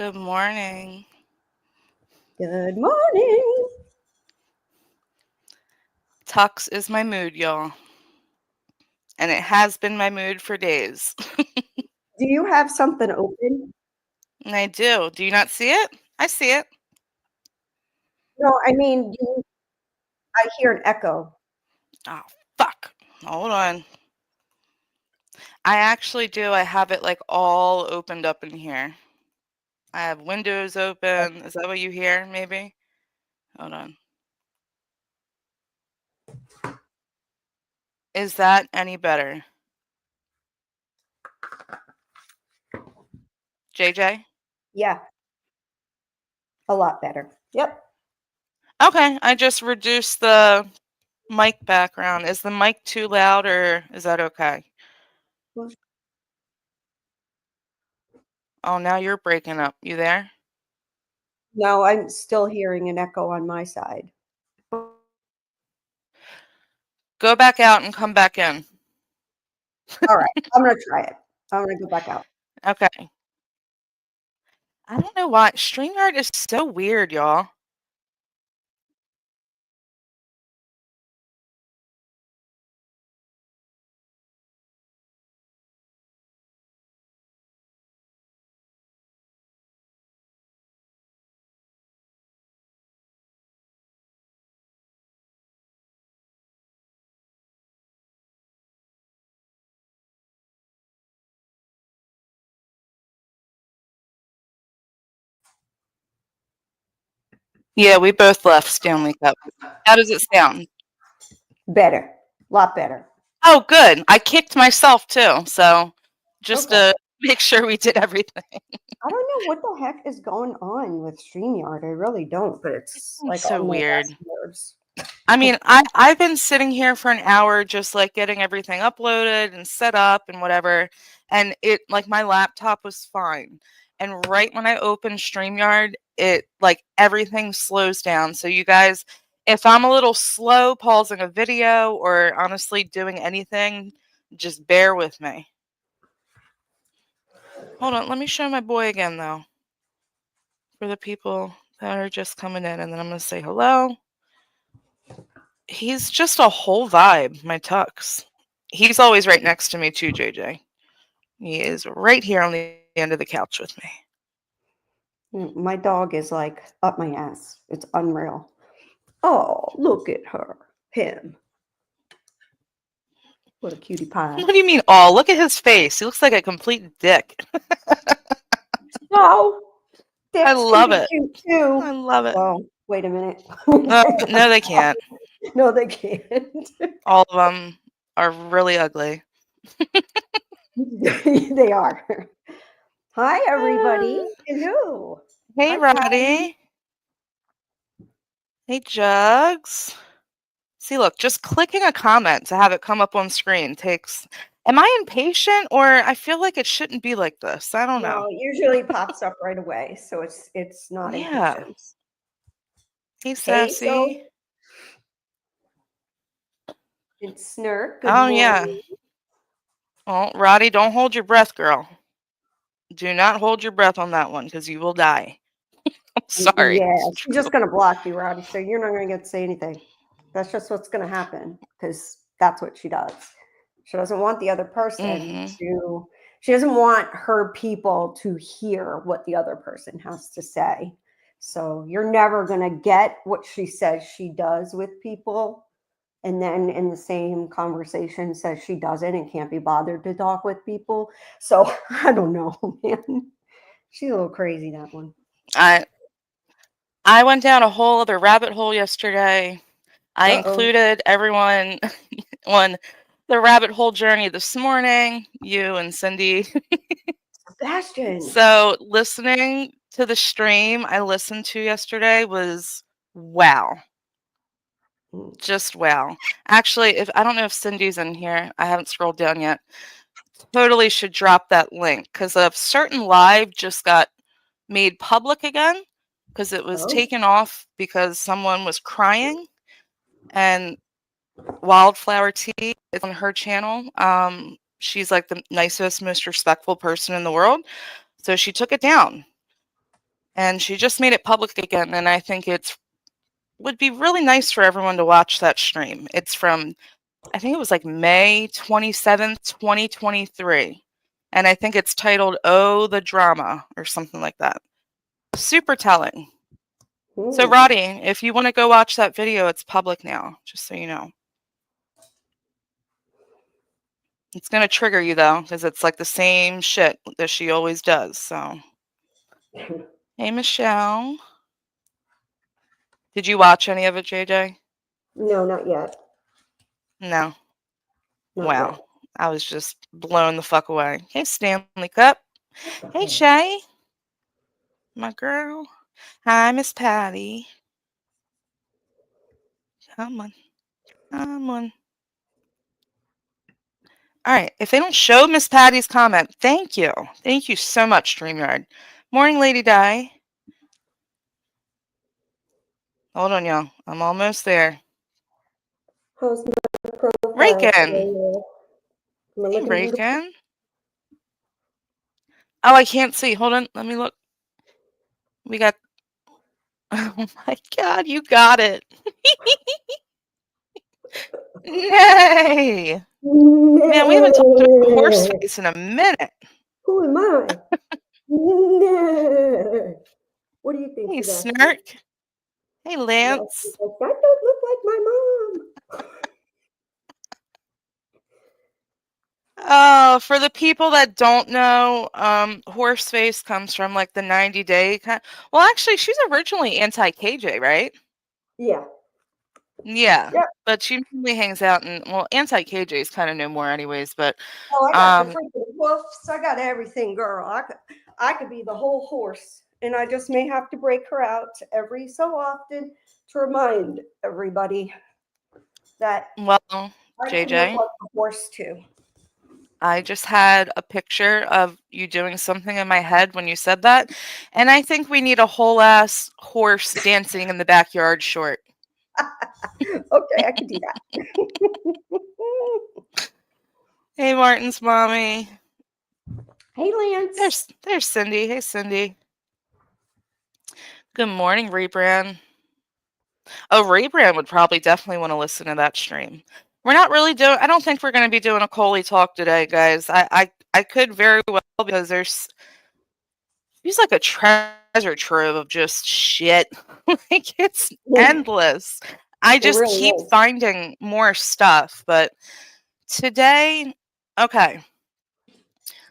Good morning. Good morning. Tux is my mood, y'all. And it has been my mood for days. Do you have something open? And I do. Do you not see it? I see it. No, I mean, I hear an echo. Oh, fuck. Hold on. I actually do. I have it like all opened up in here. I have windows open. Is that what you hear, maybe? Hold on. Is that any better? JJ? Yeah, a lot better. Yep. Okay, I just reduced the mic background. Is the mic too loud or is that okay? Oh, now you're breaking up. You there? No, I'm still hearing an echo on my side. Go back out and come back in. All right, I'm going to try it. I'm going to go back out. Okay. I don't know why. StreamYard is so weird, y'all. Yeah, we both left Stanley Cup. How does it sound? Better. A lot better. Oh, good. I kicked myself too. So just Okay. to make sure we did everything. I don't know what the heck is going on with StreamYard. I really don't, but it's It's like so on my weird. last nerves. I mean, I've been sitting here for an hour just like getting everything uploaded and set up and whatever. And it like my laptop was fine. And right when I open StreamYard, it like everything slows down. So you guys, if I'm a little slow pausing a video or honestly doing anything, just bear with me. Hold on, let me show my boy again though. For the people that are just coming in, and then I'm gonna say hello. He's just a whole vibe, my Tux. He's always right next to me too, JJ. He is right here on the end of the couch with me. My dog is like up my ass. It's unreal. Oh, look at her. Him. What a cutie pie. What do you mean, oh, look at his face. He looks like a complete dick. No, I dicks can love be it. cute too. I love it. Well, wait a minute. No, they can't. No, they can't. All of them are really ugly. They are. Hi, everybody. Hello. Hey, Hi, Roddy. Hey, Jugs. See, look, just clicking a comment to have it come up on screen takes. Am I impatient or I feel like it shouldn't be like this? I don't know. No, it usually pops up right away, so it's not Yeah. impatience. Hey, Hey, Sassy. so it's Snurk. Good Oh, morning. yeah. Well, Roddy, don't hold your breath, girl. Do not hold your breath on that one because you will die. I'm sorry. Yeah, It's she's true. just gonna block you, Rowdy. So you're not gonna get to say anything. That's just what's gonna happen because that's what she does. She doesn't want the other person to. She doesn't want her people to hear what the other person has to say. So you're never gonna get what she says she does with people, and then in the same conversation says she doesn't and can't be bothered to talk with people. So I don't know, man. She's a little crazy, that one. I went down a whole other rabbit hole yesterday. I included everyone on the rabbit hole journey this morning, you and Cindy. Sebastian. So listening to the stream I listened to yesterday was wow. Just wow. Actually, if I don't know if Cindy's in here, I haven't scrolled down yet. Totally should drop that link because a certain live just got made public again because it was taken off because someone was crying, and Wildflower Tea is on her channel. She's like the nicest, most respectful person in the world, so she took it down. and she just made it public again, and I think it's would be really nice for everyone to watch that stream. It's from, I think it was like May 27th, 2023. And I think it's titled Oh, the Drama or something like that. Super telling. So, Roddy, if you want to go watch that video, it's public now, just so you know. It's going to trigger you, though, because it's like the same shit that she always does. So, hey, Michelle. Did you watch any of it, JJ? No, not yet. No. Not Wow. yet. I was just blown the fuck away. Hey, Stanley Cup. Hey, Shay. My girl. Hi, Miss Patty. Come on. Come on. All right. If they don't show Miss Patty's comment, thank you. Thank you so much, StreamYard. Morning, Lady Di. Hold on, y'all. I'm almost there. How's my profile? Reagan. Am I Hey, looking beautiful? Reagan. Oh, I can't see. Hold on. Let me look. We got. Oh my God, you got it. Nay. Man, we haven't talked about horse face in a minute. Who am I? No. What do you think? Hey, she's asking? Snark. Hey, Lance. That don't look like my mom. Oh, for the people that don't know, horse face comes from like the 90-day kind. Well, actually, she's originally anti-KJ, right? Yeah. Yeah, Yep. but she mainly hangs out in, well, anti-KJ is kind of no more anyways, but Oh, I got the freaking woofs. I got everything, girl. I could be the whole horse, and I just may have to break her out every so often to remind everybody that well, I can look JJ, like a horse too. I just had a picture of you doing something in my head when you said that, and I think we need a whole ass horse dancing in the backyard short. Okay, I can do that. Hey, Martin's mommy. Hey, Lance. There's Cindy. Hey, Cindy. Good morning, Rebrand. Oh, Rebrand would probably definitely want to listen to that stream. We're not really doing. I don't think we're going to be doing a Coley talk today, guys. I could very well, because she's like a treasure trove of just shit. Like, it's endless. I just really keep is. finding more stuff. But today, okay.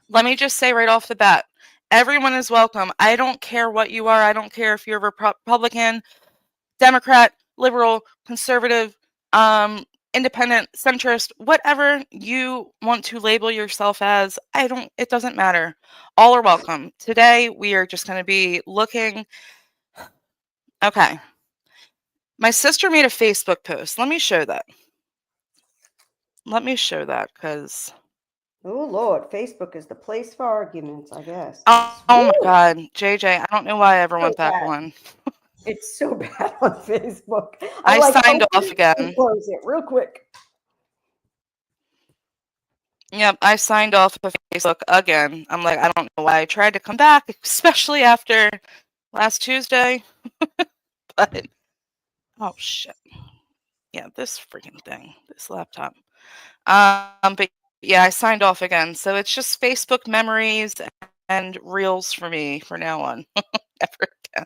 Let me just say right off the bat, everyone is welcome. I don't care what you are. I don't care if you're a Republican, Democrat, liberal, conservative, independent, centrist, whatever you want to label yourself as. It doesn't matter. All are welcome. Today, we are just going to be looking. Okay. My sister made a Facebook post. Let me show that. Because. Oh, Lord. Facebook is the place for arguments, I guess. Oh my God. JJ, I don't know why I ever went back on. It's so bad on Facebook. I signed off again. Close it real quick. Yep, I signed off of Facebook again. I'm like, I don't know why I tried to come back, especially after last Tuesday. But, oh shit. Yeah, this freaking thing, this laptop. But yeah, I signed off again. So it's just Facebook memories and reels for me for now on. Ever again.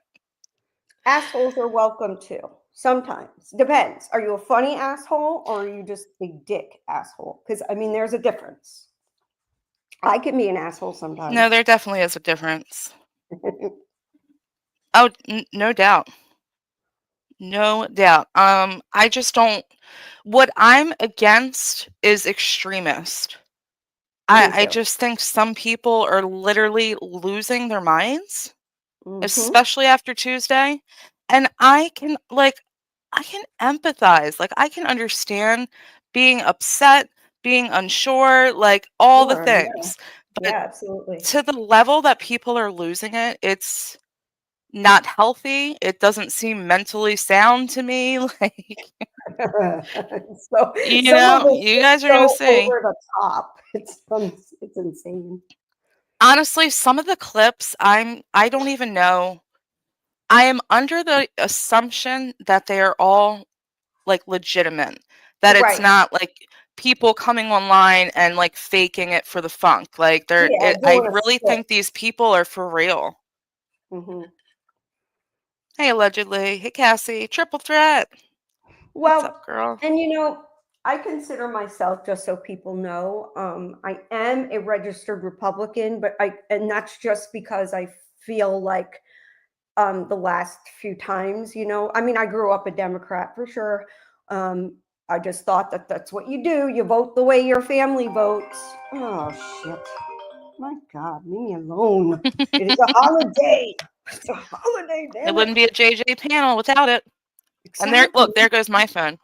Assholes are welcome too. Sometimes. Depends. Are you a funny asshole or are you just a dick asshole? Because, I mean, there's a difference. I can be an asshole sometimes. No, there definitely is a difference. Oh, no doubt. No doubt. I just don't. What I'm against is extremist. I just think some people are literally losing their minds, especially after Tuesday. And I can empathize. Like, I can understand being upset, being unsure, like all the things. But yeah, absolutely. to the level that people are losing it, it's not healthy. It doesn't seem mentally sound to me. Like, So you know, you guys are gonna see. over the top. It's insane. Honestly, some of the clips, I don't even know I am under the assumption that they are all like legitimate, that it's Right. not like people coming online and like faking it for the funk. Like Yeah, I doing a really skit. think these people are for real. Mhm. Hey, allegedly. Hey, Cassie. Triple threat. What's Well, up, girl? and I consider myself, just so people know, I am a registered Republican, and that's just because I feel like the last few times, I mean, I grew up a Democrat for sure. Um, I just thought that that's what you do. You vote the way your family votes. Oh, shit. My God, leave me alone. It is a holiday. It's a holiday, It damn it. wouldn't be a JJ panel without it. And Exactly. there goes my phone.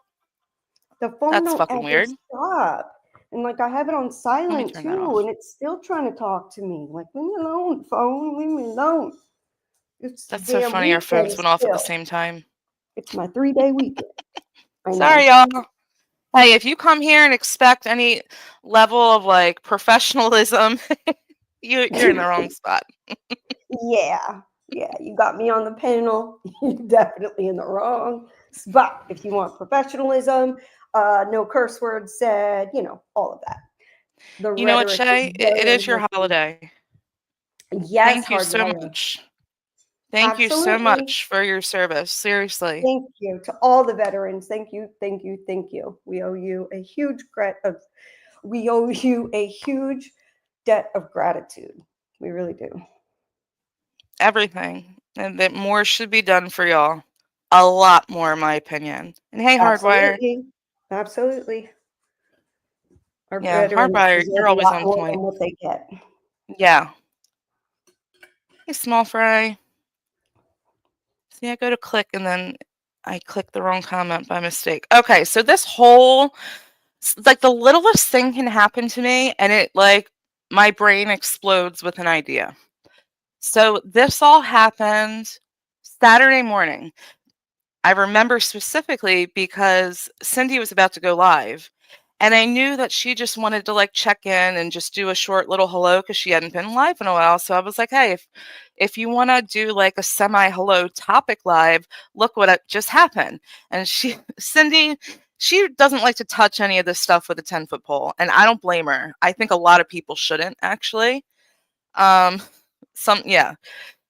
The phone That's don't fucking ever weird. stop. And like I have it on Let me silent turn that too, off. and it's still trying to talk to me. Like, leave me alone, phone, leave me alone. It's the That's so damn funny. Our phones weekend went off at the still. same time. It's my 3-day weekend. I Sorry, know. y'all. Hey, if you come here and expect any level of like professionalism, you're in the wrong spot. Yeah. Yeah, you got me on the panel. You're definitely in the wrong spot. If you want professionalism, no curse words said, all of that. The You know what, rhetoric is Shay? It very is your unhealthy. holiday. Yes, Thank you so hardwire. much. Thank you so Absolutely. much for your service. Seriously. Thank you to all the veterans. Thank you, thank you, thank you. We owe you a huge debt of gratitude. We really do. Everything. And that more should be done for y'all. A lot more, in my opinion. And hey, Hardwire. Absolutely. Absolutely. Our Yeah, veterans Hardwire, deserve you're a always lot on more than point. what they get. Yeah. Hey, Small Fry. See, I go to click and then I click the wrong comment by mistake. Okay, so this whole, like the littlest thing can happen to me and it like, my brain explodes with an idea. So this all happened Saturday morning. I remember specifically because Cindy was about to go live. And I knew that she just wanted to like check in and just do a short little hello because she hadn't been live in a while. So I was like, hey, if you want to do like a semi hello topic live, look what just happened. And Cindy, she doesn't like to touch any of this stuff with a 10-foot pole. And I don't blame her. I think a lot of people shouldn't actually. Um, yeah.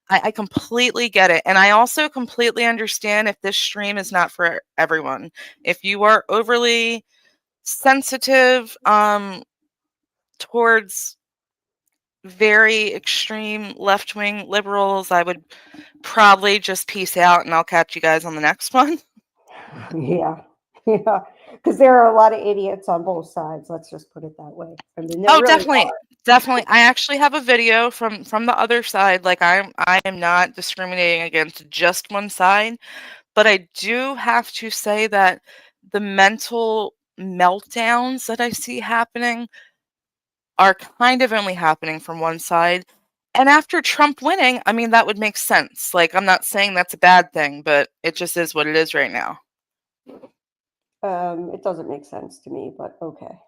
I completely get it. And I also completely understand if this stream is not for everyone. If you are overly sensitive towards very extreme left-wing liberals, I would probably just peace out and I'll catch you guys on the next one. Yeah. Yeah. Because there are a lot of idiots on both sides. Let's just put it that way. I mean, there Oh, really definitely. are. Definitely. I actually have a video from the other side. Like I am not discriminating against just one side, but I do have to say that the mental meltdowns that I see happening are kind of only happening from one side. And after Trump winning, I mean, that would make sense. Like, I'm not saying that's a bad thing, but it just is what it is right now. It doesn't make sense to me, but okay.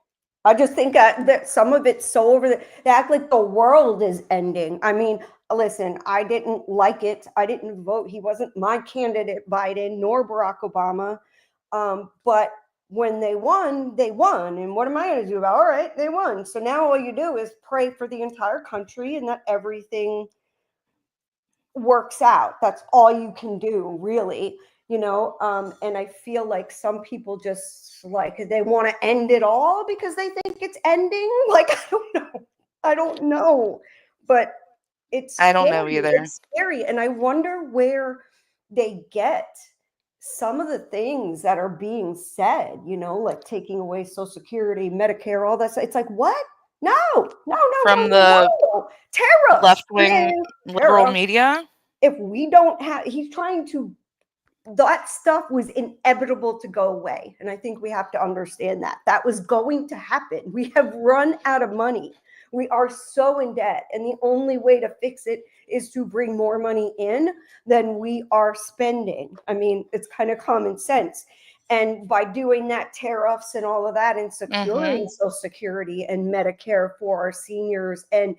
I just think that some of it's so they act like the world is ending. I mean, listen, I didn't like it. I didn't vote. He wasn't my candidate, Biden, nor Barack Obama. But when they won, they won. And what am I going to do about? All right, they won. So now all you do is pray for the entire country and that everything works out. That's all you can do, really. And I feel like some people just like they want to end it all because they think it's ending. Like, I don't know, but it's I don't scary. know either. It's scary, and I wonder where they get some of the things that are being said, like taking away Social Security, Medicare, all that stuff. It's like, what? No, no, no, no, From no, the no. Tariffs, left-wing man, liberal tariffs. media. If we don't have, he's trying to, that stuff was inevitable to go away. And I think we have to understand that was going to happen. We have run out of money. We are so in debt. And the only way to fix it is to bring more money in than we are spending. I mean, it's kind of common sense. And by doing that, tariffs and all of that, and securing Social Security and Medicare for our seniors, and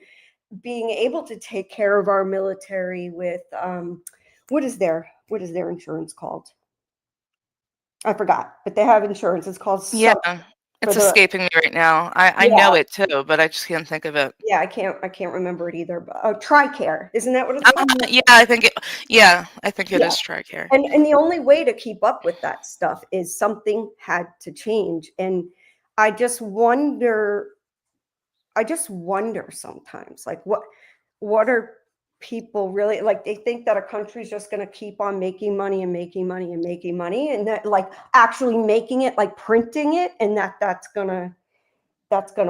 being able to take care of our military with what is their insurance called? I forgot, but they have insurance. It's called Yeah, for it's the escaping me right now. I know yeah. it too, but I just can't think of it. Yeah, I can't remember it either. But TRICARE, isn't that what it's called? Yeah, I think it Yeah, is TRICARE. and the only way to keep up with that stuff is something had to change, and I just wonder. I just wonder sometimes, like what are people really like? They think that a country's just going to keep on making money and making money and making money, and that like actually making it, like printing it, and that's gonna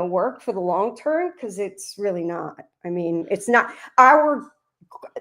work for the long term, because it's really not. I mean, it's not our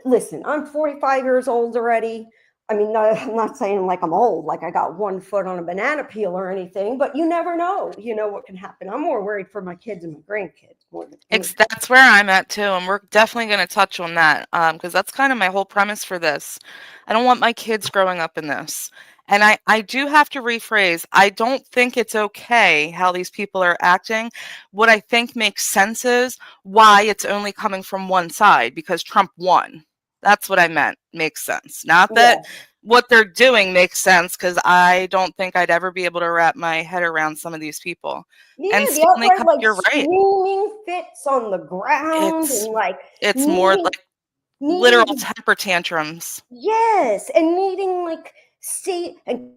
listen, I'm 45 years old already. I mean, I'm not saying like I'm old, like I got one foot on a banana peel or anything, but you never know, what can happen. I'm more worried for my kids and my grandkids more than anything. That's where I'm at too, and we're definitely going to touch on that because that's kind of my whole premise for this. I don't want my kids growing up in this. And I do have to rephrase, I don't think it's okay how these people are acting. What I think makes sense is why it's only coming from one side, because Trump won. That's what I meant. Makes sense. Not that Yeah. what they're doing makes sense, because I don't think I'd ever be able to wrap my head around some of these people. And Yeah, the Stanley outright Cup, like you're right. screaming fits on the ground It's and like it's more needing like literal needing temper tantrums. yes, and needing like safe and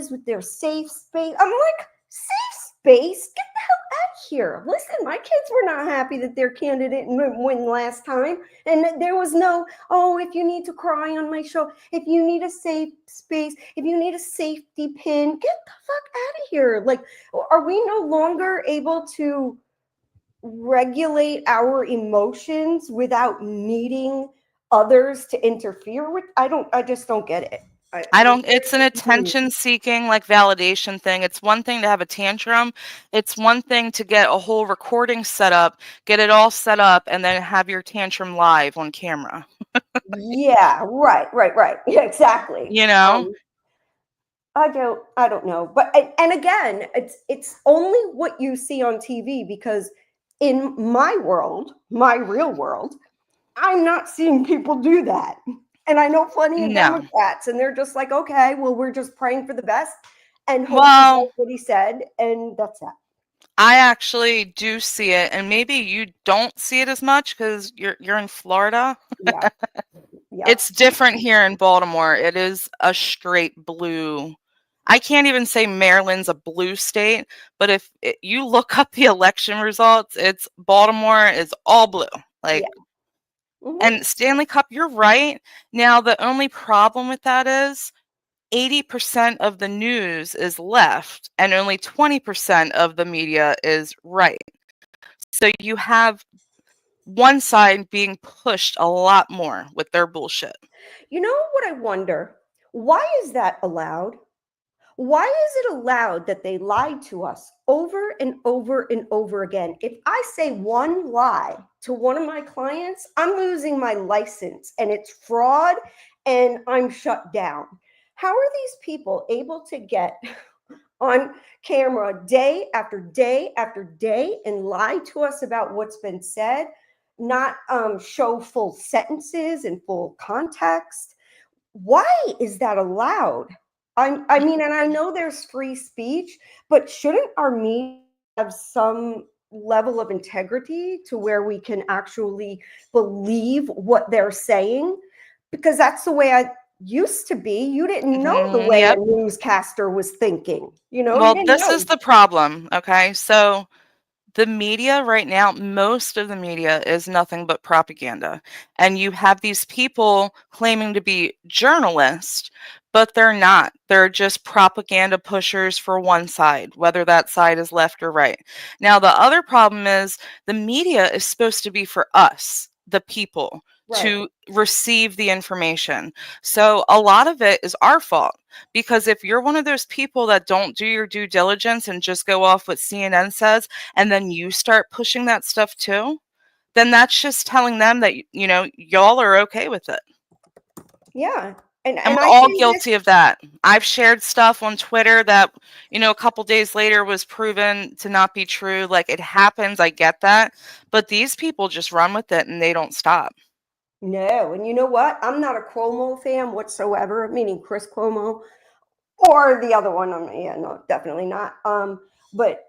with their safe space. I'm like, safe space? Get the hell out of here. Listen, my kids were not happy that their candidate win last time. And there was no, oh, if you need to cry on my show, if you need a safe space, if you need a safety pin, get the fuck out of here. Like, are we no longer able to regulate our emotions without needing others to interfere with? I just don't get it. I I'm don't it's an very attention seeking like validation thing. It's one thing to have a tantrum. It's one thing to get a whole recording set up, get it all set up and then have your tantrum live on camera. yeah, right. Yeah, exactly. You know? I don't know. But and again, it's only what you see on TV, because in my world, my real world, I'm not seeing people do that. And I know plenty of No. Democrats, and they're just like, okay, well, we're just praying for the best and hope he Well, does what he said, and that's that. I actually do see it, and maybe you don't see it as much because you're in Florida. Yeah. Yep. It's different here in Baltimore. It is a straight blue. I can't even say Maryland's a blue state, but if you look up the election results, it's Baltimore is all blue. Like, Yeah. Hmm. and Stanley Cup, you're right. Now, the only problem with that is 80% of the news is left and only 20% of the media is right. So you have one side being pushed a lot more with their bullshit. You know what I wonder? Why is that allowed? Why is it allowed that they lied to us over and over and over again? If I say one lie to one of my clients, I'm losing my license and it's fraud and I'm shut down. How are these people able to get on camera day after day after day and lie to us about what's been said, not show full sentences and full context? Why is that allowed? I mean, and I know there's free speech, but shouldn't our media have some level of integrity to where we can actually believe what they're saying? Because that's the way I used to be. You didn't know the way a Yep. newscaster was thinking. You Well, didn't this is know. the problem. Okay. So the media right now, most of the media is nothing but propaganda. And you have these people claiming to be journalists, but they're not. They're just propaganda pushers for one side, whether that side is left or right. Now, the other problem is the media is supposed to be for us, the people, Right. to receive the information. So a lot of it is our fault. Because if you're one of those people that don't do your due diligence and just go off what CNN says, and then you start pushing that stuff too, then that's just telling them that, y'all are okay with it. Yeah. And And and we're I all say this. guilty of that. I've shared stuff on Twitter that, a couple days later was proven to not be true. Like, it happens. I get that. But these people just run with it and they don't stop. No, and you know what? I'm not a Cuomo fan whatsoever, meaning Chris Cuomo or the other one. Yeah, no, definitely not. But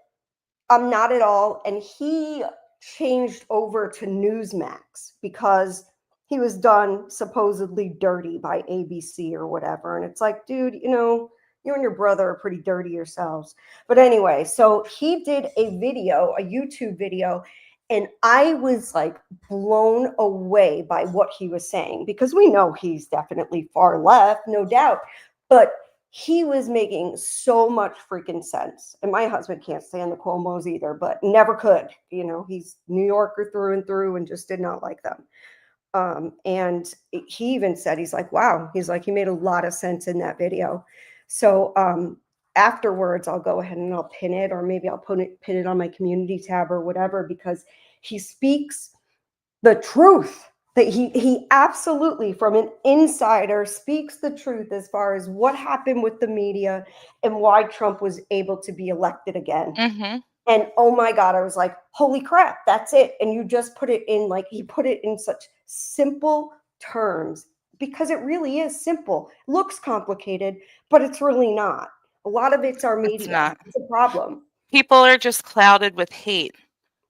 I'm not at all. And he changed over to Newsmax because he was done supposedly dirty by ABC or whatever. And it's like, dude, you and your brother are pretty dirty yourselves. But anyway, so he did a video, a YouTube video, and I was like blown away by what he was saying because we know he's definitely far left, no doubt. But he was making so much freaking sense. And my husband can't stand the Cuomos either, but never could. He's New Yorker through and through and just did not like them. And he even said, he's like, wow, he's like, he made a lot of sense in that video. So afterwards, I'll go ahead and I'll pin it, or maybe I'll pin it on my community tab or whatever, because he speaks the truth. That he absolutely, from an insider, speaks the truth as far as what happened with the media and why Trump was able to be elected again. And oh my God, I was like, holy crap, that's it. And you just put it in, like, he put it in such simple terms, because it really is simple. It looks complicated, but it's really not. A lot of it's our media. It's not. It's a problem. People are just clouded with hate.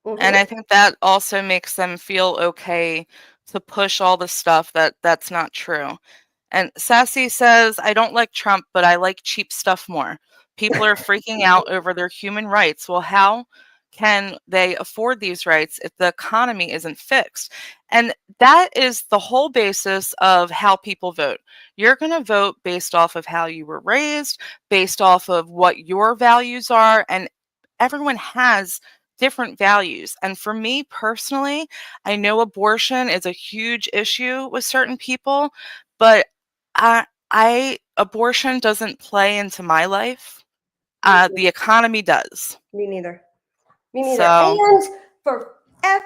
And I think that also makes them feel okay to push all the stuff that's not true. And Sassy says, I don't like Trump, but I like cheap stuff more. People are freaking out over their human rights. Well, how can they afford these rights if the economy isn't fixed? And that is the whole basis of how people vote. You're going to vote based off of how you were raised, based off of what your values are, and everyone has different values. And for me personally, I know abortion is a huge issue with certain people, but abortion doesn't play into my life. The economy does. Me neither. Me neither. So, and for F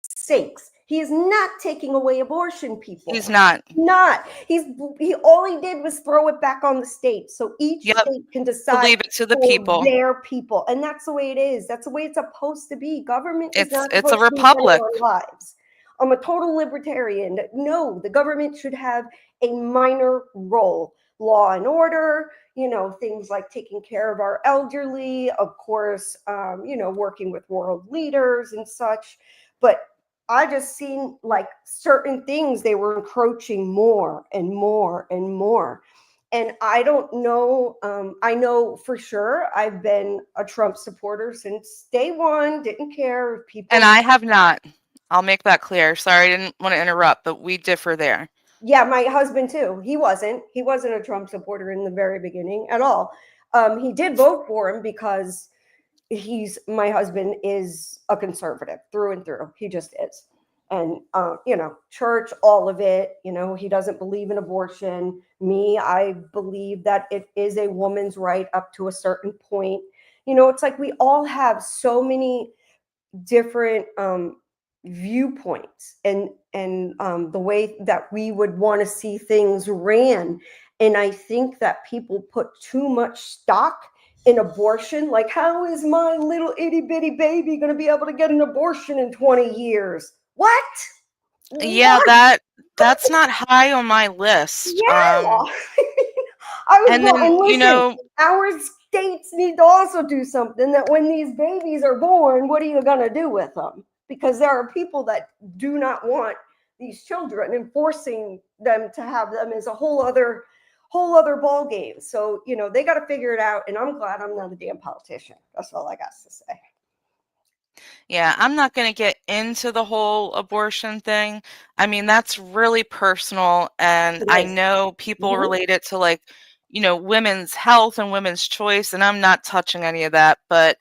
sakes, he is not taking away abortion, people. He's not. All he did was throw it back on the states, so each state can decide leave it to the for people. their people, and that's the way it is. That's the way it's supposed to be. Government is not It's supposed a to republic. be our lives. I'm a total libertarian. No, the government should have a minor role. Law and order, things like taking care of our elderly, of course, working with world leaders and such. But I just seen like certain things, they were encroaching more and more and more. And I don't know. I know for sure I've been a Trump supporter since day one, didn't care if people. And I have not. I'll make that clear. Sorry, I didn't want to interrupt, but we differ there. Yeah, my husband too. He wasn't a Trump supporter in the very beginning at all. He did vote for him because my husband is a conservative through and through. He just is. And, church, all of it, he doesn't believe in abortion. Me, I believe that it is a woman's right up to a certain point. It's like we all have so many different viewpoints and the way that we would want to see things ran. And I think that people put too much stock in abortion. Like, how is my little itty bitty baby going to be able to get an abortion in 20 years? What? Yeah, that's not high on my list. Yeah. I was and then, listen, our states need to also do something, that when these babies are born, what are you going to do with them? Because there are people that do not want these children, and forcing them to have them is a whole other ball game. So, they got to figure it out. And I'm glad I'm not a damn politician. That's all I got to say. Yeah, I'm not going to get into the whole abortion thing. I mean, that's really personal. And I know people relate it to, like, women's health and women's choice. And I'm not touching any of that. But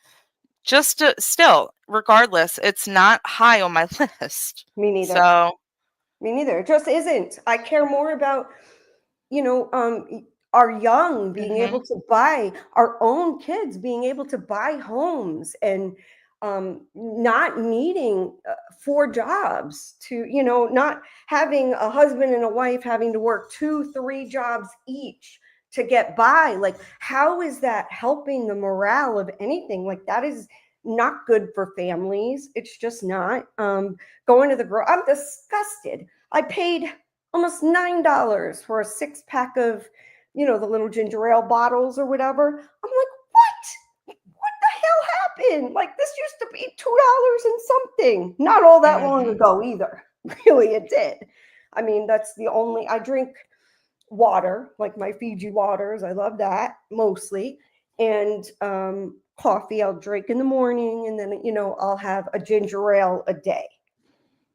just still, regardless, it's not high on my list. Me neither. So, me neither. It just isn't. I care more about, our young being able to buy, our own kids being able to buy homes, and not needing 4 jobs to, not having a husband and a wife having to work 2-3 jobs each to get by. Like, how is that helping the morale of anything? Like, that is not good for families. It's just not. Going to the I'm disgusted. I paid almost $9 for a 6-pack of, the little ginger ale bottles or whatever. I'm like, what? What the hell happened? Like, this used to be $2 and something. Not all that long ago either. Really, it did. I mean, that's the only, I drink water, like my Fiji waters. I love that mostly. And coffee I'll drink in the morning. And then, I'll have a ginger ale a day.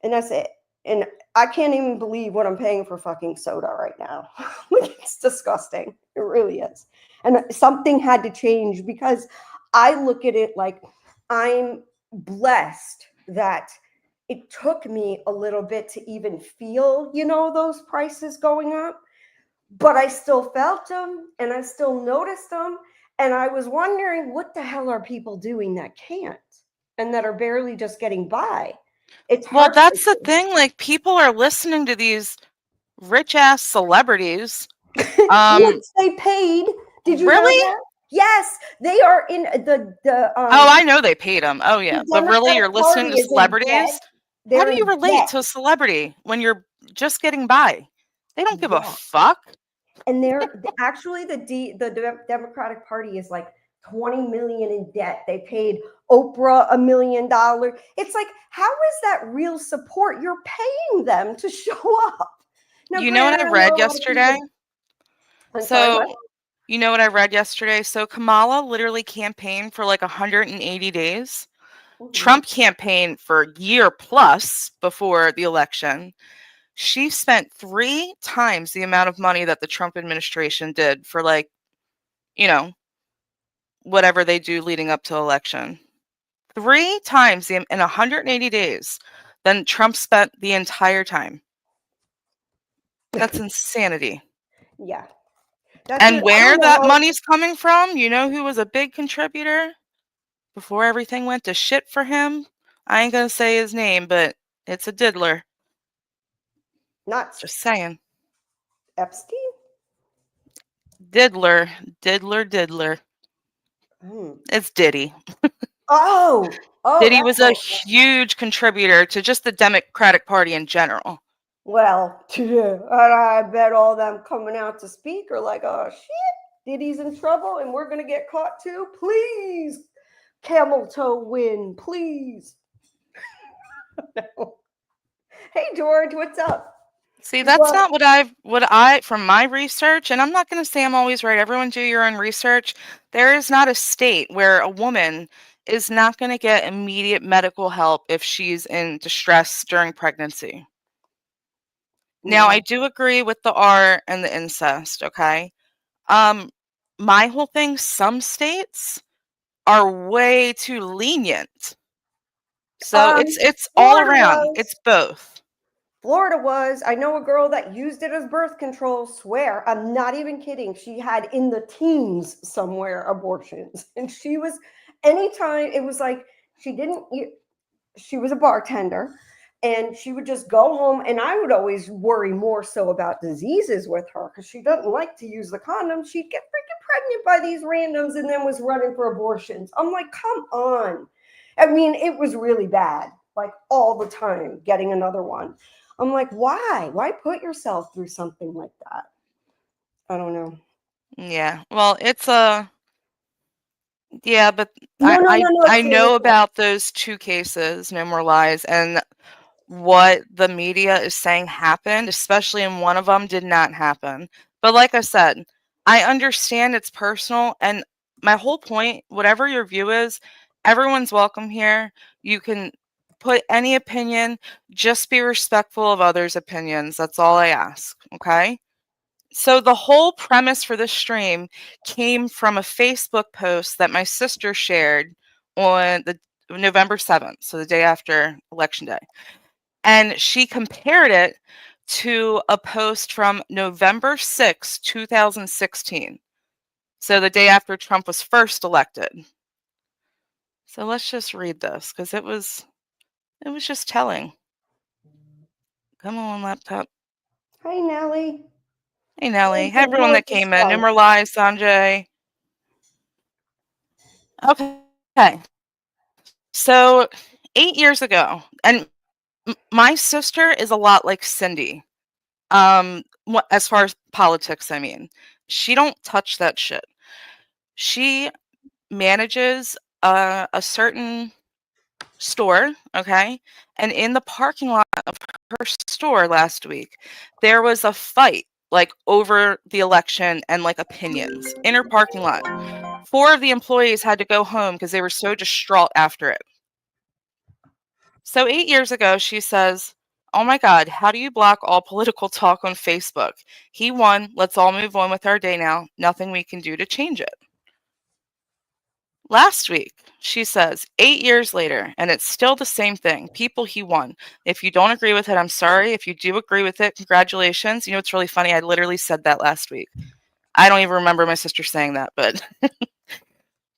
And that's it. And I can't even believe what I'm paying for fucking soda right now. Like, it's disgusting. It really is. And something had to change because I look at it like I'm blessed that it took me a little bit to even feel, those prices going up, but I still felt them and I still noticed them. And I was wondering, what the hell are people doing that can't and that are barely just getting by? It's Well, that's the heartbreaking. thing. Like, people are listening to these rich ass celebrities. Which they paid. Did you know Really? that? Yes, they are in Oh, I know they paid them. Oh, yeah. the But really, Democratic you're listening Party to is in debt. celebrities? How They're do you in relate debt. to a celebrity when you're just getting by? They don't give a Yeah. fuck. And they're actually the Democratic Party is like 20 million in debt. They paid Oprah $1 million. It's like, how is that real support? You're paying them to show up. Now, You know what granted, I I know read a lot of yesterday? people. I'm sorry, what? So, you know what I read yesterday? So, Kamala literally campaigned for like 180 days. Mhm. Trump campaigned for a year plus before the election. She spent 3 times the amount of money that the Trump administration did for, like, you know, whatever they do leading up to election. 3 times in 180 days than Trump spent the entire time. That's insanity. Yeah. That's And it. I where don't know that how. money's coming from, you know who was a big contributor before everything went to shit for him? I ain't gonna say his name, but it's a diddler. Not Just saying. Epstein? Diddler, diddler, diddler. Hmm. It's Diddy. Oh, Diddy that's was a more. huge contributor to just the Democratic Party in general. Well, I bet all them coming out to speak are like, oh shit, Diddy's in trouble and we're gonna get caught too. Please, camel toe win, please. No. Hey George, what's up? See, You that's go not what I from my research, and I'm not going to say I'm always right. Everyone do your own research. There is not a state where a woman is not going to get immediate medical help if she's in distress during pregnancy. Now, I Yeah. do agree with the R and the incest, okay? Um my whole thing, some states are way too lenient. So it's all Florida around. It's was. both. Florida was. I know a girl that used it as birth control. Swear, I'm not even kidding. She had in the teens somewhere abortions, and she was anytime it was like she didn't. She was a bartender, and she would just go home. And I would always worry more so about diseases with her because she doesn't like to use the condom. She'd get freaking pregnant by these randoms, and then was running for abortions. I'm like, come on. I mean, it was really bad, like all the time, getting another one. I'm like, why? Why put yourself through something like that? I don't know. Yeah. Well, it's a yeah, but No, no, no, no. I know Seriously. about those 2 cases, No More Lies, and what the media is saying happened, especially in one of them, did not happen. But like I said, I understand it's personal, and my whole point, whatever your view is, everyone's welcome here. You can put any opinion, just be respectful of others' opinions. That's all I ask, okay? So the whole premise for this stream came from a Facebook post that my sister shared on the November 7th, so the day after election day. And she compared it to a post from November 6, 2016. So the day after Trump was first elected. So let's just read this because it was just telling. Come on, laptop. Hey, Nellie. Hey Nelly. Where's Hey the everyone that gorgeous came in. skunk? Number Lies, Sanjay. Okay. So 8 years ago, and My sister is a lot like Cindy. As far as politics, I mean, she don't touch that shit. She manages a certain store, okay? And in the parking lot of her store last week, there was a fight like over the election and like opinions in her parking lot. 4 of the employees had to go home because they were so distraught after it. So 8 years ago, she says, "Oh my God, how do you block all political talk on Facebook? He won. Let's all move on with our day now. Nothing we can do to change it." Last week, she says, 8 years later, and it's still the same thing. People, he won. If you don't agree with it, I'm sorry. If you do agree with it, congratulations. You know, it's really funny. I literally said that last week. I don't even remember my sister saying that, but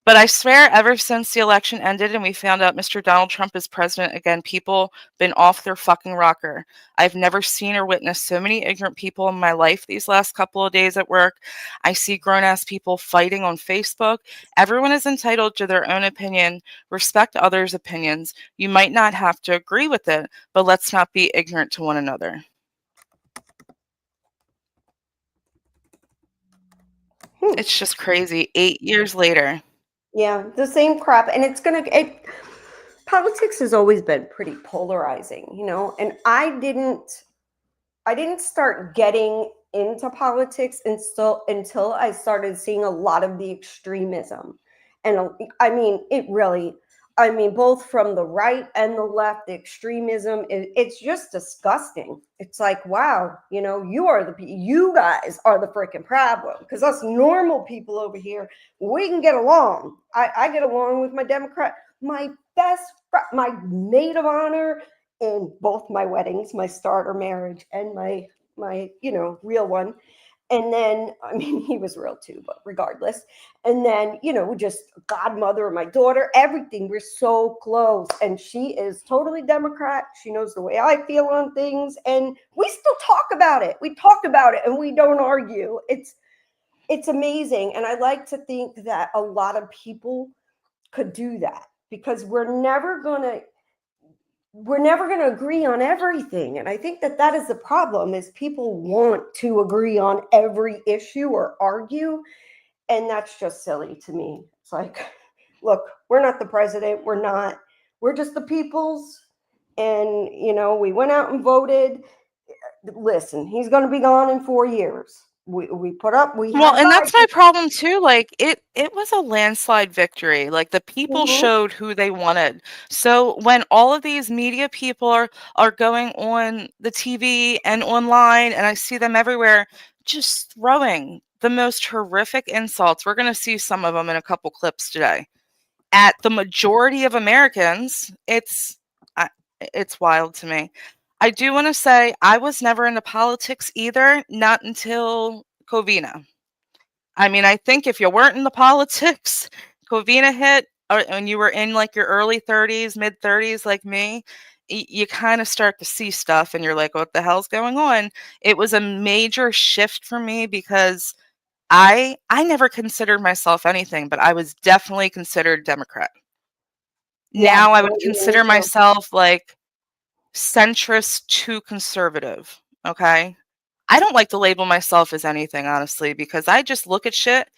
but I swear ever since the election ended and we found out Mr. Donald Trump is president again, people been off their fucking rocker. I've never seen or witnessed so many ignorant people in my life these last couple of days at work. I see grown-ass people fighting on Facebook. Everyone is entitled to their own opinion. Respect others' opinions. You might not have to agree with it, but let's not be ignorant to one another. It's just crazy. 8 years later. Yeah, the same crap. And politics has always been pretty polarizing, you know, and I didn't start getting into politics until I started seeing a lot of the extremism. And I mean, both from the right and the left, the extremism, it's just disgusting. It's like, wow, you know, you guys are the freaking problem, because us normal people over here, we can get along. I get along with my Democrat, my my maid of honor in both my weddings, my starter marriage and my real one. And then, I mean, he was real too, but regardless. And then, just godmother of my daughter, everything. We're so close. And she is totally Democrat. She knows the way I feel on things. And we still talk about it. We talk about it and we don't argue. It's amazing. And I like to think that a lot of people could do that, because we're never going to agree on everything. And I think that is the problem, is people want to agree on every issue or argue. And that's just silly to me. It's like, look, we're not the president. We're just the peoples. And, we went out and voted. Listen, he's going to be gone in 4 years. We Well, and that's my problem too. Like it was a landslide victory. Like the people showed who they wanted. So when all of these media people are going on the TV and online, and I see them everywhere just throwing the most horrific insults. We're going to see some of them in a couple clips today. At the majority of Americans, it's wild to me. I do want to say I was never into politics either, not until Covina. I mean, I think if you weren't in the politics, Covina hit, and you were in like your early 30s, mid 30s, like me, you kind of start to see stuff and you're like, what the hell's going on? It was a major shift for me because I never considered myself anything, but I was definitely considered Democrat. Yeah, Now I would consider myself like centrist to conservative. Okay. I don't like to label myself as anything, honestly, because I just look at shit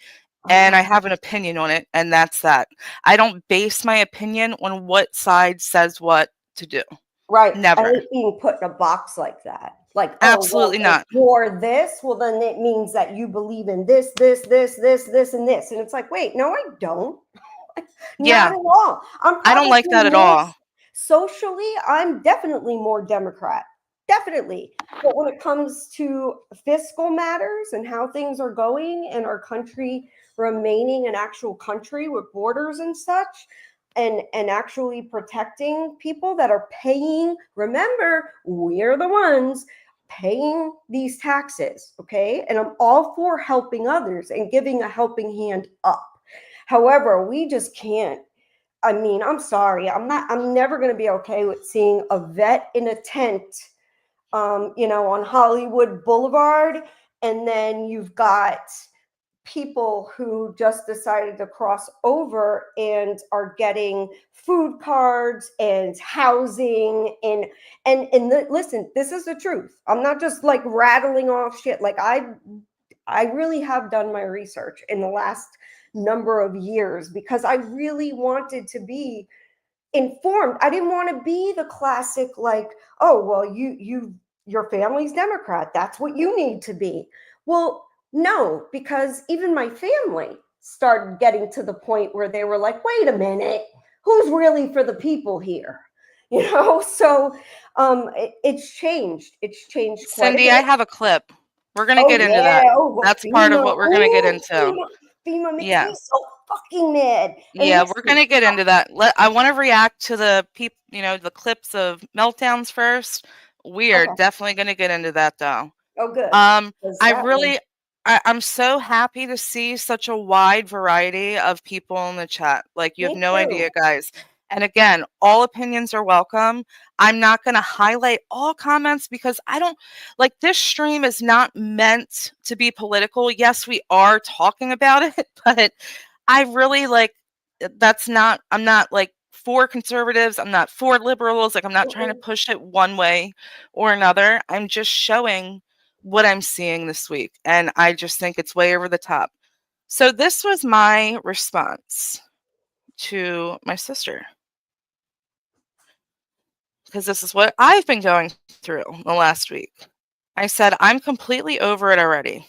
and I have an opinion on it, and that's that. I don't base my opinion on what side says what to do. Right. Never. I hate being put in a box like that. Like, absolutely not. If you're this, well, then it means that you believe in this, this, this, this, this, and this. And it's like, wait, no, I don't. Not at all. I don't like that at all. Socially, I'm definitely more Democrat. Definitely. But when it comes to fiscal matters and how things are going and our country remaining an actual country with borders and such, and actually protecting people that are paying, remember, we're the ones paying these taxes, okay? And I'm all for helping others and giving a helping hand up. However, we just can't. I mean, I'm sorry. I'm never going to be okay with seeing a vet in a tent, on Hollywood Boulevard. And then you've got people who just decided to cross over and are getting food cards and housing listen, this is the truth. I'm not just like rattling off shit. Like I really have done my research in the last number of years because I really wanted to be informed. I didn't want to be the classic like, oh well, your family's Democrat, that's what you need to be. Well, no, because even my family started getting to the point where they were like, wait a minute, who's really for the people here? So it's changed. It's changed quite a Cindy, bit. I have a clip. We're going to Oh get into that. yeah. Oh well, That's part of FEMA. what we're going to get Oh, into. FEMA makes Yeah. me so fucking mad. And Yeah, we're listen, going to get into that. I want to react to the the clips of meltdowns first. We are okay. definitely going to get into that though. Oh good. Because I that was really, I'm so happy to see such a wide variety of people in the chat. Like, you have me no too. idea, guys. And again, all opinions are welcome. I'm not going to highlight all comments because I don't like this stream is not meant to be political. Yes, we are talking about it, but I really like I'm not like for conservatives. I'm not for liberals. Like, I'm not trying to push it one way or another. I'm just showing what I'm seeing this week. And I just think it's way over the top. So this was my response to my sister. Because this is what I've been going through the last week. I said, I'm completely over it already.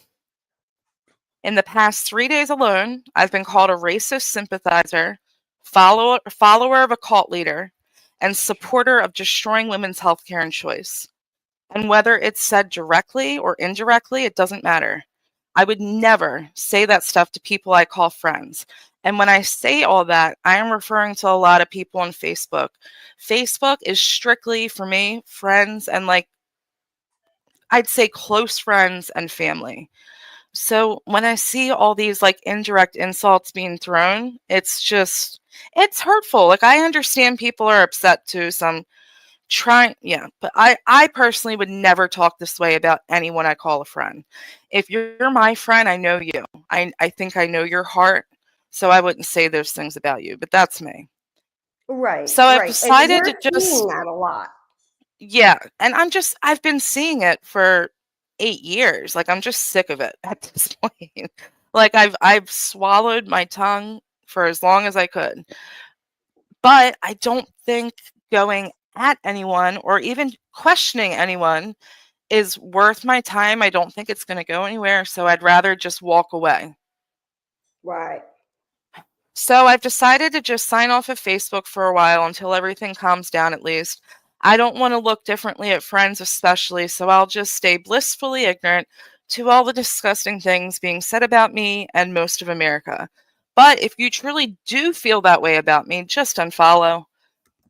In the past 3 days alone, I've been called a racist sympathizer, follower of a cult leader, and supporter of destroying women's health care and choice. And whether it's said directly or indirectly, it doesn't matter. I would never say that stuff to people I call friends. And when I say all that, I am referring to a lot of people on Facebook. Facebook is strictly, for me, friends and like, I'd say close friends and family. So when I see all these like indirect insults being thrown, it's hurtful. Like, I understand people are upset too. Some yeah, but I personally would never talk this way about anyone I call a friend. If you're my friend, I know you. I think I know your heart, so I wouldn't say those things about you, but that's me. right, So I've right. And decided we're to seeing just that a lot. yeah, and I've been seeing it for 8 years. Like, I'm just sick of it at this point. Like, I've swallowed my tongue for as long as I could. But I don't think going at anyone or even questioning anyone is worth my time. I don't think it's going to go anywhere, so I'd rather just walk away. Right. So I've decided to just sign off of Facebook for a while until everything calms down at least. I don't want to look differently at friends especially, so I'll just stay blissfully ignorant to all the disgusting things being said about me and most of America. But if you truly do feel that way about me, just unfollow.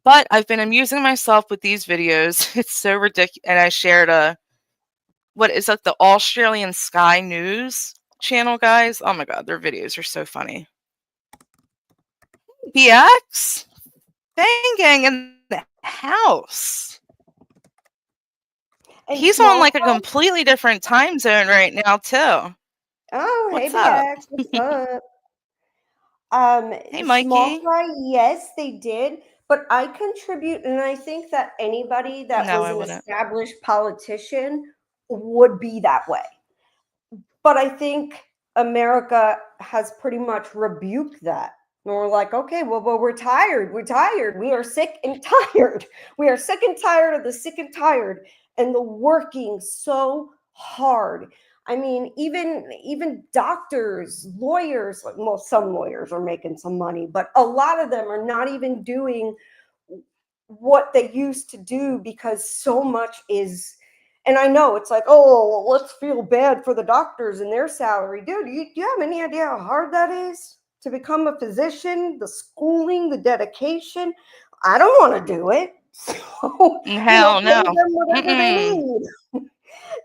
But I've been amusing myself with these videos. It's so ridiculous. And I shared what is that, the Australian Sky News channel, guys? Oh my god, their videos are so funny. BX? Banging in the house. And He's on small like a fry. completely different time zone right now, too. Oh, hey What's up? BX, what's up? Hey, Small Mikey. fry, yes, they did, but I contribute, and I think that anybody that No, was I an wouldn't. established politician would be that way. But I think America has pretty much rebuked that. And we're like, okay, well, we're tired. We're tired. We are sick and tired. We are sick and tired of the sick and tired and the working so hard. I mean, even doctors, lawyers, well, some lawyers are making some money, but a lot of them are not even doing what they used to do because so much is. And I know it's like, oh, well, let's feel bad for the doctors and their salary. Dude, do you have any idea how hard that is to become a physician? The schooling, the dedication. I don't want to do it. So, Hell pay no. them whatever they Mm-mm. need.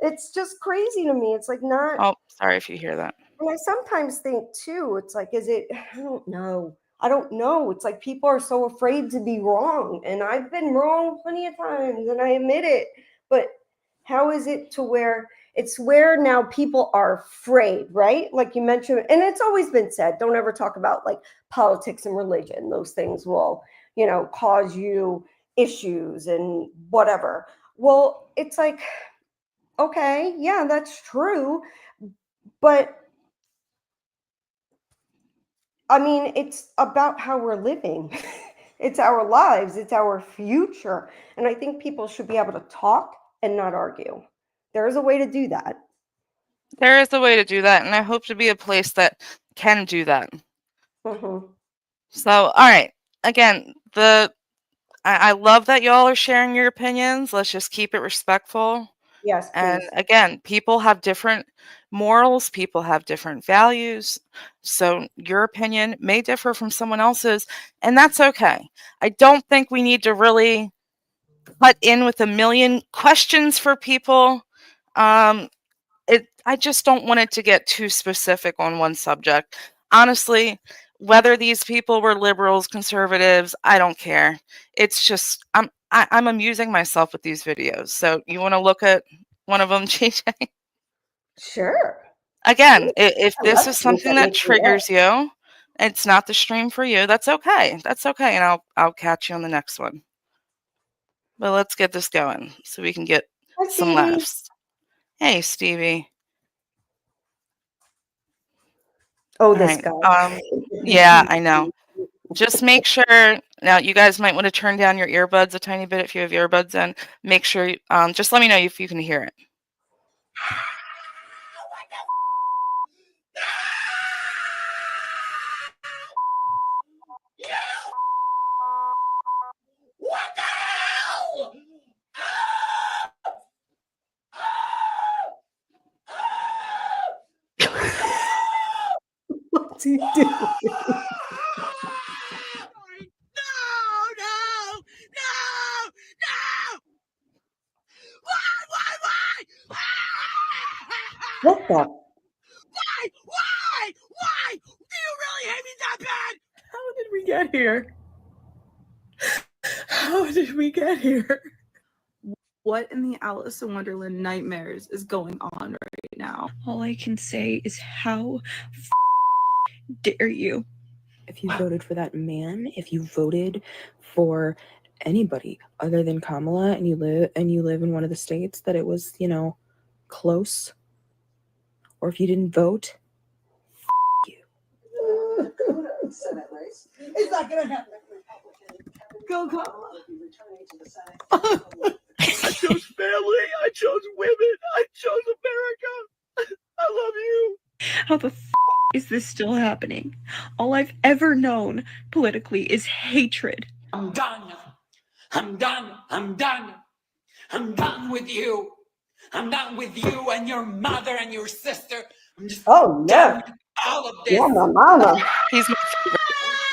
It's just crazy to me. It's like not. Oh, sorry if you hear that. And I sometimes think too, it's like, is it, I don't know. I don't know. It's like people are so afraid to be wrong. And I've been wrong plenty of times and I admit it. But how is it to where It's where now people are afraid, right? Like you mentioned, and it's always been said, don't ever talk about like politics and religion. Those things will, cause you issues and whatever. Well, it's like, okay, yeah, that's true. But I mean, it's about how we're living. It's our lives, it's our future. And I think people should be able to talk and not argue. There is a way to do that. There is a way to do that, and I hope to be a place that can do that. So, all right. Again, I love that y'all are sharing your opinions. Let's just keep it respectful. Yes, And please. again, people have different morals, people have different values. So your opinion may differ from someone else's, and that's okay. I don't think we need to really cut in with a million questions for people. I just don't want it to get too specific on one subject. Honestly, whether these people were liberals, conservatives, I don't care. It's just I'm amusing myself with these videos. So you want to look at one of them, JJ? Sure. Again, if I this love is things something that that make me laugh. triggers you, it's not the stream for you. That's okay. That's okay, and I'll catch you on the next one. But let's get this going so we can get Hi, some Stevie. laughs. Hey, Stevie. Oh, All this right. guy. Yeah, I know. Just make sure now you guys might want to turn down your earbuds a tiny bit if you have earbuds in. Make sure just let me know if you can hear it. What the hell? What's he doing? What the? Why? Do you really hate me that bad? How did we get here? How did we get here? What in the Alice in Wonderland nightmares is going on right now? All I can say is how dare you? If you voted for that man, if you voted for anybody other than Kamala, and you live in one of the states that it was, close, or if you didn't vote, you. Senate race. It's not gonna happen. Go Kamala. I chose family. I chose women. I chose America. I love you. How the is this still happening? All I've ever known politically is hatred. I'm done. I'm done. I'm done. I'm done with you. I'm done with you and your mother and your sister. I'm just Oh, done no. with all of this. Yeah, my mama. He's my favorite.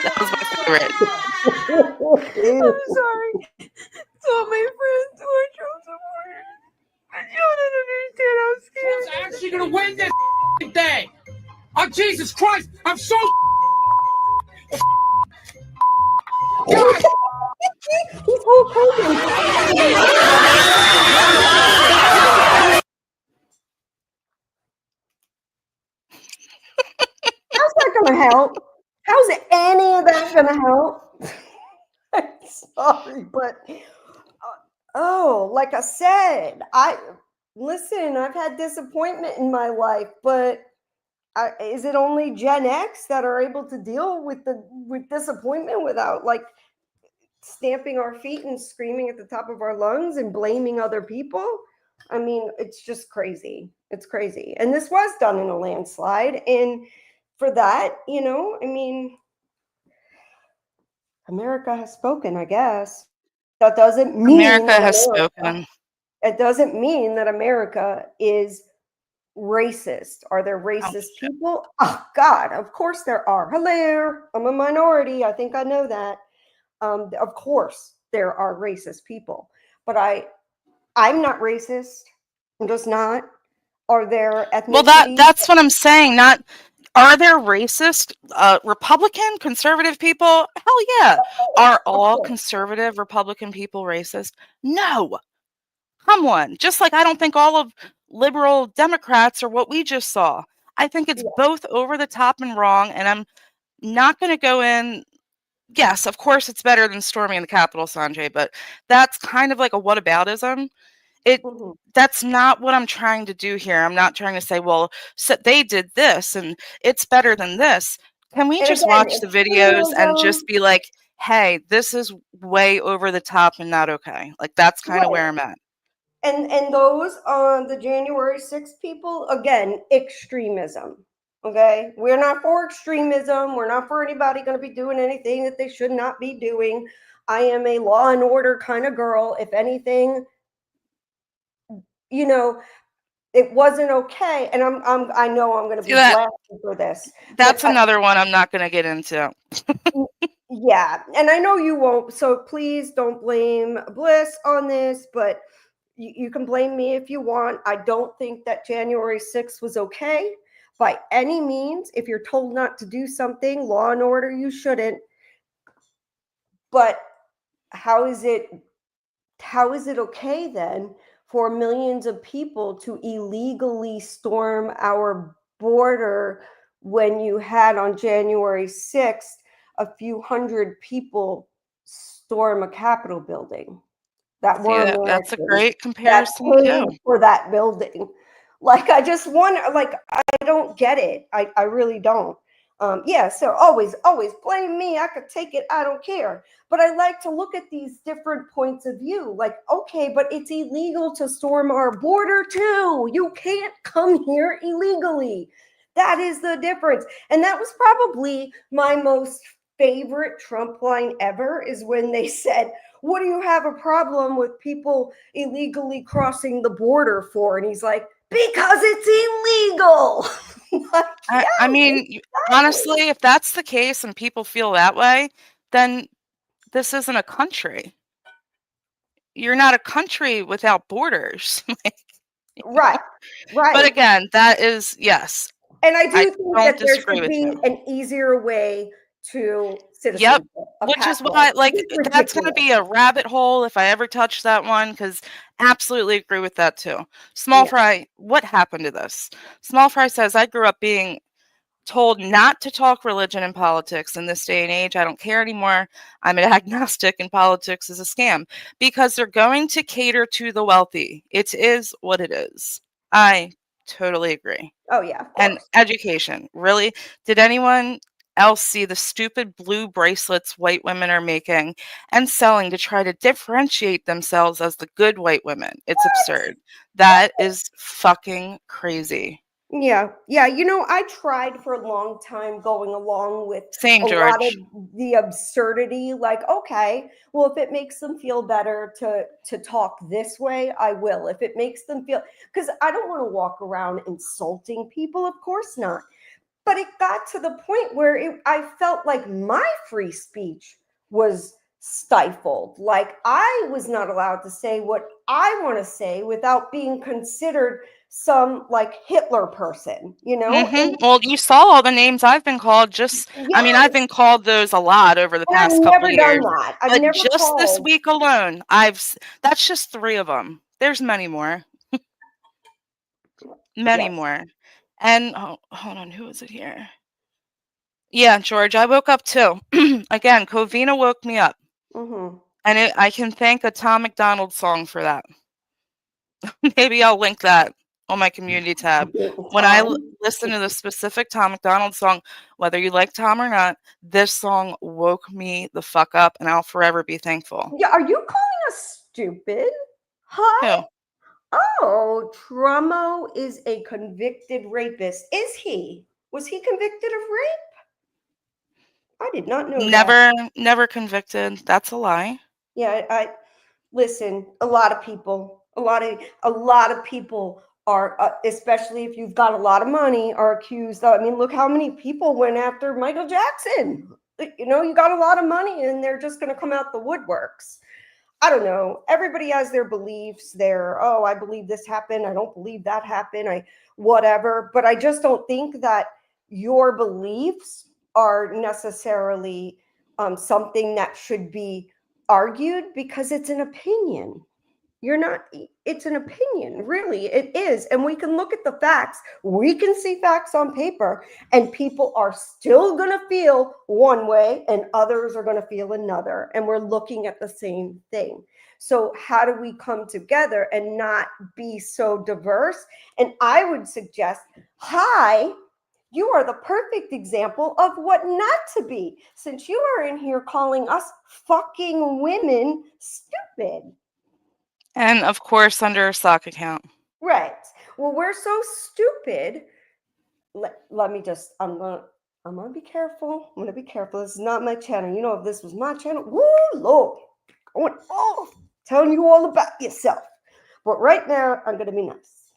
That was my favorite. I'm sorry to all my friends who are Trump supporters. But you don't understand how scared. Trump's actually gonna win this thing. Oh, Jesus Christ! I'm so. God. He's Hulk Hogan. How's that going to help? How's any of that going to help? I'm sorry, but like I said, I've had disappointment in my life, but is it only Gen X that are able to deal with disappointment without like stamping our feet and screaming at the top of our lungs and blaming other people? I mean, it's just crazy. It's crazy. And this was done in a landslide. And for that, I mean, America has spoken, I guess. That doesn't mean America has spoken. It doesn't mean that America is racist. Are there racist people? Oh, God, of course there are. Hello, I'm a minority. I think I know that. Of course there are racist people, but I'm not racist. I'm just not. Are there ethnicities? Well, that's what I'm saying. Not are there racist Republican conservative people? Hell yeah. Are all conservative Republican people racist? No. Come on. Just like I don't think all of liberal Democrats or what we just saw. I think it's both over the top and wrong, and I'm not going to go in. Yes, of course, it's better than storming the Capitol, Sanjay, but that's kind of like a whataboutism. That's not what I'm trying to do here. I'm not trying to say, well, so they did this and it's better than this. Can we just watch the videos and just be like, hey, this is way over the top and not okay? Like, that's kind of where I'm at. And those the January 6th people, again, extremism. Okay, we're not for extremism. We're not for anybody going to be doing anything that they should not be doing. I am a law and order kind of girl. If anything, you know, it wasn't okay, and I know I'm going to be blasted for this. That's another one I'm not going to get into. Yeah, and I know you won't. So please don't blame Bliss on this, but you can blame me if you want. I don't think that January 6th was okay by any means. If you're told not to do something, law and order, you shouldn't. But how is it okay then for millions of people to illegally storm our border when you had on January 6th a few hundred people storm a Capitol building that were that's a great comparison too. for that building? Like, I just wonder, like, I don't get it. I really don't. Yeah, so always blame me. I could take it. I don't care. But I like to look at these different points of view. Like, okay, but it's illegal to storm our border too. You can't come here illegally. That is the difference. And that was probably my most favorite Trump line ever, is when they said, what do you have a problem with people illegally crossing the border for? And he's like, because it's illegal. Like, I mean, honestly, if that's the case and people feel that way, then this isn't a country. You're not a country without borders. Right. But again, that is, yes. And I do think that there should be an easier way to citizenship. Which is why, like, that's going to be a rabbit hole if I ever touch that one, because absolutely agree with that too. Small Fry, what happened to this? Small Fry says, I grew up being told not to talk religion and politics in this day and age. I don't care anymore. I'm an agnostic, and politics is a scam because they're going to cater to the wealthy. It is what it is. I totally agree. Oh, yeah. And education. Really? Did anyone else see the stupid blue bracelets white women are making and selling to try to differentiate themselves as the good white women? It's absurd. That is fucking crazy. Yeah. I tried for a long time going along with a lot of the absurdity. Like, okay, well, if it makes them feel better to talk this way, I will. If it makes them feel, because I don't want to walk around insulting people, of course not. But it got to the point where I felt like my free speech was stifled. Like, I was not allowed to say what I want to say without being considered some like Hitler person, Well, you saw all the names I've been called. I mean, I've been called those a lot over the past couple of years. I've never just this week alone, that's just 3 of them. There's many more. Many more. And hold on, who is it here? Yeah, George, I woke up too. Again, Covina woke me up. And I can thank a Tom McDonald song for that. Maybe I'll link that on my community tab. When I listen to the specific Tom McDonald song, whether you like Tom or not, this song woke me the fuck up, and I'll forever be thankful. Yeah, are you calling us stupid? Huh? Who? Oh, Trummo is a convicted rapist. Is he? Was he convicted of rape? I did not know that. Never convicted. That's a lie. Yeah, I listen, a lot of people are, especially if you've got a lot of money, are accused of, I mean, look how many people went after Michael Jackson. You got a lot of money and they're just going to come out the woodworks. I don't know. Everybody has their beliefs. I believe this happened. I don't believe that happened. Whatever. But I just don't think that your beliefs are necessarily something that should be argued, because it's an opinion. You're not, it's an opinion, really, it is. And we can look at the facts, we can see facts on paper, and people are still going to feel one way and others are going to feel another. And we're looking at the same thing. So, how do we come together and not be so diverse? And I would suggest, hi, you are the perfect example of what not to be, since you are in here calling us fucking women stupid. And of course, under a sock account. Right. Well, we're so stupid. Let me just, I'm gonna be careful. I'm gonna be careful. This is not my channel. You know, if this was my channel, woo, Lord, going off, telling you all about yourself. But right now, I'm gonna be nice.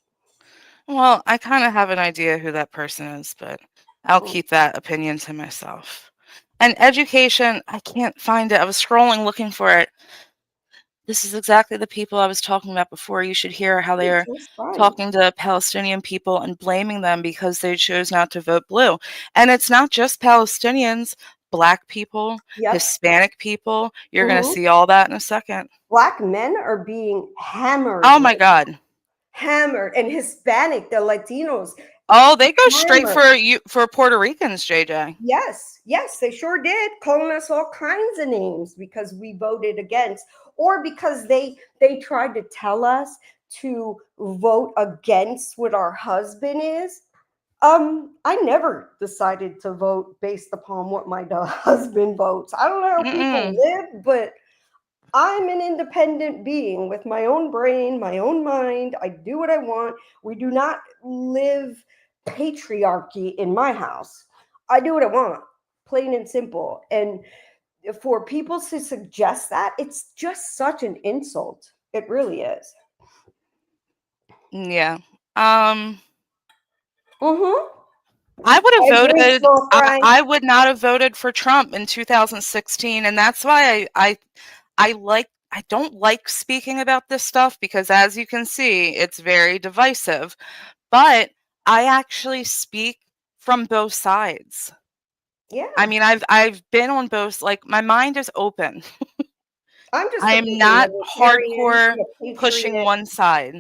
Well, I kind of have an idea who that person is, but I'll keep that opinion to myself. And education, I can't find it. I was scrolling looking for it. This is exactly the people I was talking about before. You should hear how they're talking to Palestinian people and blaming them because they chose not to vote blue. And it's not just Palestinians, Black people, Hispanic people. You're going to see all that in a second. Black men are being hammered. Oh my God. Hammered. And Hispanic, the Latinos. Oh, they go straight for Puerto Ricans, JJ. Yes, they sure did, calling us all kinds of names because we voted against, or because they tried to tell us to vote against what our husband is. I never decided to vote based upon what my husband votes. I don't know how people live, but I'm an independent being with my own brain, my own mind. I do what I want. We do not live patriarchy in my house. I do what I want, plain and simple. And for people to suggest that, it's just such an insult. It really is. Yeah. I would have voted. I would not have voted for Trump in 2016, and that's why I don't like speaking about this stuff because, as you can see, it's very divisive. But I actually speak from both sides. Yeah. I mean, I've been on both. Like, my mind is open. I am not hardcore pushing one side.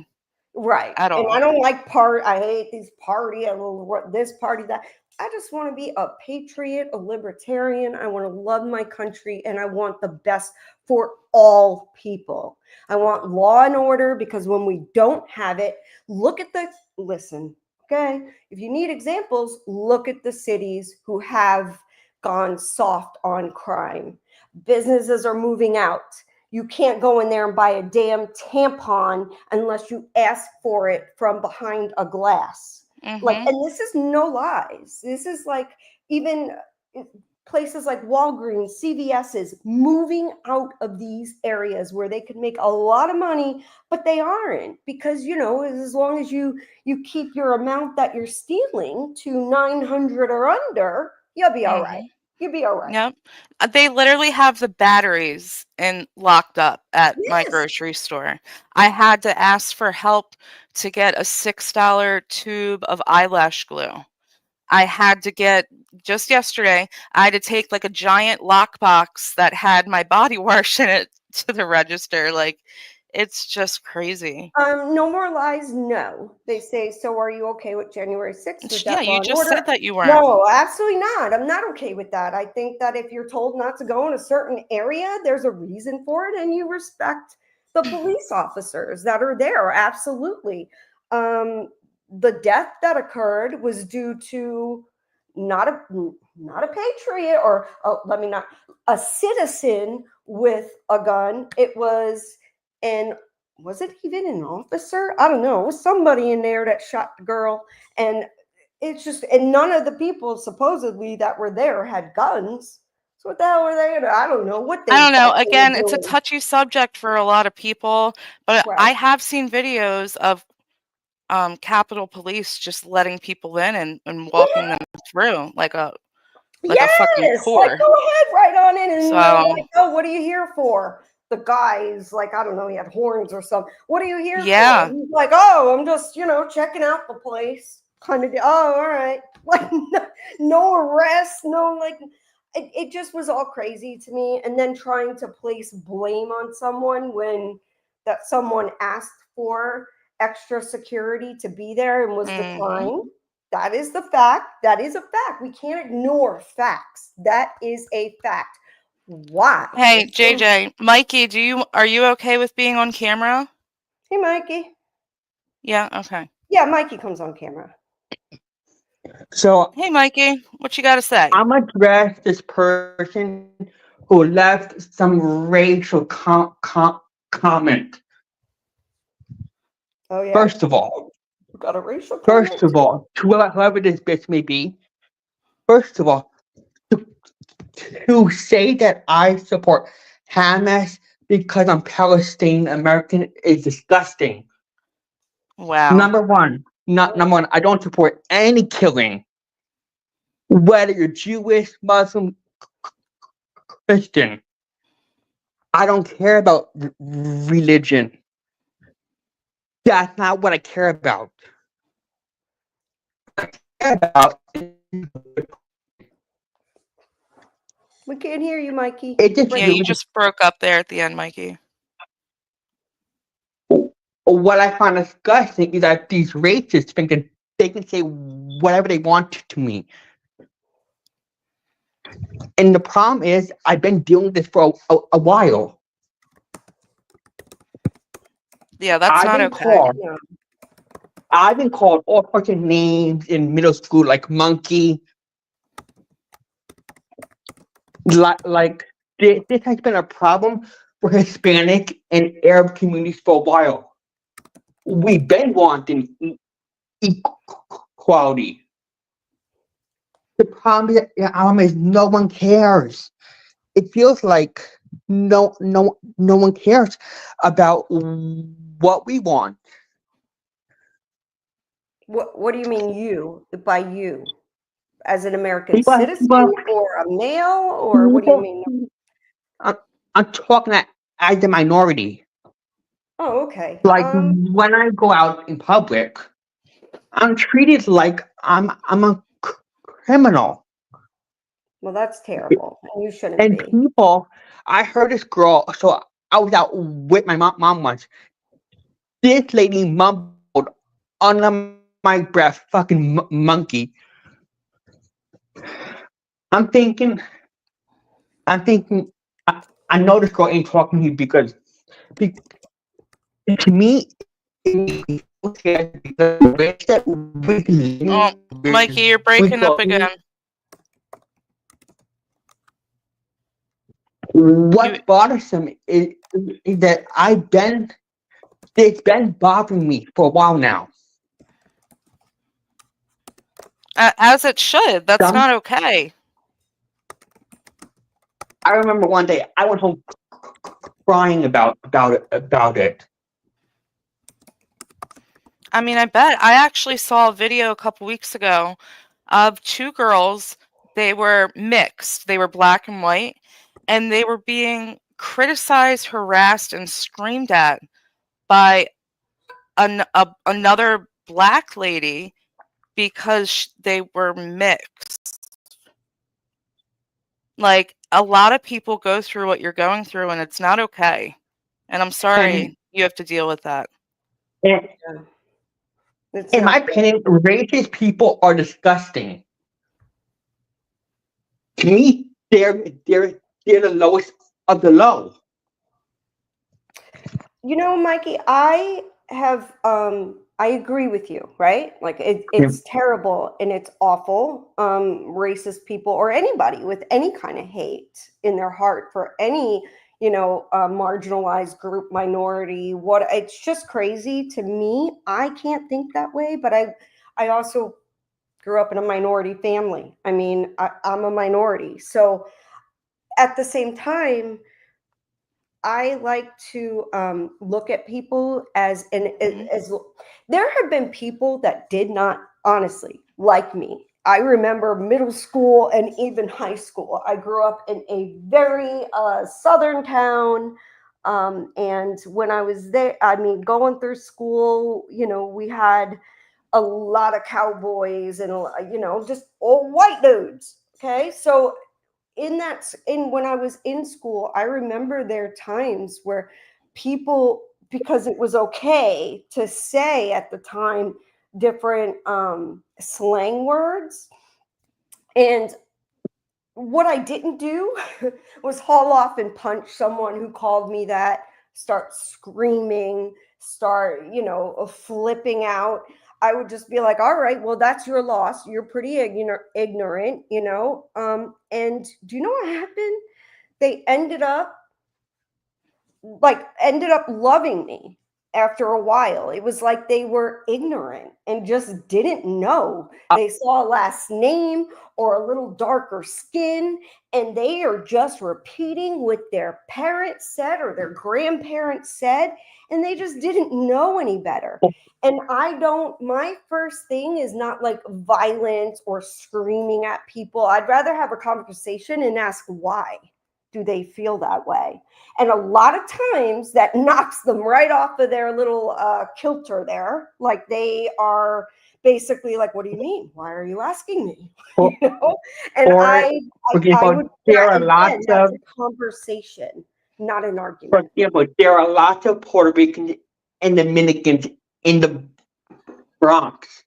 Right. At all. And I don't like I hate these party, I will this party, that. I just want to be a patriot, a libertarian. I want to love my country, and I want the best for all people. I want law and order, because when we don't have it, listen, okay? If you need examples, look at the cities who have gone soft on crime. Businesses are moving out. You can't go in there and buy a damn tampon unless you ask for it from behind a glass. And this is no lies. This is like even places like Walgreens, CVS's moving out of these areas where they could make a lot of money, but they aren't, because, you know, as long as you keep your amount that you're stealing to 900 or under, you'll be all right. You'll be all right. Yep. They literally have the batteries locked up at my grocery store. I had to ask for help to get a $6 tube of eyelash glue. I had to get, just yesterday, I had to take like a giant lockbox that had my body wash in it to the register. Like, it's just crazy. No more lies. No, they say. So, are you okay with January 6th? Yeah, you just said that you weren't. No, absolutely not. I'm not okay with that. I think that if you're told not to go in a certain area, there's a reason for it, and you respect the police officers that are there. Absolutely. The death that occurred was due to not a patriot, or a citizen with a gun. It was was it even an officer? I don't know. It was somebody in there that shot the girl. And it's just, and none of the people supposedly that were there had guns. So what the hell were they? I don't know what they I don't know. Again, it's a touchy subject for a lot of people, but I have seen videos of Capitol Police just letting people in and walking them through like a fucking tour. Like, go ahead, right on in, and like, oh, what are you here for? The guy's like, I don't know, he had horns or something. What are you here for? He's like, oh, I'm just, checking out the place. Kind of, oh, all right. Like, no arrest, no, like, it just was all crazy to me. And then trying to place blame on someone when that someone asked for extra security to be there and was declined. That is the fact. That is a fact. We can't ignore facts. That is a fact. Why? Hey, JJ, Mikey, are you okay with being on camera? Hey, Mikey. Yeah, okay. Yeah, Mikey comes on camera. So Hey, Mikey, what you got to say? I'm gonna address this person who left some racial comment. Oh yeah. First of all, We got a racial comment. to whoever this bitch may be, first of all, to say that I support Hamas because I'm Palestinian American is disgusting. Wow. Number one, I don't support any killing, whether you're Jewish, Muslim, Christian. I don't care about religion. That's not what I care about. What I care about We can't hear you, Mikey. Yeah, you just broke up there at the end, Mikey. What I find disgusting is that these racists think that they can say whatever they want to me. And the problem is, I've been dealing with this for a while. Yeah, that's not okay. I've been called all sorts of names in middle school, like monkey. Like this has been a problem for Hispanic and Arab communities for a while. We've been wanting equality. The problem is no one cares. It feels like no one cares about what we want. What do you mean you? By you? As an American citizen or a male, or what do you mean? I'm talking as a minority. Oh, okay. Like when I go out in public, I'm treated like I'm a criminal. Well, that's terrible. You shouldn't And be. people, I heard this girl. So I was out with my mom once. This lady mumbled under my breath, "Fucking monkey." I'm thinking. I know this girl ain't talking to you because to me, Oh, Mikey, you're breaking up again. What's bothersome is that it's been bothering me for a while now. As it should. That's not okay. I remember one day I went home crying about it. I mean, I bet. I actually saw a video a couple weeks ago of two girls. They were mixed. They were black and white, and they were being criticized, harassed, and screamed at by another black lady because they were mixed. Like, a lot of people go through what you're going through, and it's not okay. And I'm sorry you have to deal with that. In my opinion, racist people are disgusting. To me, they're the lowest of the low. You know, Mikey, I agree with you, right? Like it's terrible and it's awful. Racist people or anybody with any kind of hate in their heart for any, marginalized group, minority, it's just crazy to me. I can't think that way, but I also grew up in a minority family. I mean, I'm a minority. So at the same time, I like to look at people as there have been people that did not honestly like me. I remember middle school and even high school. I grew up in a very southern town. And when I was there, I mean, going through school, we had a lot of cowboys and, just all white dudes. Okay. So when I was in school, I remember there are times where people because it was okay to say at the time different slang words. And what I didn't do was haul off and punch someone who called me that, start screaming, start, flipping out. I would just be like, all right, well, that's your loss. You're pretty ignorant, and do you know what happened? They ended up loving me after a while. It was like they were ignorant and just didn't know. They saw a last name or a little darker skin, and they are just repeating what their parents said or their grandparents said, and they just didn't know any better. And my first thing is not like violence or screaming at people. I'd rather have a conversation and ask why do they feel that way. And a lot of times that knocks them right off of their little kilter there. Like they are basically like, what do you mean? Why are you asking me? And I would, there are lots that's of, a conversation, not an for argument. example, there are lots of Puerto Ricans and Dominicans in the Bronx.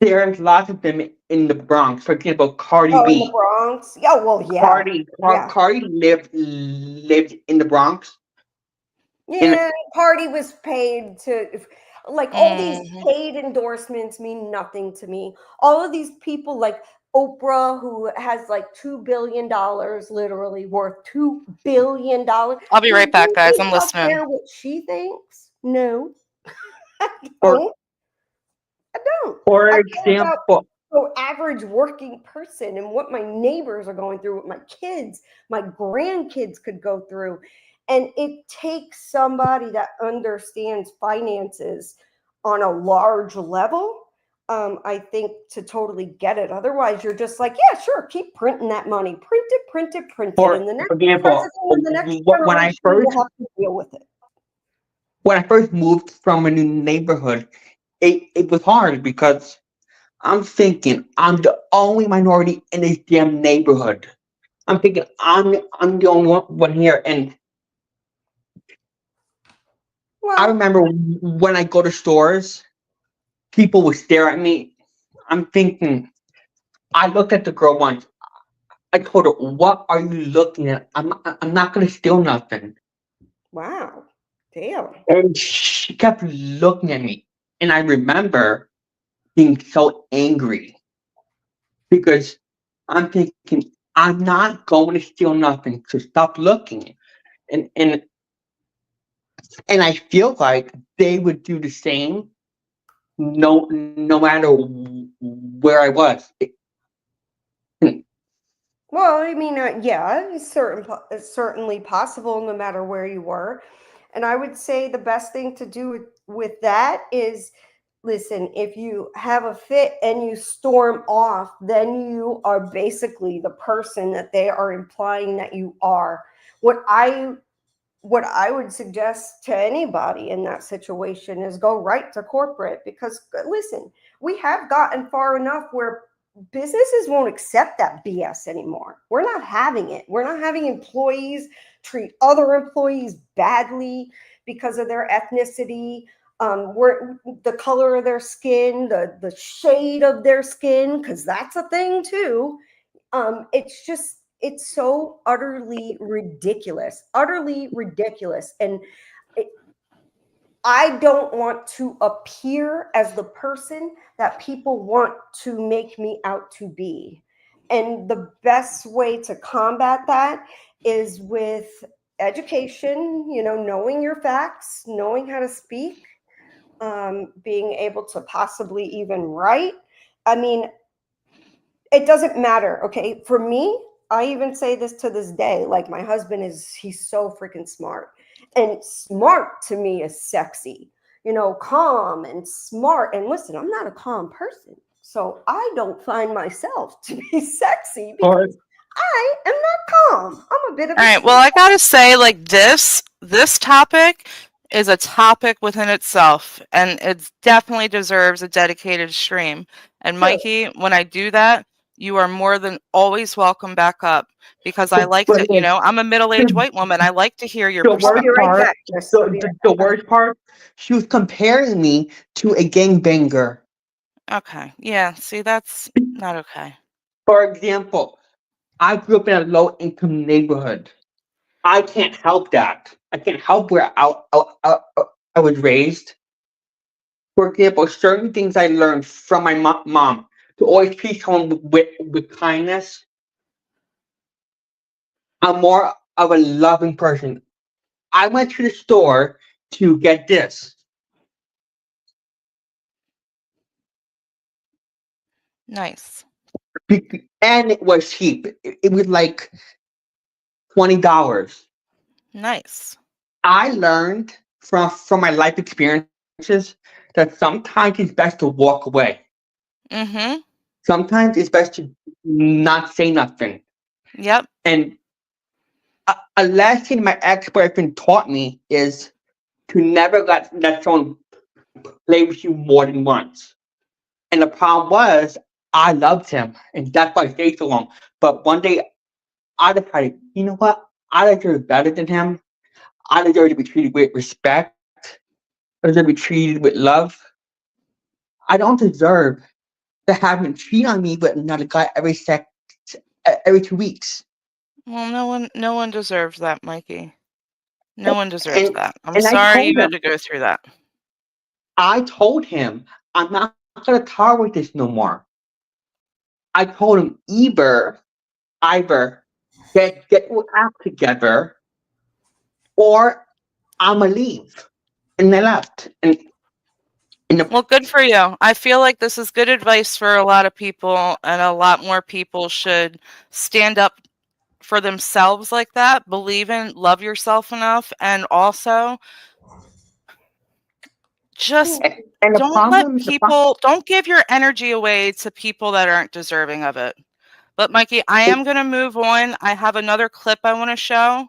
There's lots of them in the Bronx. For example, Cardi In the B. Bronx? Yeah, well, yeah. Cardi lived in the Bronx. Yeah, Cardi was paid to, like, all these paid endorsements mean nothing to me. All of these people like Oprah, who has like $2 billion, literally worth $2 billion. I'll be right back, guys. I'm I listening. care what she thinks. No, I For don't. for I care about example, the average working person and what my neighbors are going through, what my kids, my grandkids could go through. And it takes somebody that understands finances on a large level, I think, to totally get it. Otherwise, you're just like, yeah, sure, keep printing that money. Print it. And the next example, president and the next when I generation will have to deal with it. when I first moved from a new neighborhood, it was hard because I'm thinking I'm the only minority in this damn neighborhood. I'm thinking I'm the only one here, and I remember when I go to stores, people would stare at me. I'm thinking, I looked at the girl once. I told her, "What are you looking at? I'm not gonna steal nothing." Wow, damn. And she kept looking at me, and I remember being so angry because I'm thinking I'm not going to steal nothing. So stop looking, and and and I feel like they would do the same, no matter where I was. Well, I mean, yeah, it's certainly possible no matter where you were. And I would say the best thing to do with that is, listen, if you have a fit and you storm off, then you are basically the person that they are implying that you are. What I would suggest to anybody in that situation is go right to corporate, because listen, we have gotten far enough where businesses won't accept that BS anymore. We're not having it. We're not having employees treat other employees badly because of their ethnicity, the color of their skin, the shade of their skin, because that's a thing too. It's so utterly ridiculous. And I don't want to appear as the person that people want to make me out to be. And the best way to combat that is with education, knowing your facts, knowing how to speak, being able to possibly even write. I mean, it doesn't matter. Okay. For me, I even say this to this day, like my husband he's so freaking smart. And smart to me is sexy, calm and smart. And listen, I'm not a calm person. So I don't find myself to be sexy because I am not calm. I'm a bit of a All right. Well, I gotta say, like this topic is a topic within itself, and it definitely deserves a dedicated stream. And True. Mikey, when I do that, you are more than always welcome back up, because I like But to, you know, I'm a middle-aged white woman. I like to hear your the I'll worst be right perspective. part, back. Just I'll be right the back. worst part, she was comparing me to a gangbanger. Okay. Yeah. See, that's not okay. For example, I grew up in a low income neighborhood. I can't help that. I can't help where I was raised. For example, certain things I learned from my mom to always treat someone with kindness. I'm more of a loving person. I went to the store to get this. Nice. And it was cheap. It was like $20. Nice. I learned from my life experiences that sometimes it's best to walk away. Mm-hmm. Sometimes it's best to not say nothing. Yep. And a lesson my ex-boyfriend taught me is to never let someone play with you more than once. And the problem was, I loved him, and that's why I stayed so long. But one day, I decided, you know what? I deserve better than him. I deserve to be treated with respect. I deserve to be treated with love. I don't deserve to have him cheat on me with another guy every 2 weeks. Well, no one deserves that, Mikey. No one deserves And that. I'm and I sorry told you had him, to go through that. I'm not gonna tolerate this no more. I told him either get your act together, or I'ma leave. And I left. And Well, good for you. I feel like this is good advice for a lot of people, and a lot more people should stand up for themselves like that, love yourself enough, and also just and don't give your energy away to people that aren't deserving of it. But Mikey, I am going to move on. I have another clip I want to show,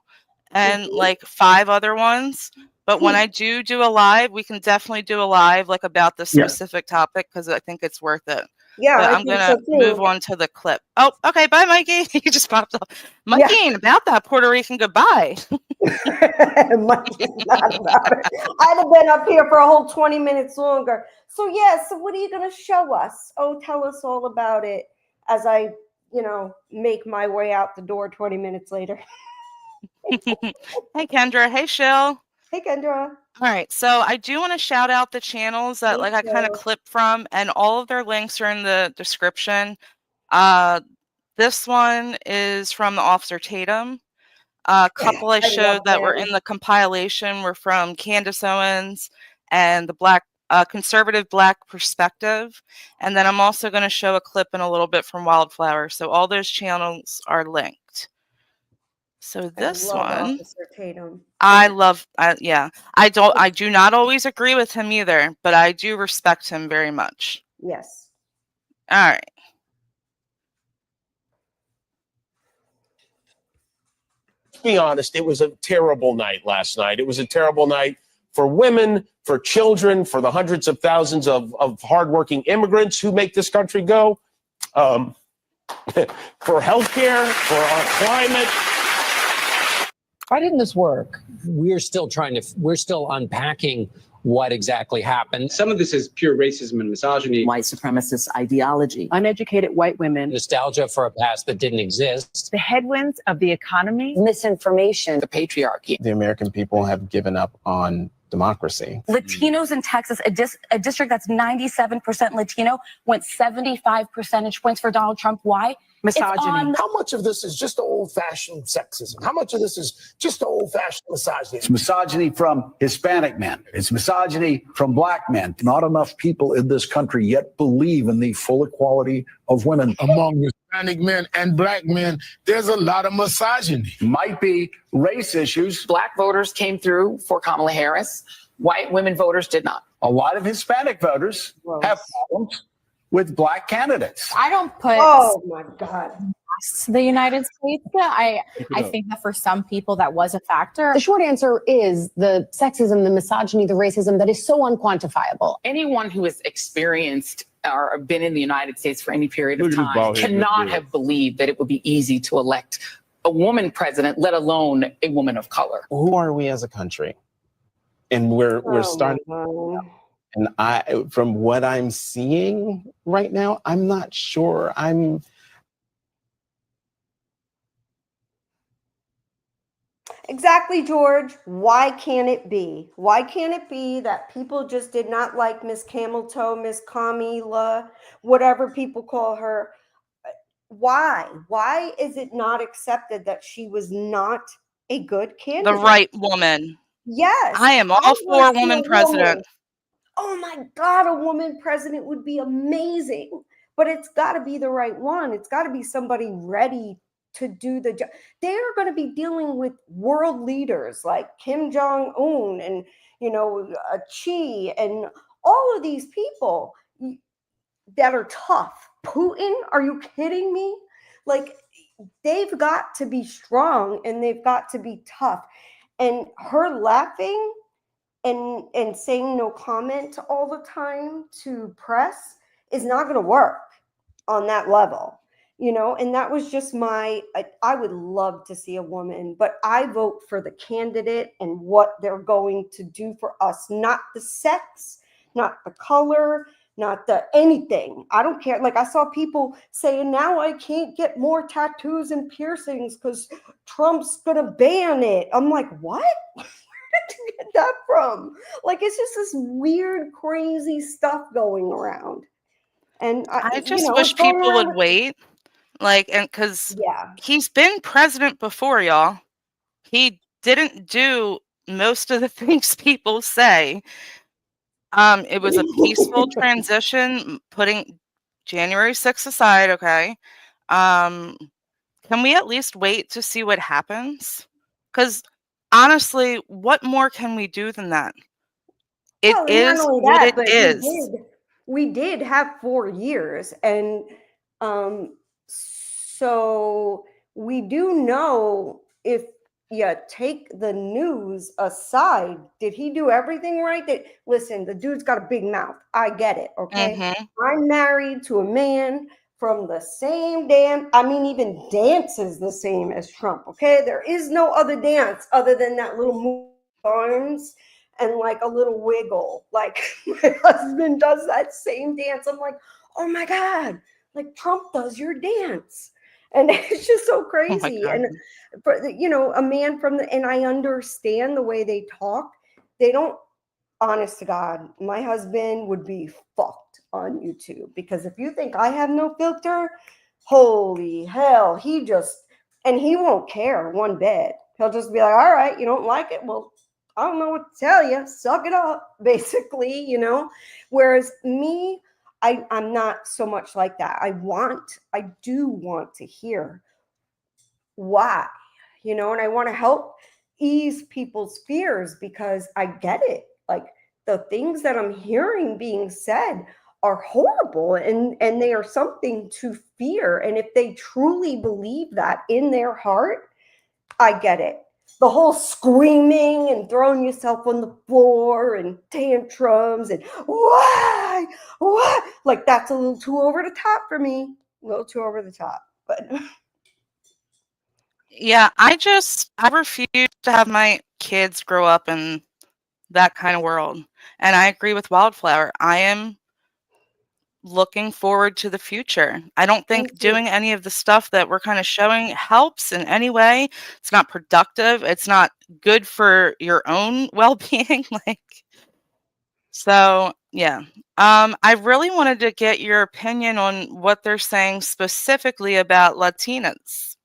and like 5 other ones. But when I do a live, we can definitely do a live like about this Yeah. specific topic, because I think it's worth it. Yeah, But I I'm think gonna so too. move on to the clip. Oh, okay. Bye, Mikey. He just popped up. Mikey ain't about that Puerto Rican goodbye. Mikey's not about it. I'd have been up here for a whole 20 minutes longer. So yeah, so what are you gonna show us? Oh, tell us all about it as I, make my way out the door 20 minutes later. Hey, Kendra. Hey, Shill. Hey, Kendra. All right, so I do want to shout out the channels that I kind of clipped from, and all of their links are in the description. This one is from the Officer Tatum. A couple I showed that were in the compilation were from Candace Owens and the Conservative Black Perspective. And then I'm also going to show a clip in a little bit from Wildflower. So all those channels are linked. So this one, Officer Tatum. I do not always agree with him either, but I do respect him very much. Yes. All right. Be honest, it was a terrible night last night. It was a terrible night for women, for children, for the hundreds of thousands of hardworking immigrants who make this country go, for healthcare, for our climate. Why didn't this work? We're still unpacking what exactly happened. Some of this is pure racism and misogyny. White supremacist ideology. Uneducated white women. Nostalgia for a past that didn't exist. The headwinds of the economy. Misinformation. The patriarchy. The American people have given up on democracy. Latinos in Texas, a district that's 97% Latino, went 75 percentage points for Donald Trump. Why? Misogyny. How much of this is just old-fashioned sexism? How much of this is just old-fashioned misogyny? It's misogyny from Hispanic men. It's misogyny from black men. Not enough people in this country yet believe in the full equality of women. Among Hispanic men and black men, there's a lot of misogyny. Might be race issues. Black voters came through for Kamala Harris. White women voters did not. A lot of Hispanic voters have problems with black candidates. I don't put oh my God. the United States. I think that for some people that was a factor. The short answer is the sexism, the misogyny, the racism that is so unquantifiable. Anyone who has experienced or been in the United States for any period of Look at this time bald-headed cannot dude. have believed that it would be easy to elect a woman president, let alone a woman of color. Who are we as a country? And we're starting. And from what I'm seeing right now, I'm not sure. Exactly, George. Why can't it be? Why can't it be that people just did not like Miss Camel-Toe, Miss Camila, whatever people call her? Why? Why is it not accepted that she was not a good candidate? The right woman. Yes. I am all for wanna see woman a president. Oh my God, a woman president would be amazing. But it's got to be the right one. It's got to be somebody ready to do the job. They are going to be dealing with world leaders like Kim Jong-un and, Xi and all of these people that are tough. Putin, are you kidding me? Like, they've got to be strong and they've got to be tough. And her laughing and saying no comment all the time to press is not going to work on that level, and that was just I would love to see a woman, but I vote for the candidate and what they're going to do for us, not the sex, not the color, not the anything. I don't care. Like, I saw people saying now I can't get more tattoos and piercings because Trump's gonna ban it. I'm like, what? Where did you get that from? Like, it's just this weird, crazy stuff going around. And I just wish people would wait, and because he's been president before, y'all. He didn't do most of the things people say. It was a peaceful transition, putting January 6th aside, okay? Can we at least wait to see what happens? Because honestly, what more can we do than that? It Well, and is not only what that, it but is. we did have 4 years, and so we do know, if you take the news aside, did he do everything right? Listen, the dude's got a big mouth. I get it, okay? I'm married to a man from the same even dances the same as Trump, okay? There is no other dance other than that little move arms and like a little wiggle. Like, my husband does that same dance. I'm like, oh my God, like Trump does your dance. And it's just so crazy. And for a man and I understand the way they talk. They don't, honest to God, my husband would be fucked on YouTube, because if you think I have no filter, holy hell, he won't care one bit. He'll just be like, all right, you don't like it? Well, I don't know what to tell you. Suck it up, basically, Whereas me, I'm not so much like that. I do want to hear why, and I want to help ease people's fears, because I get it. Like, the things that I'm hearing being said are horrible, and they are something to fear. And if they truly believe that in their heart, I get it. The whole screaming and throwing yourself on the floor and tantrums and why, like, that's a little too over the top for me. A little too over the top, but. Yeah, I refuse to have my kids grow up in that kind of world. And I agree with Wildflower. I am looking forward to the future. I don't think doing any of the stuff that we're kind of showing helps in any way. It's not productive. It's not good for your own well-being. So yeah. I really wanted to get your opinion on what they're saying specifically about Latinas.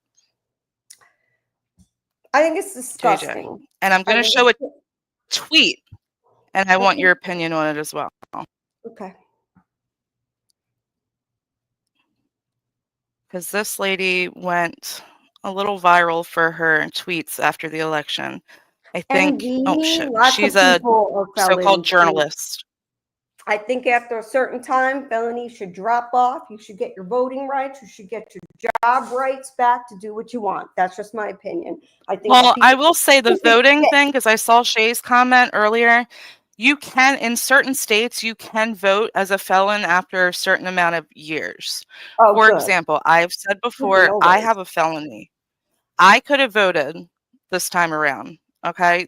I think it's disgusting. JJ. And I'm going to show a tweet, and I want your opinion on it as well. Okay. Because this lady went a little viral for her tweets after the election. I think, she's a so-called journalist. I think after a certain time, felonies should drop off. You should get your voting rights. You should get your job rights back to do what you want. That's just my opinion. I think. Well, I will say the voting thing, because I saw Shay's comment earlier. You can, in certain states, you can vote as a felon after a certain amount of years. Oh, For good. example, I've said Good to before, know I those. have a felony. I could have voted this time around, okay?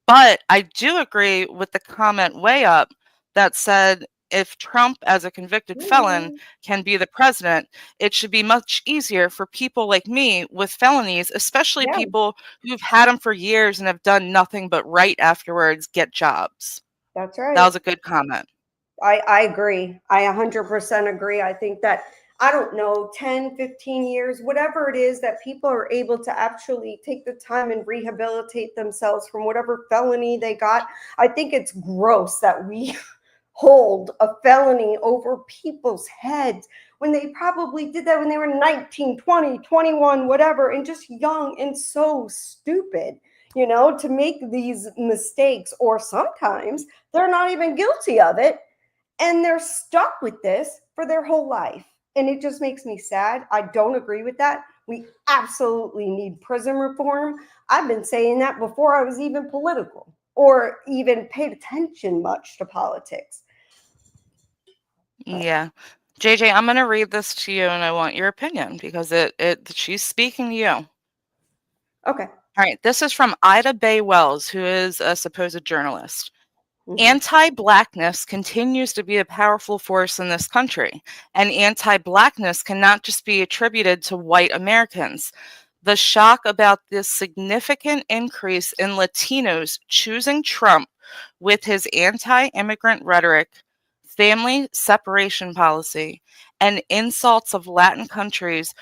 But I do agree with the comment way up that said if Trump, as a convicted felon, can be the president, it should be much easier for people like me with felonies, especially Yeah. people who've had them for years and have done nothing but right afterwards get jobs. That's That right. was a good comment. I agree. I 100% agree. I think that, I don't know, 10, 15 years, whatever it is, that people are able to actually take the time and rehabilitate themselves from whatever felony they got. I think it's gross that we hold a felony over people's heads when they probably did that when they were 19, 20, 21, whatever, and just young and so stupid, you know, to make these mistakes. Or sometimes they're not even guilty of it, and they're stuck with this for their whole life. And it just makes me sad. I don't agree with that. We absolutely need prison reform. I've been saying that before I was even political or even paid attention much to politics. Yeah. JJ, I'm going to read this to you and I want your opinion because she's speaking to you. Okay. All right. This is from Ida Bay Wells, who is a supposed journalist. Anti-Blackness continues to be a powerful force in this country, and anti-Blackness cannot just be attributed to white Americans. The shock about this significant increase in Latinos choosing Trump with his anti-immigrant rhetoric, family separation policy, and insults of Latin countries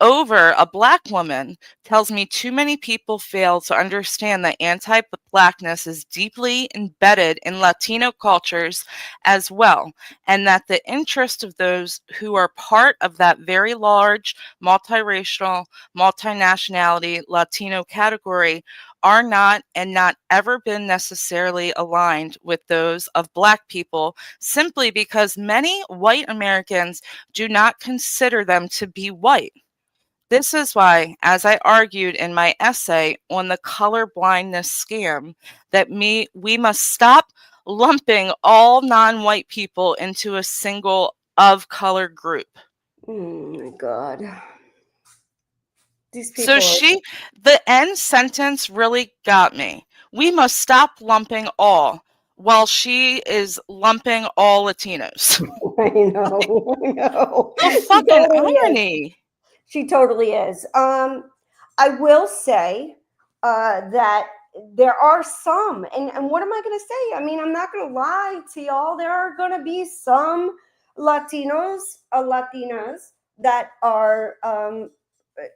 over a Black woman tells me too many people fail to understand that anti-Blackness is deeply embedded in Latino cultures as well, and that the interest of those who are part of that very large, multiracial, multinationality Latino category are not and not ever been necessarily aligned with those of Black people, simply because many white Americans do not consider them to be white. This is why, as I argued in my essay on the color blindness scam, that we must stop lumping all non-white people into a single of color group. Oh my God. These So people the end sentence really got me. We must stop lumping all, while she is lumping all Latinos. I know. I know. The She fucking totally is. irony. She totally is. I will say that there are some, and what am I going to say? I mean, I'm not going to lie to y'all. There are going to be some Latinos, Latinas that are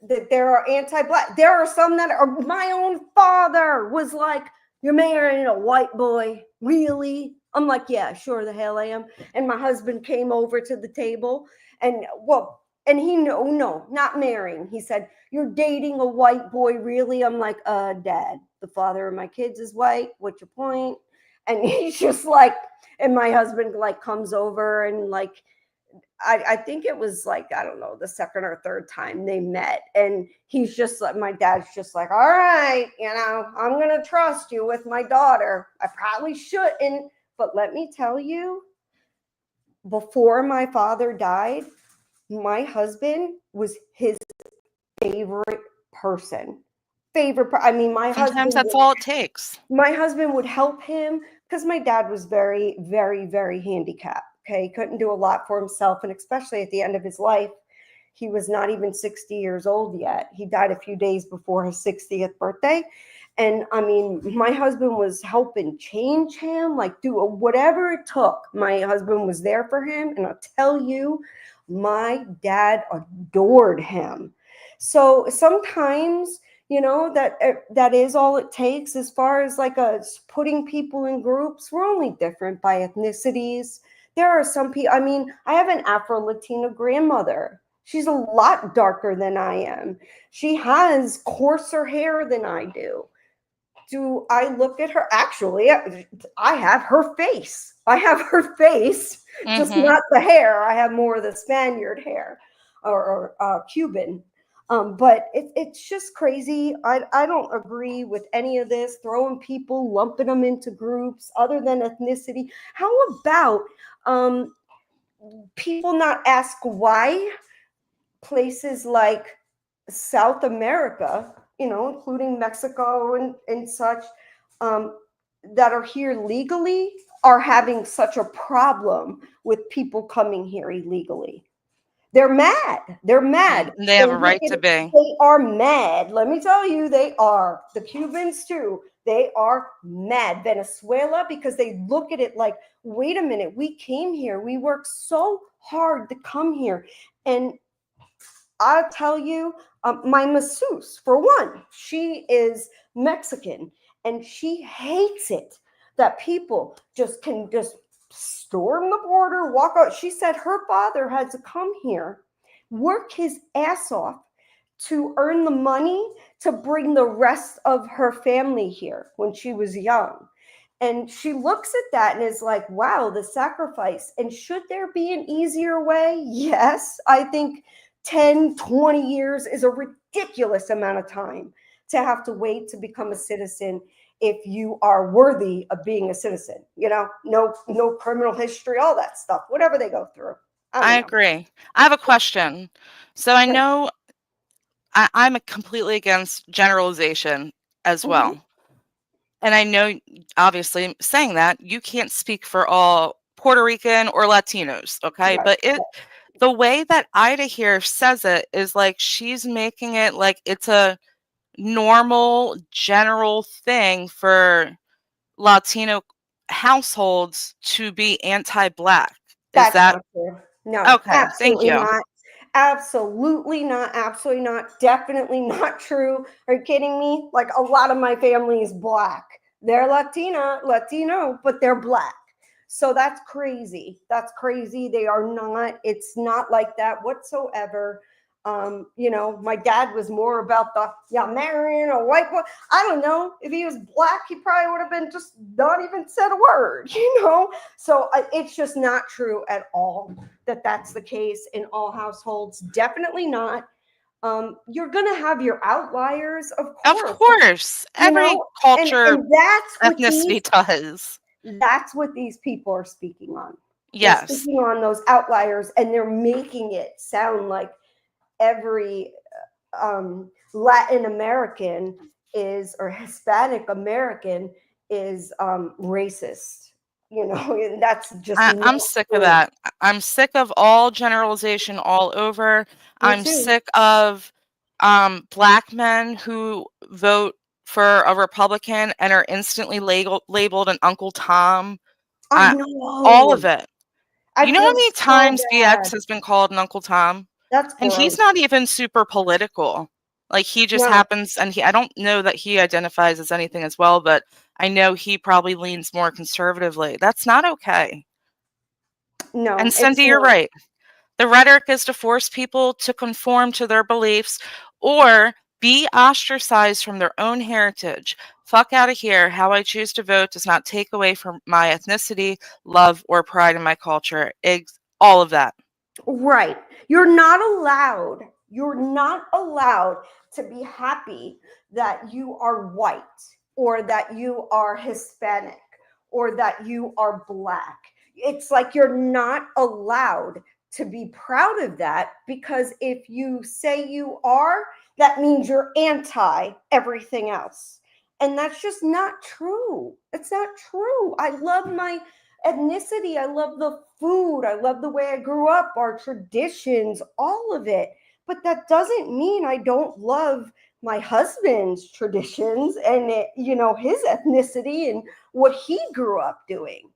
that there are anti-Black. There are some that are. My own father was like, "You're marrying a white boy, really?" I'm like, "Yeah, sure the hell I am." And my husband came over to the table, and and he no, not marrying. He said, "You're dating a white boy, really?" I'm like, Dad, the father of my kids is white. What's your point? And he's just like, and my husband like comes over and like, I think it was like, I don't know, the second or third time they met. And he's just like, my dad's just like, all right, you know, I'm going to trust you with my daughter. I probably shouldn't, but let me tell you, before my father died, my husband was his favorite person. I mean, my Sometimes husband that's all it takes. My husband would help him because my dad was very, very, very handicapped. Okay. He couldn't do a lot for himself. And especially at the end of his life, he was not even 60 years old yet. He died a few days before his 60th birthday. And I mean, my husband was helping change him, like do whatever it took. My husband was there for him. And I'll tell you, my dad adored him. So sometimes, you know, that is all it takes as far as like putting people in groups. We're only different by ethnicities. There are some people, I mean, I have an Afro-Latina grandmother. She's a lot darker than I am. She has coarser hair than I do. Do I look at her? Actually, I have her face. I have her face, just not the hair. I have more of the Spaniard hair or Cuban. But it's just crazy. I don't agree with any of this, throwing people, lumping them into groups other than ethnicity. How about people not ask why places like South America, including Mexico and such, that are here legally are having such a problem with people coming here illegally? They're mad. They're mad. They have a right to be. They are mad. Let me tell you, they are. The Cubans too. They are mad. Venezuela, because they look at it like, wait a minute, we came here. We worked so hard to come here. And I'll tell you, my masseuse, for one, she is Mexican, and she hates it that people can storm the border, walk out. She said her father had to come here, work his ass off to earn the money to bring the rest of her family here when she was young. And she looks at that and is like, wow, the sacrifice. And should there be an easier way? Yes, I think 10, 20 years is a ridiculous amount of time to have to wait to become a citizen if you are worthy of being a citizen. No criminal history, all that stuff, whatever they go through. I agree. I have a question. So I know I'm completely against generalization as well. And I know, obviously, saying that, you can't speak for all Puerto Rican or Latinos, okay? But the way that Ida here says it is like she's making it like it's a normal, general thing for Latino households to be anti-Black. Is that not true? No, okay? Thank absolutely you. not. Absolutely not. Absolutely not. Definitely not true. Are you kidding me? Like, a lot of my family is Black. They're Latino, but they're Black. So that's crazy. That's crazy. They are not. It's not like that whatsoever. My dad was more about marrying a white boy. I don't know. If he was Black, he probably would have been just not even said a word, So it's just not true at all that that's the case in all households. Definitely not. You're going to have your outliers, of course. Of course. Every culture, and that's what ethnicity does. That's what these people are speaking on. Yes. They're speaking on those outliers, and they're making it sound like every Latin American or Hispanic American is racist. And that's just. I'm sick of that. I'm sick of all generalization all over. I'm sick of Black men who vote for a Republican and are instantly labeled an Uncle Tom. I know. All of it. You know how many so times bad. BX has been called an Uncle Tom? That's and he's gross. not even super political. Like, he just happens, and I don't know that he identifies as anything as well, but I know he probably leans more conservatively. That's not okay. No. And Cindy, you're right. The rhetoric is to force people to conform to their beliefs or be ostracized from their own heritage. Fuck out of here. How I choose to vote does not take away from my ethnicity, love, or pride in my culture. All of that. Right. You're not allowed to be happy that you are white or that you are Hispanic or that you are Black. It's like you're not allowed to be proud of that, because if you say you are, that means you're anti everything else. And that's just not true. It's not true. I love my ethnicity. I love the food. I love the way I grew up, our traditions, all of it. But that doesn't mean I don't love my husband's traditions and his ethnicity and what he grew up doing.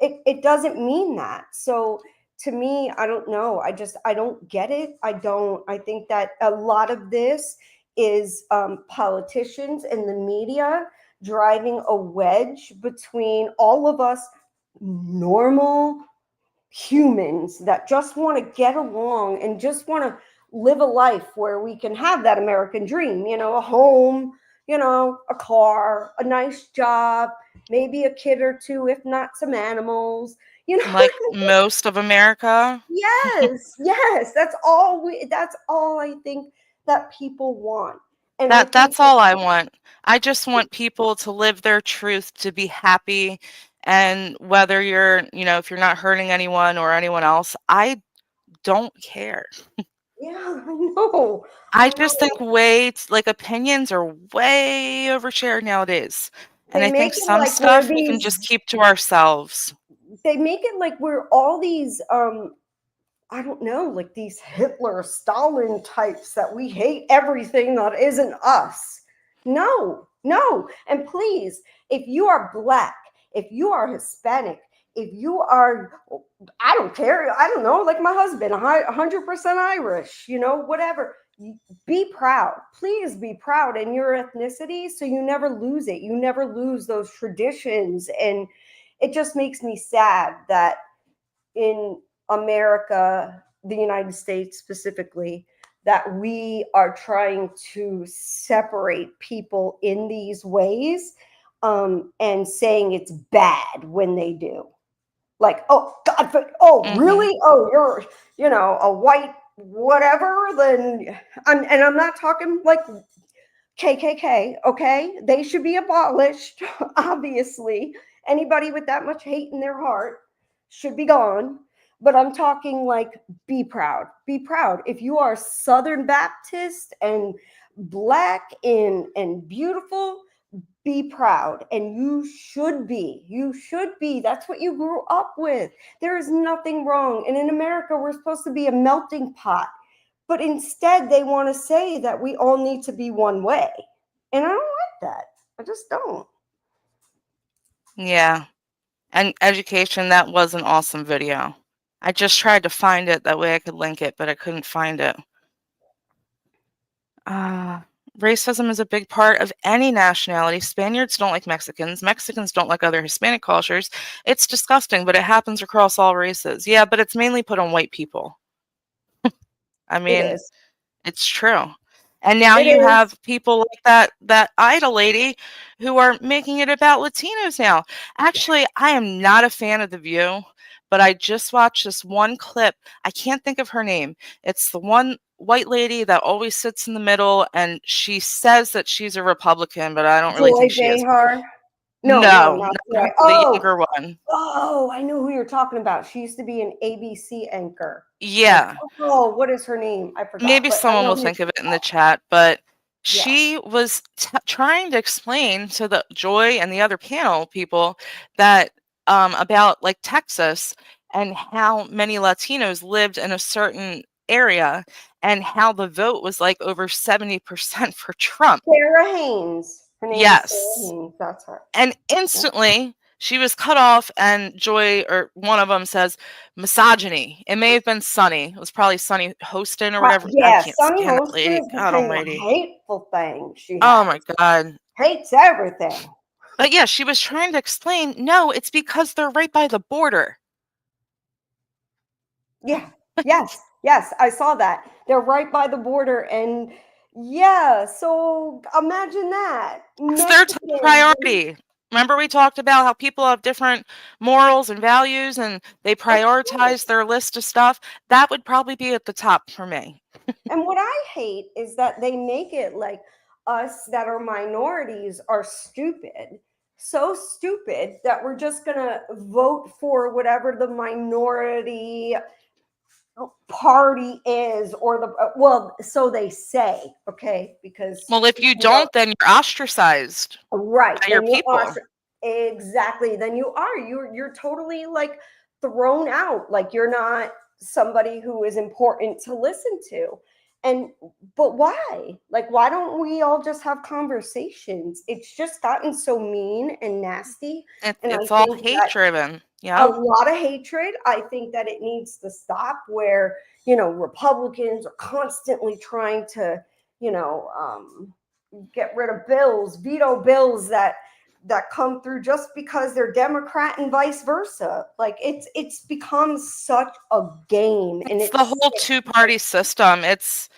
It doesn't mean that. So to me, I don't know. I don't get it. I think that a lot of this is politicians and the media driving a wedge between all of us normal humans that just want to get along and just want to live a life where we can have that American dream, a home, a car, a nice job, maybe a kid or two, if not some animals, Like most of America. Yes. That's all I think that people want. And I think That's all I want. I just want people to live their truth, to be happy, and whether you're, if you're not hurting anyone or anyone else, I don't care. Yeah, I know. I just think opinions are way overshared nowadays. And They I think make it some like we're stuff we can just these keep to ourselves. they make it like we're all these I don't know, like these Hitler, Stalin types that we hate everything that isn't us. No, no. And please, if you are Black, if you are Hispanic, if you are, I don't care, I don't know, like my husband, 100% Irish, whatever. Be proud. Please be proud in your ethnicity so you never lose it. You never lose those traditions. And it just makes me sad that in America, the United States specifically, that we are trying to separate people in these ways, and saying it's bad when they do. Like, oh, God, really? Oh, you're, a white whatever, then, and I'm not talking like KKK, okay? They should be abolished, obviously. Anybody with that much hate in their heart should be gone. But I'm talking like, be proud. Be proud. If you are Southern Baptist and Black and beautiful, be proud. And you should be. You should be. That's what you grew up with. There is nothing wrong. And in America, we're supposed to be a melting pot. But instead, they want to say that we all need to be one way. And I don't like that. I just don't. Yeah. And education, that was an awesome video. I just tried to find it, that way I could link it, but I couldn't find it. Racism is a big part of any nationality. Spaniards don't like Mexicans. Mexicans don't like other Hispanic cultures. It's disgusting, but it happens across all races. Yeah, but it's mainly put on white people. I mean, It is. it's true. And now It you is. have people like that Ida lady who are making it about Latinos now. Actually, I am not a fan of The View, but I just watched this one clip. I can't think of her name. It's the one white lady that always sits in the middle, and she says that she's a Republican, but I don't really Joy think she is. Behar? No, not not Joy. her, the younger one. Oh, I know who you're talking about. She used to be an ABC anchor. Yeah. Oh, what is her name? I forgot. Maybe but I someone know will who think you're of it in the chat, but Yeah. she was trying to explain to the Joy and the other panel people that about like Texas and how many Latinos lived in a certain area and how the vote was like over 70% for Trump. Sarah Haynes. Her name is Sarah Yes. Haynes. That's her. And instantly she was cut off, and Joy, or one of them, says misogyny. It may have been Sunny. It was probably Sunny Hostin or whatever. I Yeah, can't Sunny stand that Hostin lady. is the God kind of almighty. hateful thing she has. Oh my God. Hates everything. But yeah, she was trying to explain, no, it's because they're right by the border. Yeah. Yes, I saw that. They're right by the border, and yeah, so imagine that. It's their top priority. Remember we talked about how people have different morals and values and they prioritize their list of stuff? That would probably be at the top for me. And what I hate is that they make it like us that are minorities are stupid. So stupid that we're just going to vote for whatever the minority party is, or well, so they say, okay? Because Well, if you don't, then you're ostracized. Right. By your people. Exactly. Then you're totally like thrown out. Like you're not somebody who is important to listen to. But why? Like, why don't we all just have conversations? It's just gotten so mean and nasty. It's all hate driven. A Yeah. lot of hatred. I think that it needs to stop, where, Republicans are constantly trying to, get rid of bills, veto bills that come through just because they're Democrat and vice versa. Like it's become such a game, and it's the whole two-party system. It's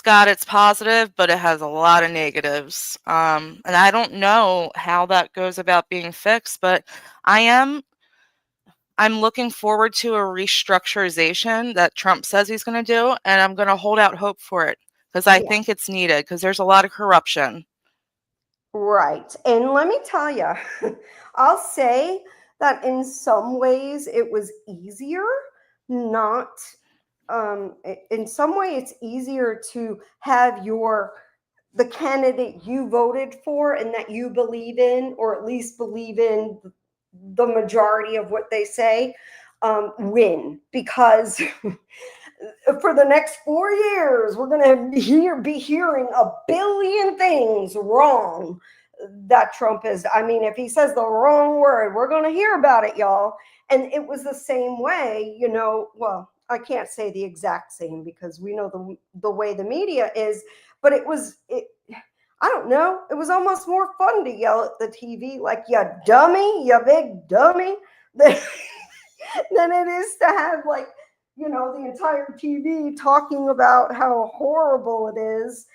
got its positive, but it has a lot of negatives. And I don't know how that goes about being fixed, but I'm looking forward to a restructurization that Trump says he's going to do, and I'm going to hold out hope for it because I think it's needed because there's a lot of corruption. Right. And let me tell you, I'll say that in some ways it was easier not, in some way it's easier to have the candidate you voted for and that you believe in, or at least believe in the majority of what they say, win, because for the next 4 years, we're going to be hearing a billion things wrong that Trump is. I mean, if he says the wrong word, we're going to hear about it, y'all. And it was the same way, you know, well, I can't say the exact same because we know the way the media is, but I don't know. It was almost more fun to yell at the TV like, you dummy, you big dummy, than it is to have, like, you know, the entire TV talking about how horrible it is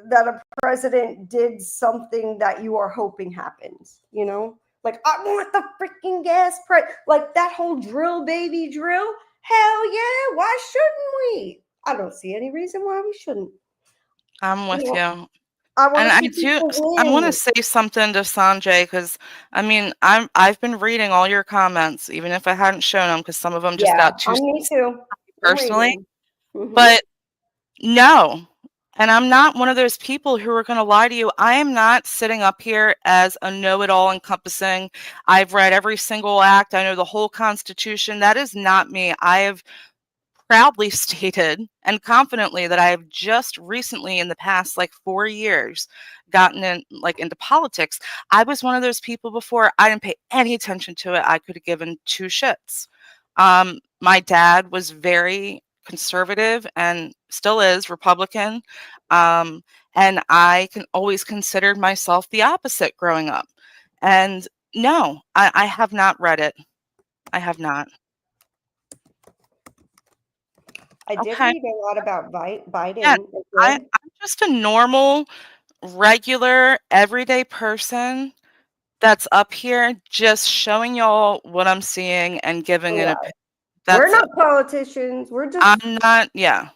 that a president did something that you are hoping happens, you know? Like, I want the freaking gas price. Like, that whole drill, baby, drill. Hell yeah, why shouldn't we? I don't see any reason why we shouldn't. I'm with you. I want And to I see people I want win. to say something to Sanjay because I mean I've been reading all your comments, even if I hadn't shown them because some of them just Yeah, got too me too. personally. Mhm. But no, and I'm not one of those people who are going to lie to you. I am not sitting up here as a know-it-all encompassing. I've read every single act. I know the whole Constitution. That is not me. I have proudly stated and confidently that I have just recently in the past like 4 years gotten into politics. I was one of those people before. I didn't pay any attention to it. I could have given 2 shits. My dad was very conservative and still is Republican. And I can always considered myself the opposite growing up. And no, I have not read it. I have not. I did Okay. read a lot about Biden. Yeah, I I'm did. just a normal, regular, everyday person that's up here just showing y'all what I'm seeing and giving an Right. opinion. We're That's not it. politicians. We're just I'm not, yeah.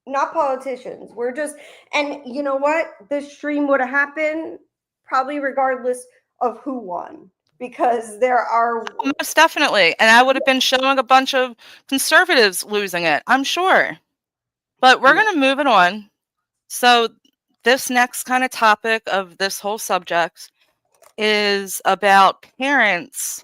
not politicians. We're just, and you know what? This stream would have happened probably regardless of who won, because there are. Most definitely. And I would have been showing a bunch of conservatives losing it, I'm sure. But we're going to move it on. So this next kind of topic of this whole subject is about parents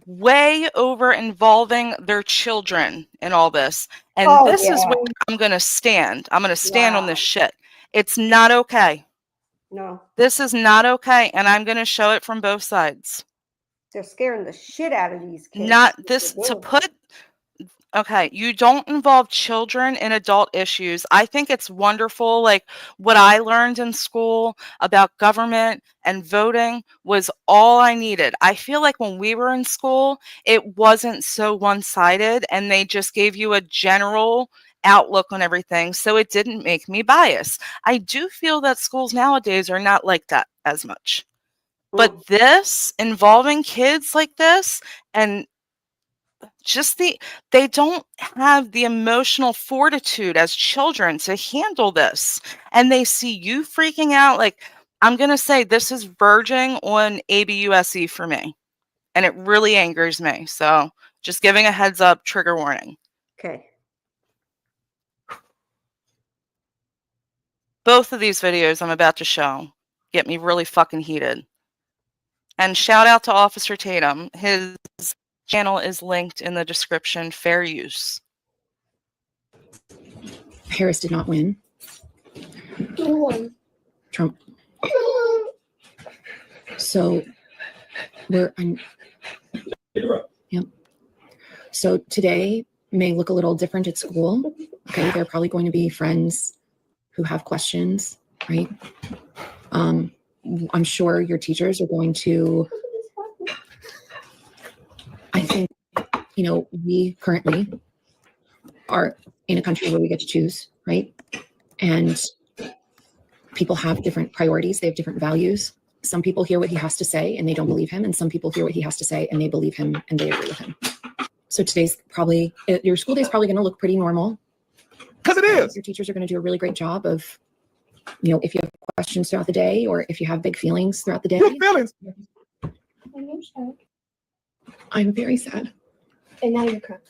way over involving their children in all this. And this is where I'm going to stand. I'm going to stand on this shit. It's not okay. No, This is not okay. And I'm going to show it from both sides. they're scaring the shit out of these kids. Not this to put. Okay, you don't involve children in adult issues. I think it's wonderful. Like what I learned in school about government and voting was all I needed. I feel like when we were in school, it wasn't so one-sided and they just gave you a general outlook on everything. So it didn't make me biased. I do feel that schools nowadays are not like that as much. But this involving kids like this and just they don't have the emotional fortitude as children to handle this, and they see you freaking out. Like, I'm gonna say this is verging on ABUSE for me, and it really angers me. So just giving a heads up, trigger warning. Okay. Both of these videos I'm about to show get me really fucking heated. And shout out to Officer Tatum. His channel is linked in the description. Fair use. Harris did not win. Trump. So yep. So today may look a little different at school. Okay, there are probably going to be friends who have questions, right? I'm sure your teachers are going to, I think, you know, we currently are in a country where we get to choose, right? And people have different priorities. They have different values. Some people hear what he has to say and they don't believe him. And some people hear what he has to say and they believe him and they agree with him. So today's probably, your school day is probably going to look pretty normal. Because it Your teachers are going to do a really great job of, if you have questions throughout the day or if you have big feelings throughout the day. Feelings. I'm very sad. And now you're crying.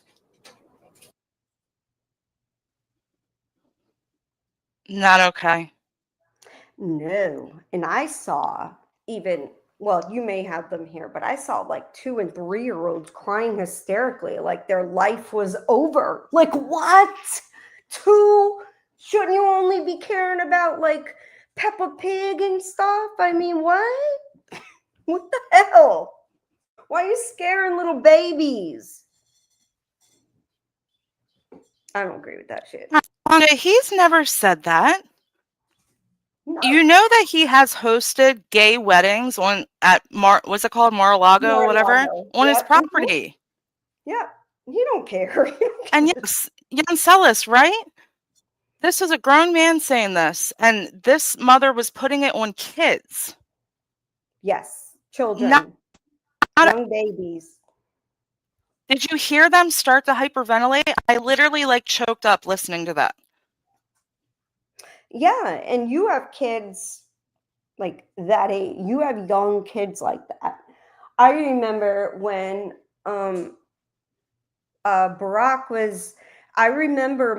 Not okay. No. And I saw even, well, you may have them here, but I saw like 2 and 3-year-olds crying hysterically, like their life was over. Like, what? 2? Shouldn't you only be caring about like Peppa Pig and stuff? I mean, what? What the hell? Why are you scaring little babies? I don't agree with that shit. He's never said that. No. You know that he has hosted gay weddings what's it called, Mar-a-Lago or whatever, Mar-a-Lago. on his Yep. property. Yeah, he don't care. And yes, Jan Celis, right? This was a grown man saying this, and this mother was putting it on kids. Yes, children, young babies. Did you hear them start to hyperventilate? I literally like choked up listening to that. Yeah, and you have kids like that age. You have young kids like that. I remember when Barack was, I remember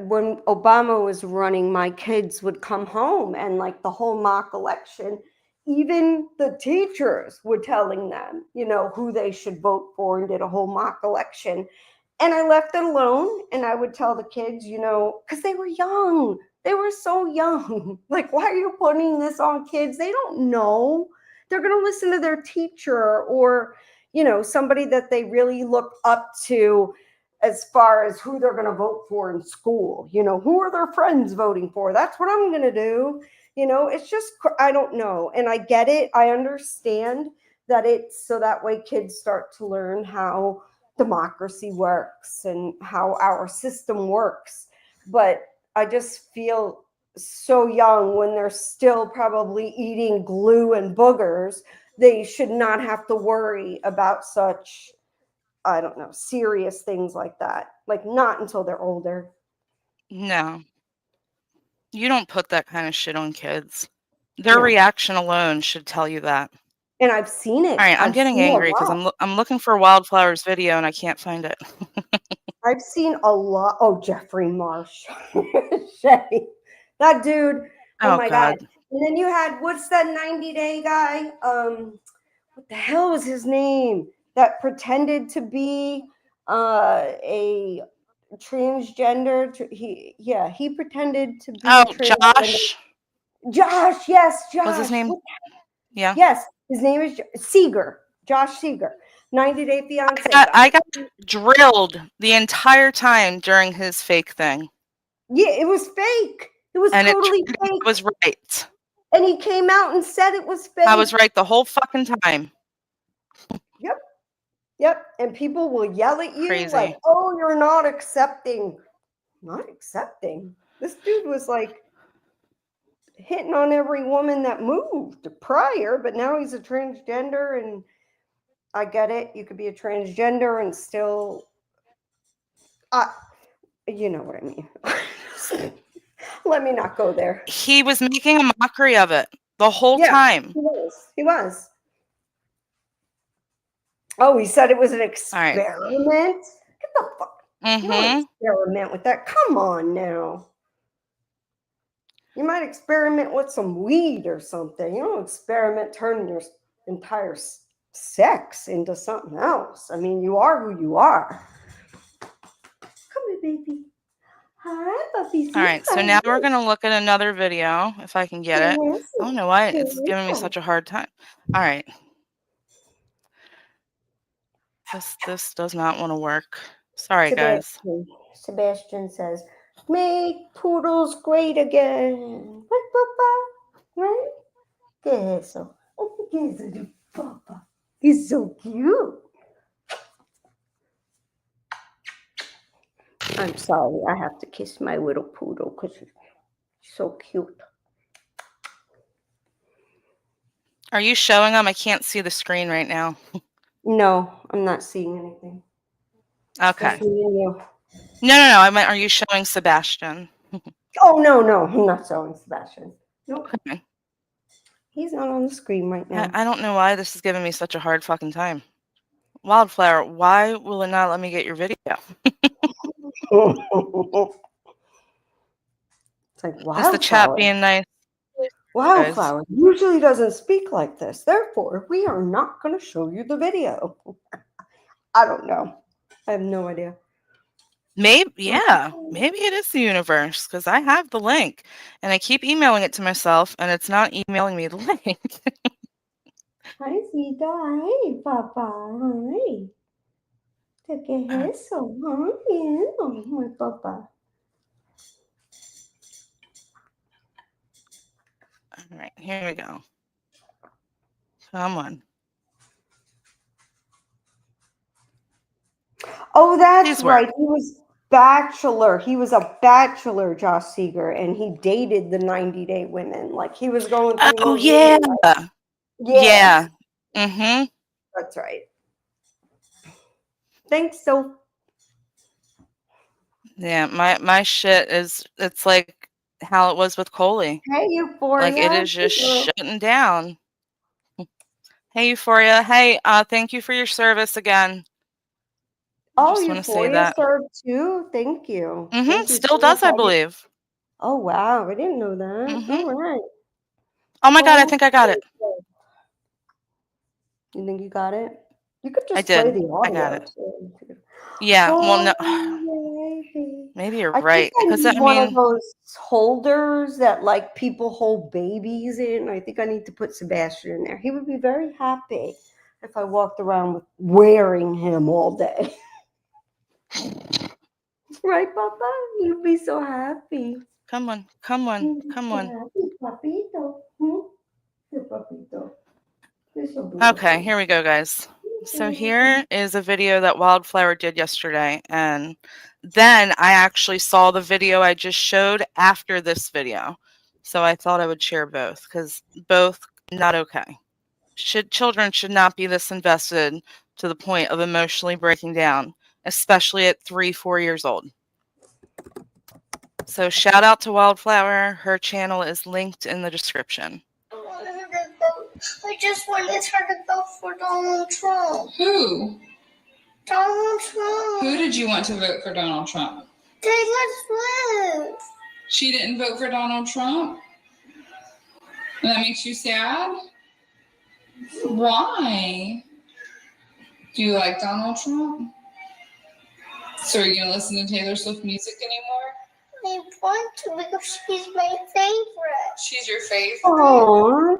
when Obama was running, my kids would come home and like the whole mock election, even the teachers were telling them, who they should vote for and did a whole mock election. And I left it alone and I would tell the kids, because they were young. They were so young. Like, why are you putting this on kids? They don't know. They're going to listen to their teacher or, somebody that they really look up to as far as who they're going to vote for in school. Who are their friends voting for? That's what I'm going to do. It's just, I don't know. And I get it. I understand that it's so that way kids start to learn how democracy works and how our system works. But I just feel so young when they're still probably eating glue and boogers. They should not have to worry about such, I don't know, serious things like that. Like, not until they're older. No. You don't put that kind of shit on kids. Their reaction alone should tell you that. And I've seen it. All right, I'm getting angry because I'm looking for Wildflower's video and I can't find it. I've seen a lot. Oh, Jeffrey Marsh. Shay. That dude. Oh my God. And then you had, what's that 90-day guy? What the hell was his name? That pretended to be a transgender. He pretended to be a transgender. Josh, yes, Josh. What's his name? Yeah. Yes, his name is Seeger. Josh Seeger. 90-Day Fiance. I got drilled the entire time during his fake thing. Yeah, it was fake. It was totally fake. I was right. And he came out and said it was fake. I was right the whole fucking time. Yep. And people will yell at you Crazy. like, oh, you're not accepting. Not accepting. This dude was like hitting on every woman that moved prior, but now he's a transgender, and I get it. You could be a transgender and still, you know what I mean. Let me not go there. He was making a mockery of it the whole time. He was. Oh, he said it was an experiment? Get the fuck. You don't experiment with that. Come on now. You might experiment with some weed or something. You don't experiment turning your entire sex into something else. I mean, you are who you are. Come here, baby. Hi, puppy. All right, so now we're going to look at another video, if I can get it. I don't know why it's giving me such a hard time. All right. This does not want to work. Sorry, guys. Sebastian says, make poodles great again. Right? Queso. Oh, queso de papa. He's so cute. I'm sorry. I have to kiss my little poodle because he's so cute. Are you showing them? I can't see the screen right now. No, I'm not seeing anything. Okay. Just me and you. No. I meant, are you showing Sebastian? Oh, no, I'm not showing Sebastian. Nope. Okay. He's not on the screen right now. I don't know why this is giving me such a hard fucking time. Wildflower, why will it not let me get your video? It's like Is the chat Wildflower. being nice? Wildflower usually doesn't speak like this. Therefore, we are not going to show you the video. I don't know. I have no idea. Maybe it is the universe because I have the link and I keep emailing it to myself and it's not emailing me the link. Hi, Zita. Hi, Papa. Hi. ¿Qué es eso? Oh, my Papa. All right, here we go. Come on. Oh, that's right. He was bachelor. He was a bachelor, Josh Seeger, and he dated the 90-day women. Like he was going through. Oh yeah. Yes. Yeah. Mm-hmm. That's right. Thanks, so. Yeah, my shit is, it's like how it was with Coley. Hey, Euphoria. Like it is just shutting down. Hey, Euphoria. Hey, thank you for your service again. Oh, just want to say Euphoria that. served too. Thank you. Mm-hmm. Thank you Still so does, much. I believe. Oh wow, I didn't know that. All right. Oh my god, I think I got it. You think you got it? You could just I play did. the audio. I got it. Too. Yeah. Well, no. Oh, Maybe you're I right. think I Because need I one of mean, those holders that like people hold babies in. I think I need to put Sebastian in there. He would be very happy if I walked around with wearing him all day. Right, Papa? You'd be so happy. come on. Come on. Come on. Happy, Papito. Hey, Papito. You're so beautiful. Okay, here we go, guys. So here is a video that Wildflower did yesterday, and then I actually saw the video I just showed after this video. So I thought I would share both because both not okay. Children should not be this invested to the point of emotionally breaking down, especially at 3-4 years old. So shout out to Wildflower. Her channel is linked in the description. I just wanted her to vote for Donald Trump. Who? Donald Trump. Who did you want to vote for Donald Trump? Taylor Swift. She didn't vote for Donald Trump? And that makes you sad? Why? Do you like Donald Trump? So are you going to listen to Taylor Swift music anymore? I want to because she's my favorite. She's your favorite? Aww.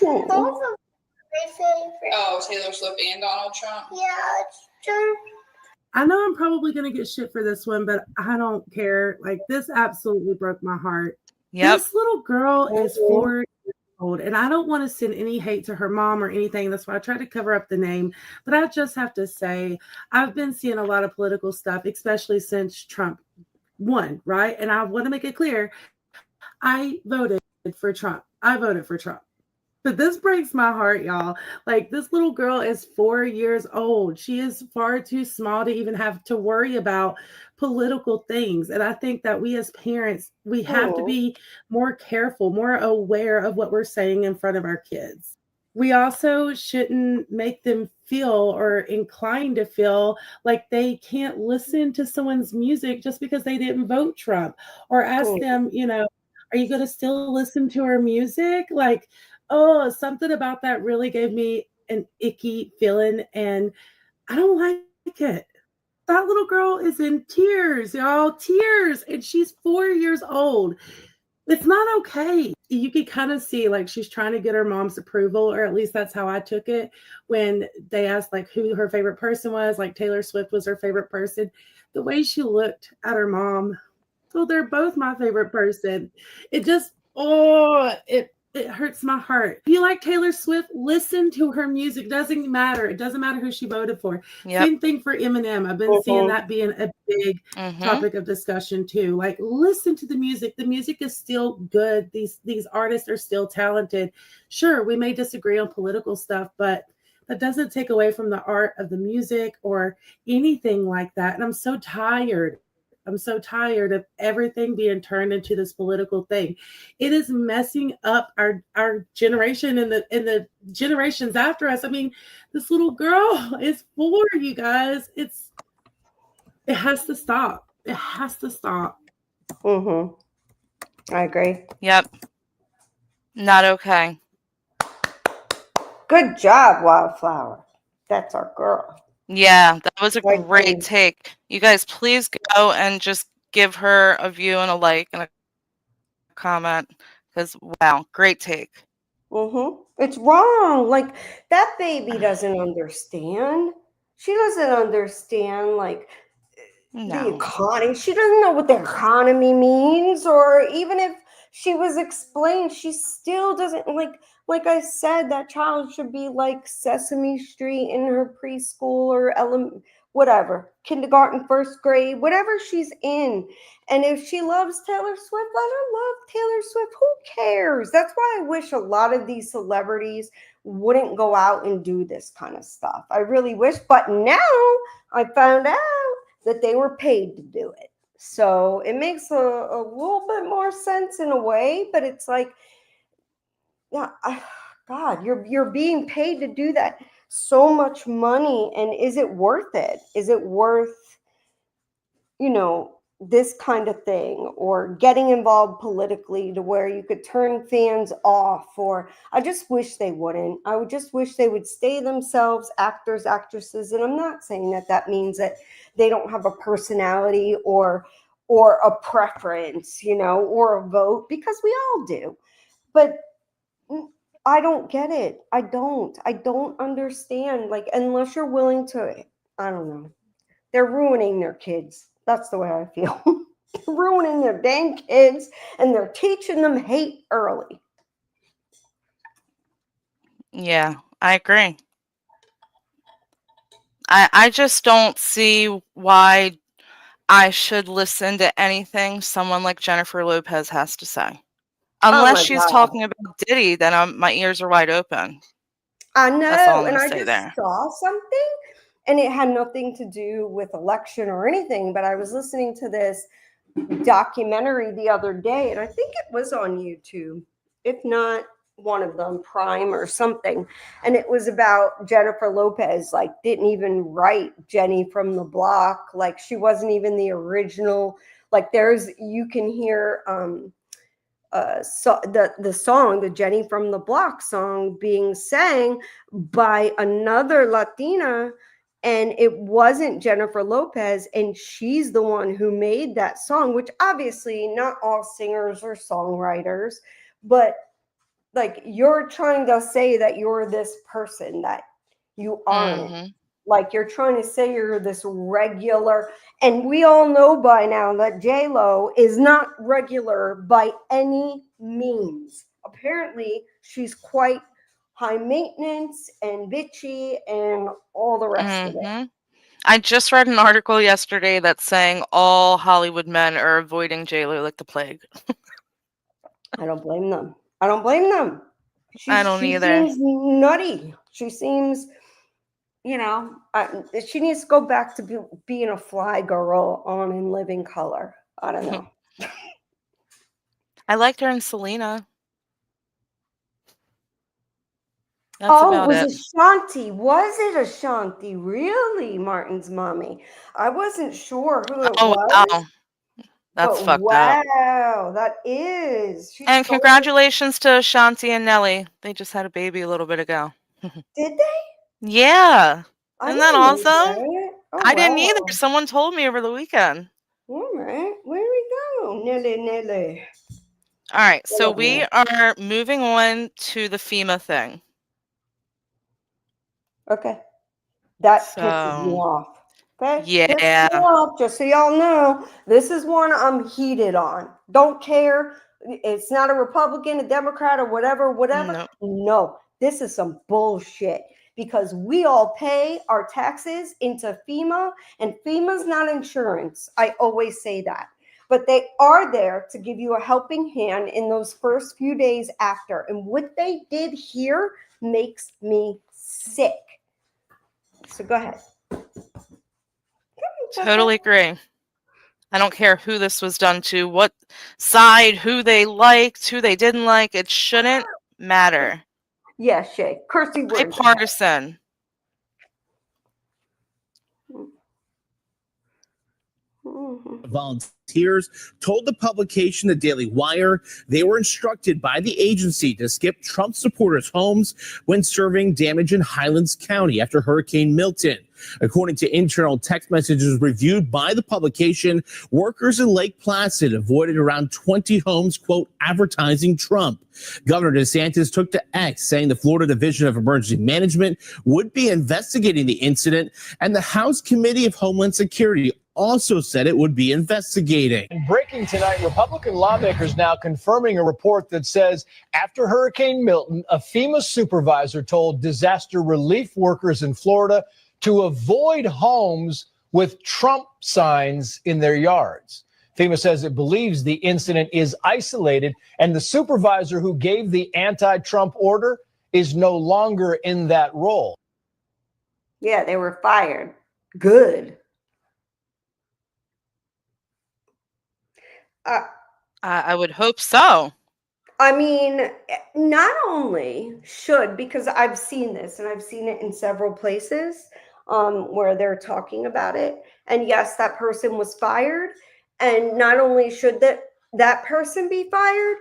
Both of them are my favorite. Oh, Taylor Swift and Donald Trump? Yeah, it's true. I know I'm probably going to get shit for this one, but I don't care. Like, this absolutely broke my heart. Yep. This little girl is 4 years old, and I don't want to send any hate to her mom or anything. That's why I try to cover up the name. But I just have to say, I've been seeing a lot of political stuff, especially since Trump won, right? And I want to make it clear, I voted for Trump. I voted for Trump. But this breaks my heart, y'all. Like, this little girl is 4 years old. She is far too small to even have to worry about political things. And I think that we as parents, we have to be more careful, more aware of what we're saying in front of our kids. We also shouldn't make them feel or inclined to feel like they can't listen to someone's music just because they didn't vote Trump, or ask them, you know, are you going to still listen to her music? Like, oh, something about that really gave me an icky feeling, and I don't like it. That little girl is in tears, y'all, tears, and she's 4 years old. It's not okay. You could kind of see like she's trying to get her mom's approval, or at least that's how I took it when they asked like who her favorite person was, like Taylor Swift was her favorite person. The way she looked at her mom, well, they're both my favorite person. It just, it hurts my heart. If you like Taylor Swift, listen to her music. Doesn't matter. It doesn't matter who she voted for. Yep. Same thing for Eminem. I've been seeing that being a big topic of discussion too. Like, listen to the music. The music is still good. These artists are still talented. Sure, we may disagree on political stuff, but that doesn't take away from the art of the music or anything like that. And I'm so tired. I'm so tired of everything being turned into this political thing. It is messing up our generation and the generations after us. I mean, this little girl is 4, you guys. It has to stop. It has to stop. Mm-hmm. I agree. Yep. Not okay. Good job, Wildflower. That's our girl. Yeah, that was a Right, great Dave. take. You guys, please go and just give her a view and a like and a comment because, wow, great take. Mm-hmm. It's wrong. Like, that baby doesn't understand. She doesn't understand, like, the No. economy. She doesn't know what the economy means, or even if she was explained, she still doesn't like I said, that child should be like Sesame Street in her preschool or whatever, kindergarten, first grade, whatever she's in. And if she loves Taylor Swift, let her love Taylor Swift. Who cares? That's why I wish a lot of these celebrities wouldn't go out and do this kind of stuff. I really wish. But now I found out that they were paid to do it. So it makes a little bit more sense in a way, but it's like, yeah, God, you're being paid to do that. So much money, and is it worth it? Is it worth, this kind of thing, or getting involved politically to where you could turn fans off? Or I just wish they wouldn't. I would just wish they would stay themselves, actors, actresses. And I'm not saying that means that they don't have a personality or a preference, or a vote, because we all do. But I don't get it. I don't understand. Like, unless you're willing to, I don't know. They're ruining their kids. That's the way I feel. They're ruining their dang kids, and they're teaching them hate early. Yeah, I agree. I just don't see why I should listen to anything someone like Jennifer Lopez has to say. Unless my she's God. talking about Diddy, then my ears are wide open. I That's all know, I'm and gonna I say just there. saw something, and it had nothing to do with election or anything, but I was listening to this documentary the other day, and I think it was on YouTube, if not one of them, Prime or something, and it was about Jennifer Lopez, like, didn't even write Jenny from the Block, like, she wasn't even the original. Like, you can hear so the song, the Jenny from the Block song, being sang by another Latina, and it wasn't Jennifer Lopez, and she's the one who made that song, which obviously not all singers are songwriters, but like, you're trying to say that you're this person that you aren't. Mm-hmm. Like, you're trying to say you're this regular, and we all know by now that J-Lo is not regular by any means. Apparently, she's quite high maintenance and bitchy and all the rest of it. Mm-hmm. I just read an article yesterday that's saying all Hollywood men are avoiding J-Lo like the plague. I don't blame them. I don't blame them. I don't she either. seems nutty. She seems, she needs to go back to being a fly girl on In Living Color. I don't know. I liked her in Selena. That's Oh, it about was it. Ashanti. Was it Ashanti? Really, Martin's mommy? I wasn't sure who it Oh, was. wow. That's But fucked up. wow, that is. She And stole. congratulations to Ashanti and Nelly. They just had a baby a little bit ago. Did they? Yeah. I Isn't that didn't know awesome? that. Oh, I didn't either. wow. Someone told me over the weekend. All right. Where we go? Nelly. All right. So What up, we man? are moving on to the FEMA thing. Okay. That pisses me So, off. Okay? Pisses yeah. me off. Just so y'all know, this is one I'm heated on. Don't care. It's not a Republican, a Democrat, or whatever. Nope. No, this is some bullshit, because we all pay our taxes into FEMA, and FEMA's not insurance. I always say that. But they are there to give you a helping hand in those first few days after. And what they did here makes me sick. So go ahead. Totally agree. I don't care who this was done to, what side, who they liked, who they didn't like. It shouldn't matter. Yeah, Shay. Cursey words. Bipartisan. Volunteers told the publication The Daily Wire they were instructed by the agency to skip Trump supporters' homes when serving damage in Highlands County after Hurricane Milton. According to internal text messages reviewed by the publication, workers in Lake Placid avoided around 20 homes, quote, advertising Trump. Governor DeSantis took to X, saying the Florida Division of Emergency Management would be investigating the incident, and the House Committee of Homeland Security also said it would be investigating. Breaking tonight, Republican lawmakers now confirming a report that says after Hurricane Milton, a FEMA supervisor told disaster relief workers in Florida to avoid homes with Trump signs in their yards. FEMA says it believes the incident is isolated, and the supervisor who gave the anti-Trump order is no longer in that role. Yeah, they were fired. Good. I would hope so. I mean, not only should, because I've seen this and I've seen it in several places where they're talking about it. And yes, that person was fired. And not only should that person be fired,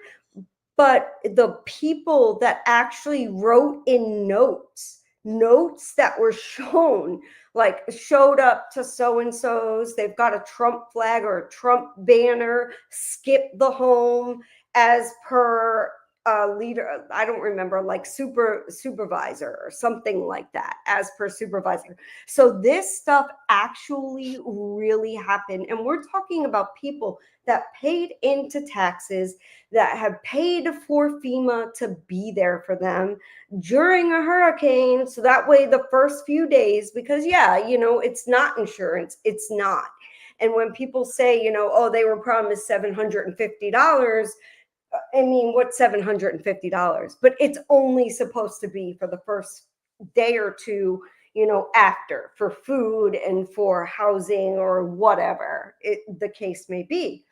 but the people that actually wrote in notes that were shown, like showed up to so-and-so's, they've got a Trump flag or a Trump banner, skip the home as per leader, I don't remember, like supervisor or something like that, as per supervisor. So this stuff actually really happened. And we're talking about people that paid into taxes, that have paid for FEMA to be there for them during a hurricane. So that way the first few days, because yeah, you know, it's not insurance, it's not. And when people say, you know, oh, they were promised $750, I mean, what's $750? But it's only supposed to be for the first day or two, you know, after, for food and for housing or whatever the case may be.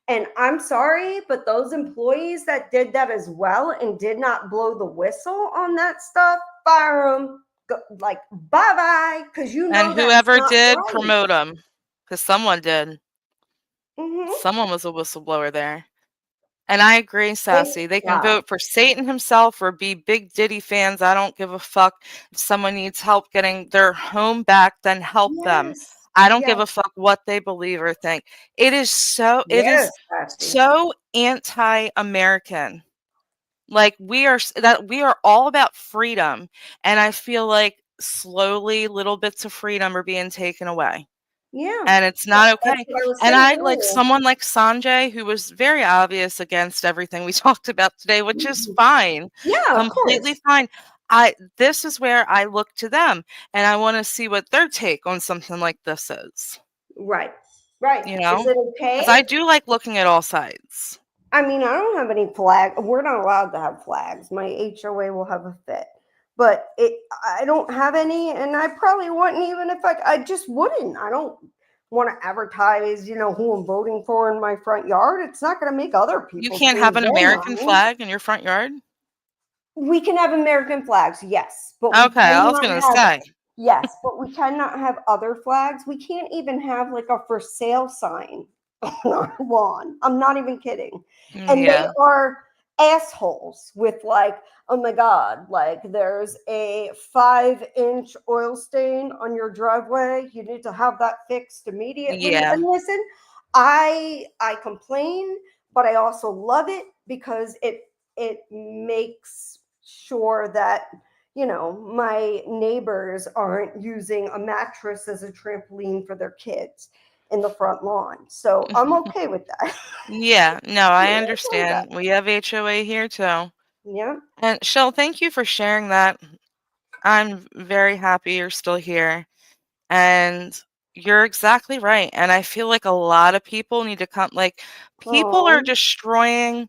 And I'm sorry, but those employees that did that as well and did not blow the whistle on that stuff, fire them, like bye-bye, because you know. And whoever did, promote them, because someone did. Mm-hmm. Someone was a whistleblower there. And I agree, Sassy. They can vote for Satan himself or be big Diddy fans. I don't give a fuck. If someone needs help getting their home back, then help them. I don't give a fuck what they believe or think. It is so anti-American. Like we are all about freedom, and I feel like slowly little bits of freedom are being taken away. Yeah. And it's not okay. And I like earlier. someone like Sanjay, who was very obvious against everything we talked about today, which is fine. Yeah, completely fine. This is where I look to them, and I want to see what their take on something like this is. Right. You know, Is it okay? because I do like looking at all sides. I mean, I don't have any flag. We're not allowed to have flags. My HOA will have a fit, but I don't have any, and I probably wouldn't even if I just wouldn't. I don't want to advertise, you know, who I'm voting for in my front yard. It's not going to make other people. You can't have an American flag in your front yard? We can have American flags, yes. But okay, I was going to say. Yes, but we cannot have other flags. We can't even have like a for sale sign on our lawn. I'm not even kidding. And they are assholes with like, oh my God, like there's a 5-inch oil stain on your driveway. You need to have that fixed immediately. Yeah. And listen, I complain, but I also love it because it makes sure that, you know, my neighbors aren't using a mattress as a trampoline for their kids in the front lawn. So I'm okay with that. Yeah, no, I understand. We have HOA here too. Yeah. And Shell, thank you for sharing that. I'm very happy you're still here. And you're exactly right. And I feel like a lot of people need to come, like, people are destroying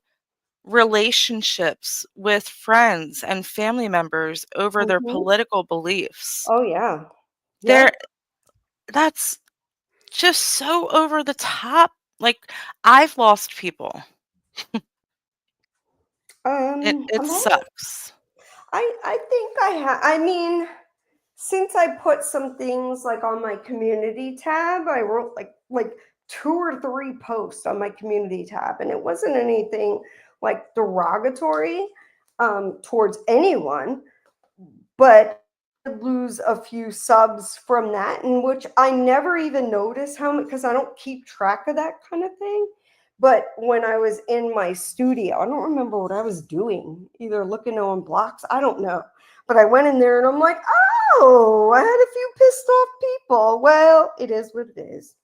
relationships with friends and family members over their political beliefs. Oh yeah. That's just so over the top. Like, I've lost people. It sucks. I think I mean, since I put some things like on my community tab, I wrote like 2 or 3 posts on my community tab, and it wasn't anything like derogatory towards anyone, but I lose a few subs from that, in which I never even notice how much, because I don't keep track of that kind of thing. But when I was in my studio, I don't remember what I was doing, either looking on blocks, I don't know. But I went in there and I'm like, oh, I had a few pissed off people. Well, it is what it is.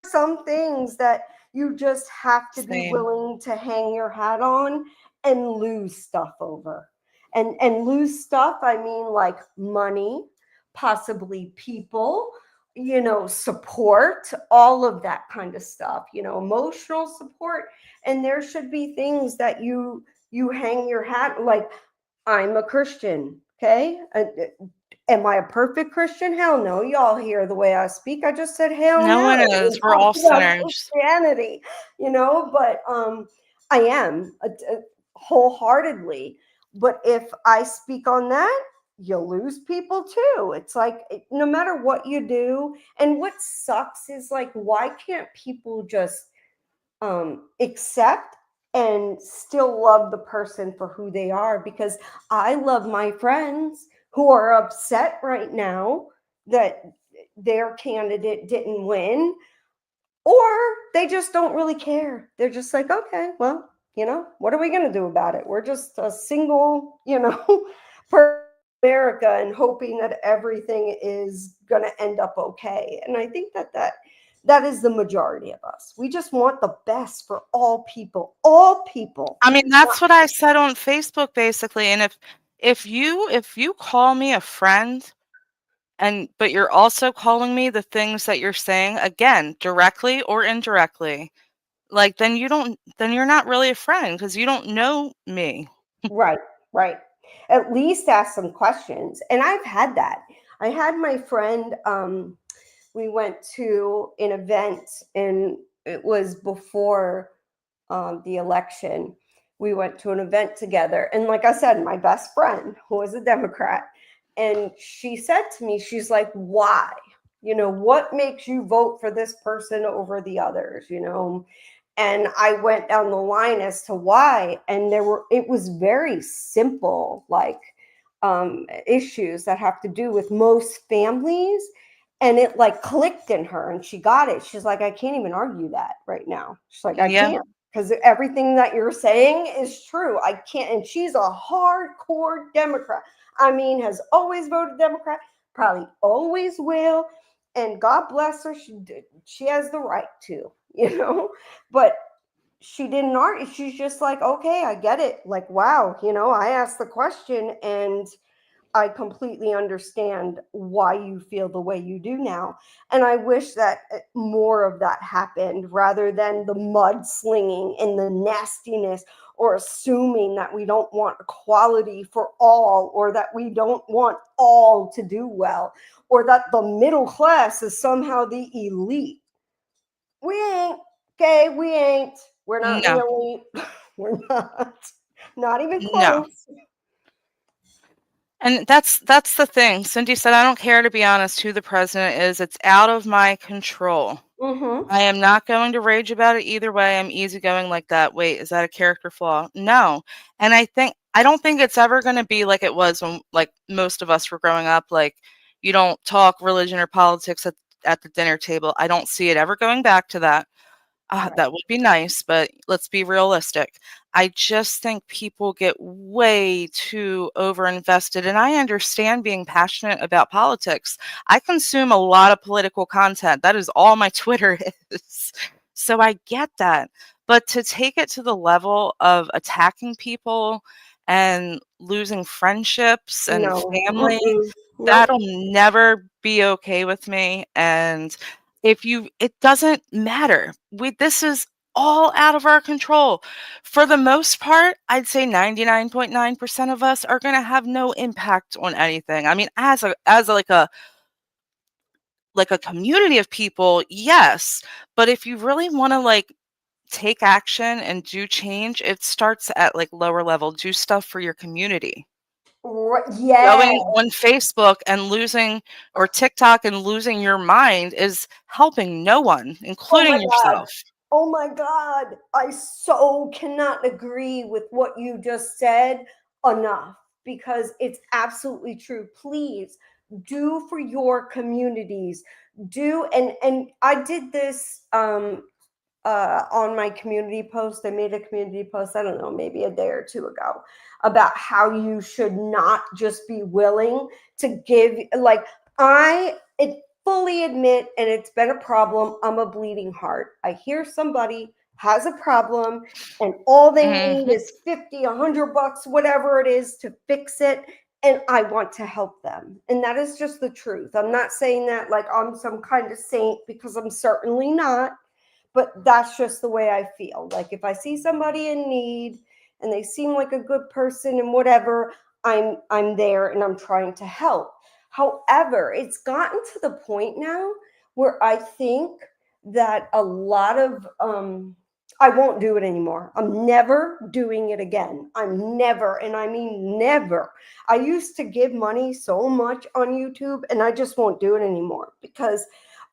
Some things that you just have to be willing to hang your hat on and lose stuff over. And lose stuff, I mean like money, possibly people, support, all of that kind of stuff, emotional support. And there should be things that you hang your hat, like, I'm a Christian, okay? Am I a perfect Christian? Hell no. Y'all hear the way I speak. I just said hell no. No one is. We're all sinners. Christianity, but I am wholeheartedly. But if I speak on that, you'll lose people too. It's like, no matter what you do. And what sucks is, like, why can't people just accept and still love the person for who they are? Because I love my friends who are upset right now that their candidate didn't win, or they just don't really care. They're just like, okay, well, what are we going to do about it? We're just a single, per America, and hoping that everything is going to end up okay. And I think that is the majority of us. We just want the best for all people. All people. I mean, that's what I said on Facebook, basically. And if you call me a friend, but you're also calling me the things that you're saying, again, directly or indirectly, like, then you're not really a friend, because you don't know me. Right. At least ask some questions. And I've had that. I had my friend, we went to an event, and it was before the election. We went to an event together. And like I said, my best friend, who was a Democrat, and she said to me, she's like, why? What makes you vote for this person over the others, And I went down the line as to why. And it was very simple, like issues that have to do with most families. And it like clicked in her, and she got it. She's like, I can't even argue that right now. She's like, I can't, because everything that you're saying is true. I can't. And she's a hardcore Democrat. I mean, has always voted Democrat, probably always will. And God bless her. She has the right to, but she didn't argue. She's just like, okay, I get it. Like, wow, I asked the question, and I completely understand why you feel the way you do now. And I wish that more of that happened, rather than the mudslinging and the nastiness, or assuming that we don't want equality for all, or that we don't want all to do well, or that the middle class is somehow the elite. We ain't, okay? We ain't. We're not the elite. We're not even close. No. And that's the thing. Cindy said, I don't care, to be honest, who the president is. It's out of my control. I am not going to rage about it either way. I'm easygoing like that. Wait, is that a character flaw? No. And I don't think it's ever going to be like it was when, like, most of us were growing up. Like, you don't talk religion or politics at the dinner table. I don't see it ever going back to that. That would be nice, but let's be realistic. I just think people get way too overinvested, and I understand being passionate about politics. I consume a lot of political content. That is all my Twitter is. So I get that. But to take it to the level of attacking people and losing friendships and family, that'll never be okay with me. And it doesn't matter. This is all out of our control. For the most part, I'd say 99.9% of us are going to have no impact on anything. I mean, as like a community of people, yes, but if you really want to like take action and do change, it starts at like lower level. Do stuff for your community. Yeah. Going on Facebook and losing, or TikTok and losing your mind, is helping no one, including yourself. Oh my God. I so cannot agree with what you just said enough, because it's absolutely true. Please do for your communities. Do, and I did this on my community post. I made a community post, I don't know, maybe a day or two ago, about how you should not just be willing to give. Like, fully admit, and it's been a problem, I'm a bleeding heart. I hear somebody has a problem and all they need is 50, $100, whatever it is, to fix it. And I want to help them. And that is just the truth. I'm not saying that like I'm some kind of saint, because I'm certainly not. But that's just the way I feel. Like, if I see somebody in need and they seem like a good person and whatever, I'm there and I'm trying to help. However, it's gotten to the point now where I think that a lot of I won't do it anymore. I'm never doing it again. I'm never, and I mean never. I used to give money so much on YouTube, and I just won't do it anymore, because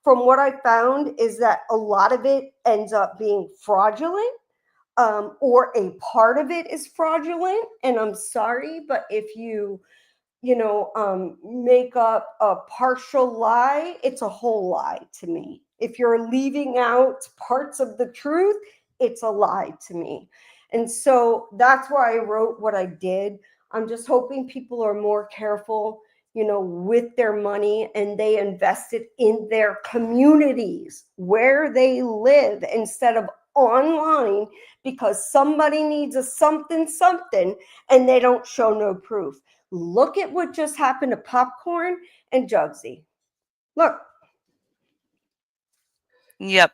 from what I found is that a lot of it ends up being fraudulent, or a part of it is fraudulent. And I'm sorry, but if you make up a partial lie, it's a whole lie to me. If you're leaving out parts of the truth, it's a lie to me. And so that's why I wrote what I did. I'm just hoping people are more careful, with their money, and they invest it in their communities where they live instead of online, because somebody needs a something and they don't show no proof. Look at what just happened to Popcorn and Jugsy. Look. Yep.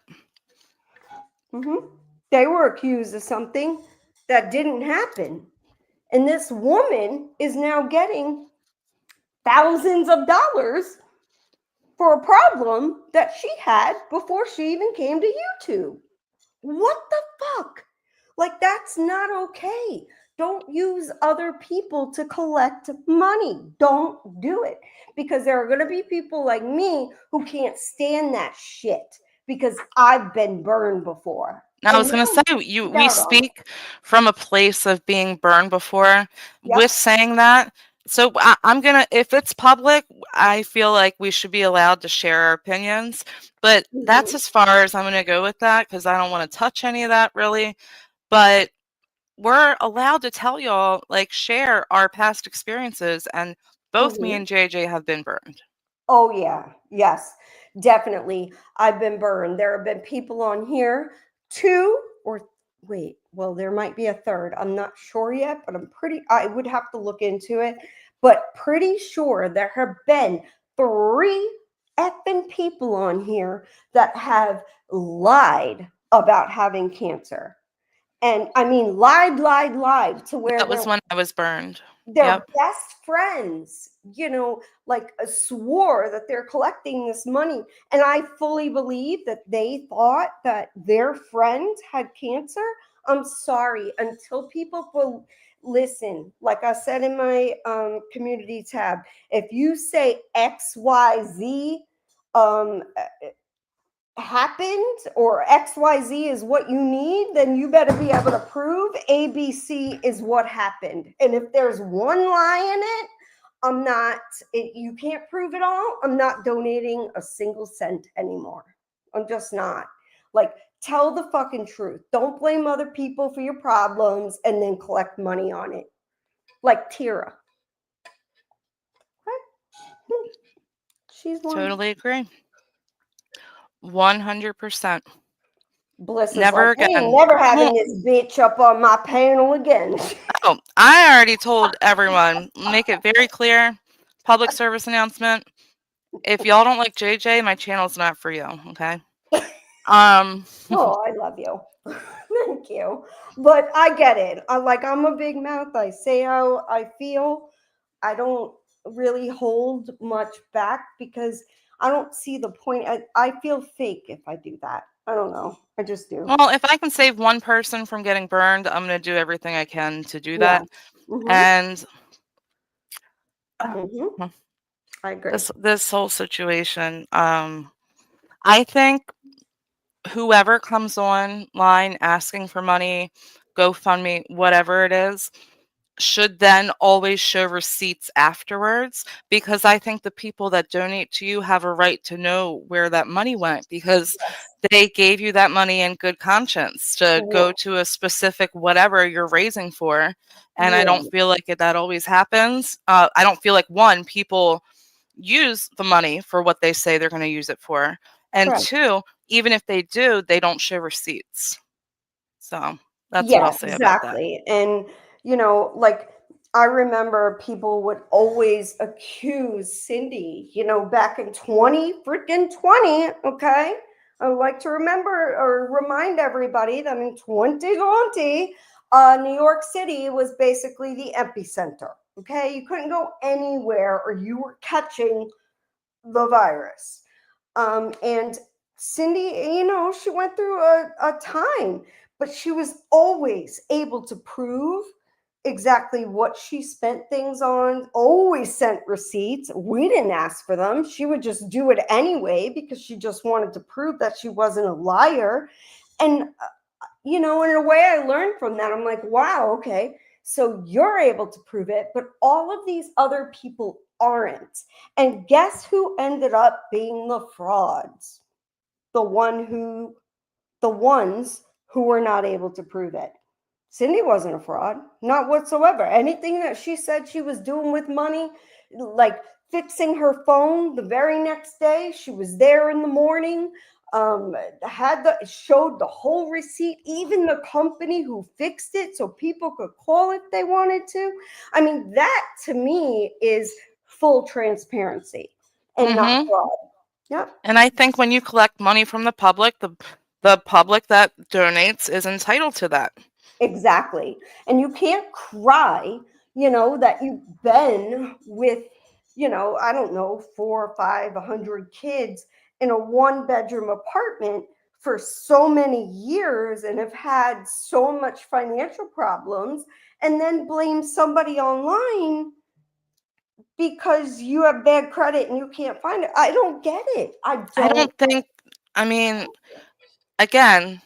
They were accused of something that didn't happen. And this woman is now getting thousands of dollars for a problem that she had before she even came to YouTube. What the fuck? Like, that's not okay. Don't use other people to collect money. Don't do it. Because there are going to be people like me who can't stand that shit, because I've been burned before. I was going to say, we speak from a place of being burned before. With saying that, so I'm going to, if it's public, I feel like we should be allowed to share our opinions. But that's as far as I'm going to go with that, because I don't want to touch any of that really. But we're allowed to tell y'all, like, share our past experiences. And both me and JJ have been burned. Oh, yeah. Yes, definitely. I've been burned. There have been people on here, there might be a third. I'm not sure yet, but I would have to look into it, but pretty sure there have been 3 effing people on here that have lied about having cancer. And I mean, lied to where that was when I was burned. Their best friends, swore that they're collecting this money. And I fully believe that they thought that their friend had cancer. I'm sorry, until people will listen, like I said in my community tab, if you say XYZ happened, or XYZ is what you need, then you better be able to prove ABC is what happened. And if there's one lie in it, you can't prove it all, I'm not donating a single cent anymore. I'm just not. Like, tell the fucking truth. Don't blame other people for your problems and then collect money on it. Like Tira. She's one. Totally agree. 100%. Bliss is never like, again. Never having this bitch up on my panel again. Oh, I already told everyone, make it very clear, public service announcement. If y'all don't like JJ, my channel's not for you, okay? Oh, I love you. Thank you. But I get it. I'm a big mouth. I say how I feel. I don't really hold much back because I don't see the point. I feel fake if I do that. I don't know. I just do. Well, if I can save one person from getting burned, I'm going to do everything I can to do Yeah. that. Mhm. And I agree. this whole situation, I think whoever comes online asking for money, GoFundMe, whatever it is, should then always show receipts afterwards, because I think the people that donate to you have a right to know where that money went, because they gave you that money in good conscience to go to a specific whatever you're raising for. And I don't feel like that always happens. I don't feel like, one, people use the money for what they say they're going to use it for. And Correct. two, even if they do, they don't show receipts. So that's what Yeah, I'll say about that. exactly. And, I remember people would always accuse Cindy, back in 20, okay? I would like to remember or remind everybody that in 2020, New York City was basically the epicenter, okay? You couldn't go anywhere or you were catching the virus. And Cindy, she went through a time, but she was always able to prove exactly what she spent things on, always sent receipts. We didn't ask for them. She would just do it anyway because she just wanted to prove that she wasn't a liar. And, in a way I learned from that. I'm like, wow, okay. So you're able to prove it, but all of these other people aren't. And guess who ended up being the frauds? The ones who were not able to prove it. Cindy wasn't a fraud, not whatsoever. Anything that she said she was doing with money, like fixing her phone the very next day, she was there in the morning, showed the whole receipt, even the company who fixed it so people could call if they wanted to. I mean, that to me is full transparency and not fraud. Yep. And I think when you collect money from the public public that donates is entitled to that. Exactly. And you can't cry, that you've been with, I don't know, 400 or 500 kids in a 1-bedroom apartment for so many years and have had so much financial problems, and then blame somebody online because you have bad credit and you can't find it. I don't get it. I don't think, again,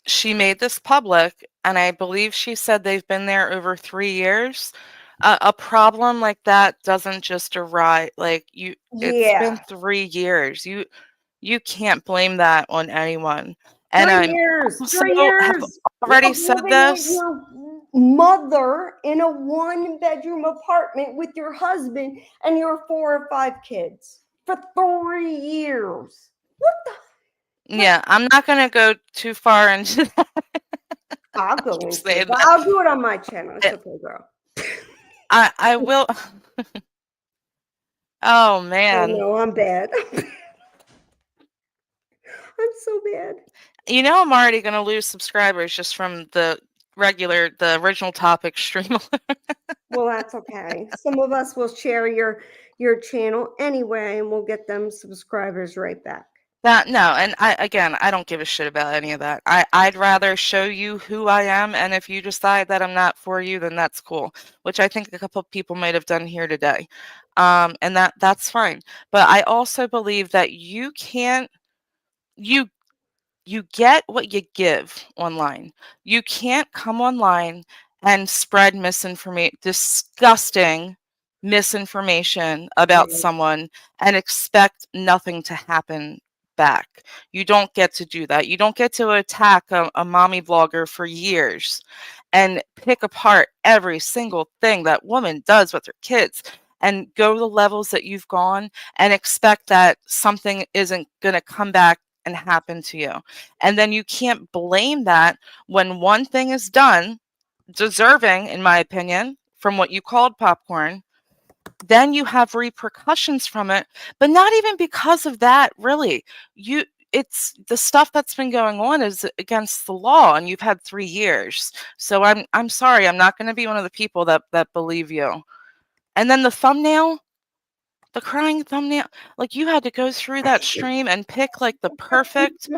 she made this public, and I believe she said they've been there over 3 years. A problem like that doesn't just arise. It's been 3 years. You can't blame that on anyone. And 3 I years. also 3 have years. already of said living this. with your mother in a 1-bedroom apartment with your husband and your 4 or 5 kids for 3 years. What the? Yeah, I'm not going to go too far into that. I'll go into it. But I'll do it on my channel. It's okay, girl. I will. Oh, I man. know, I'm bad. I'm so bad. I'm already going to lose subscribers just from the original topic stream. Well, that's okay. Some of us will share your channel anyway, and we'll get them subscribers right back. No, and I don't give a shit about any of that. I'd rather show you who I am, and if you decide that I'm not for you, then that's cool, which I think a couple of people might have done here today. And that's fine. But I also believe that you get what you give online. You can't come online and spread disgusting misinformation about someone and expect nothing to happen back. You don't get to do that. You don't get to attack a mommy vlogger for years and pick apart every single thing that woman does with her kids and go to the levels that you've gone and expect that something isn't going to come back and happen to you. And then you can't blame that when one thing is done, deserving, in my opinion, from what you called popcorn, then you have repercussions from it, but not even because of that, really. it's the stuff that's been going on is against the law, and you've had 3 years. So I'm sorry, I'm not going to be one of the people that believe you. And then the thumbnail, the crying thumbnail, like you had to go through that stream and pick like the perfect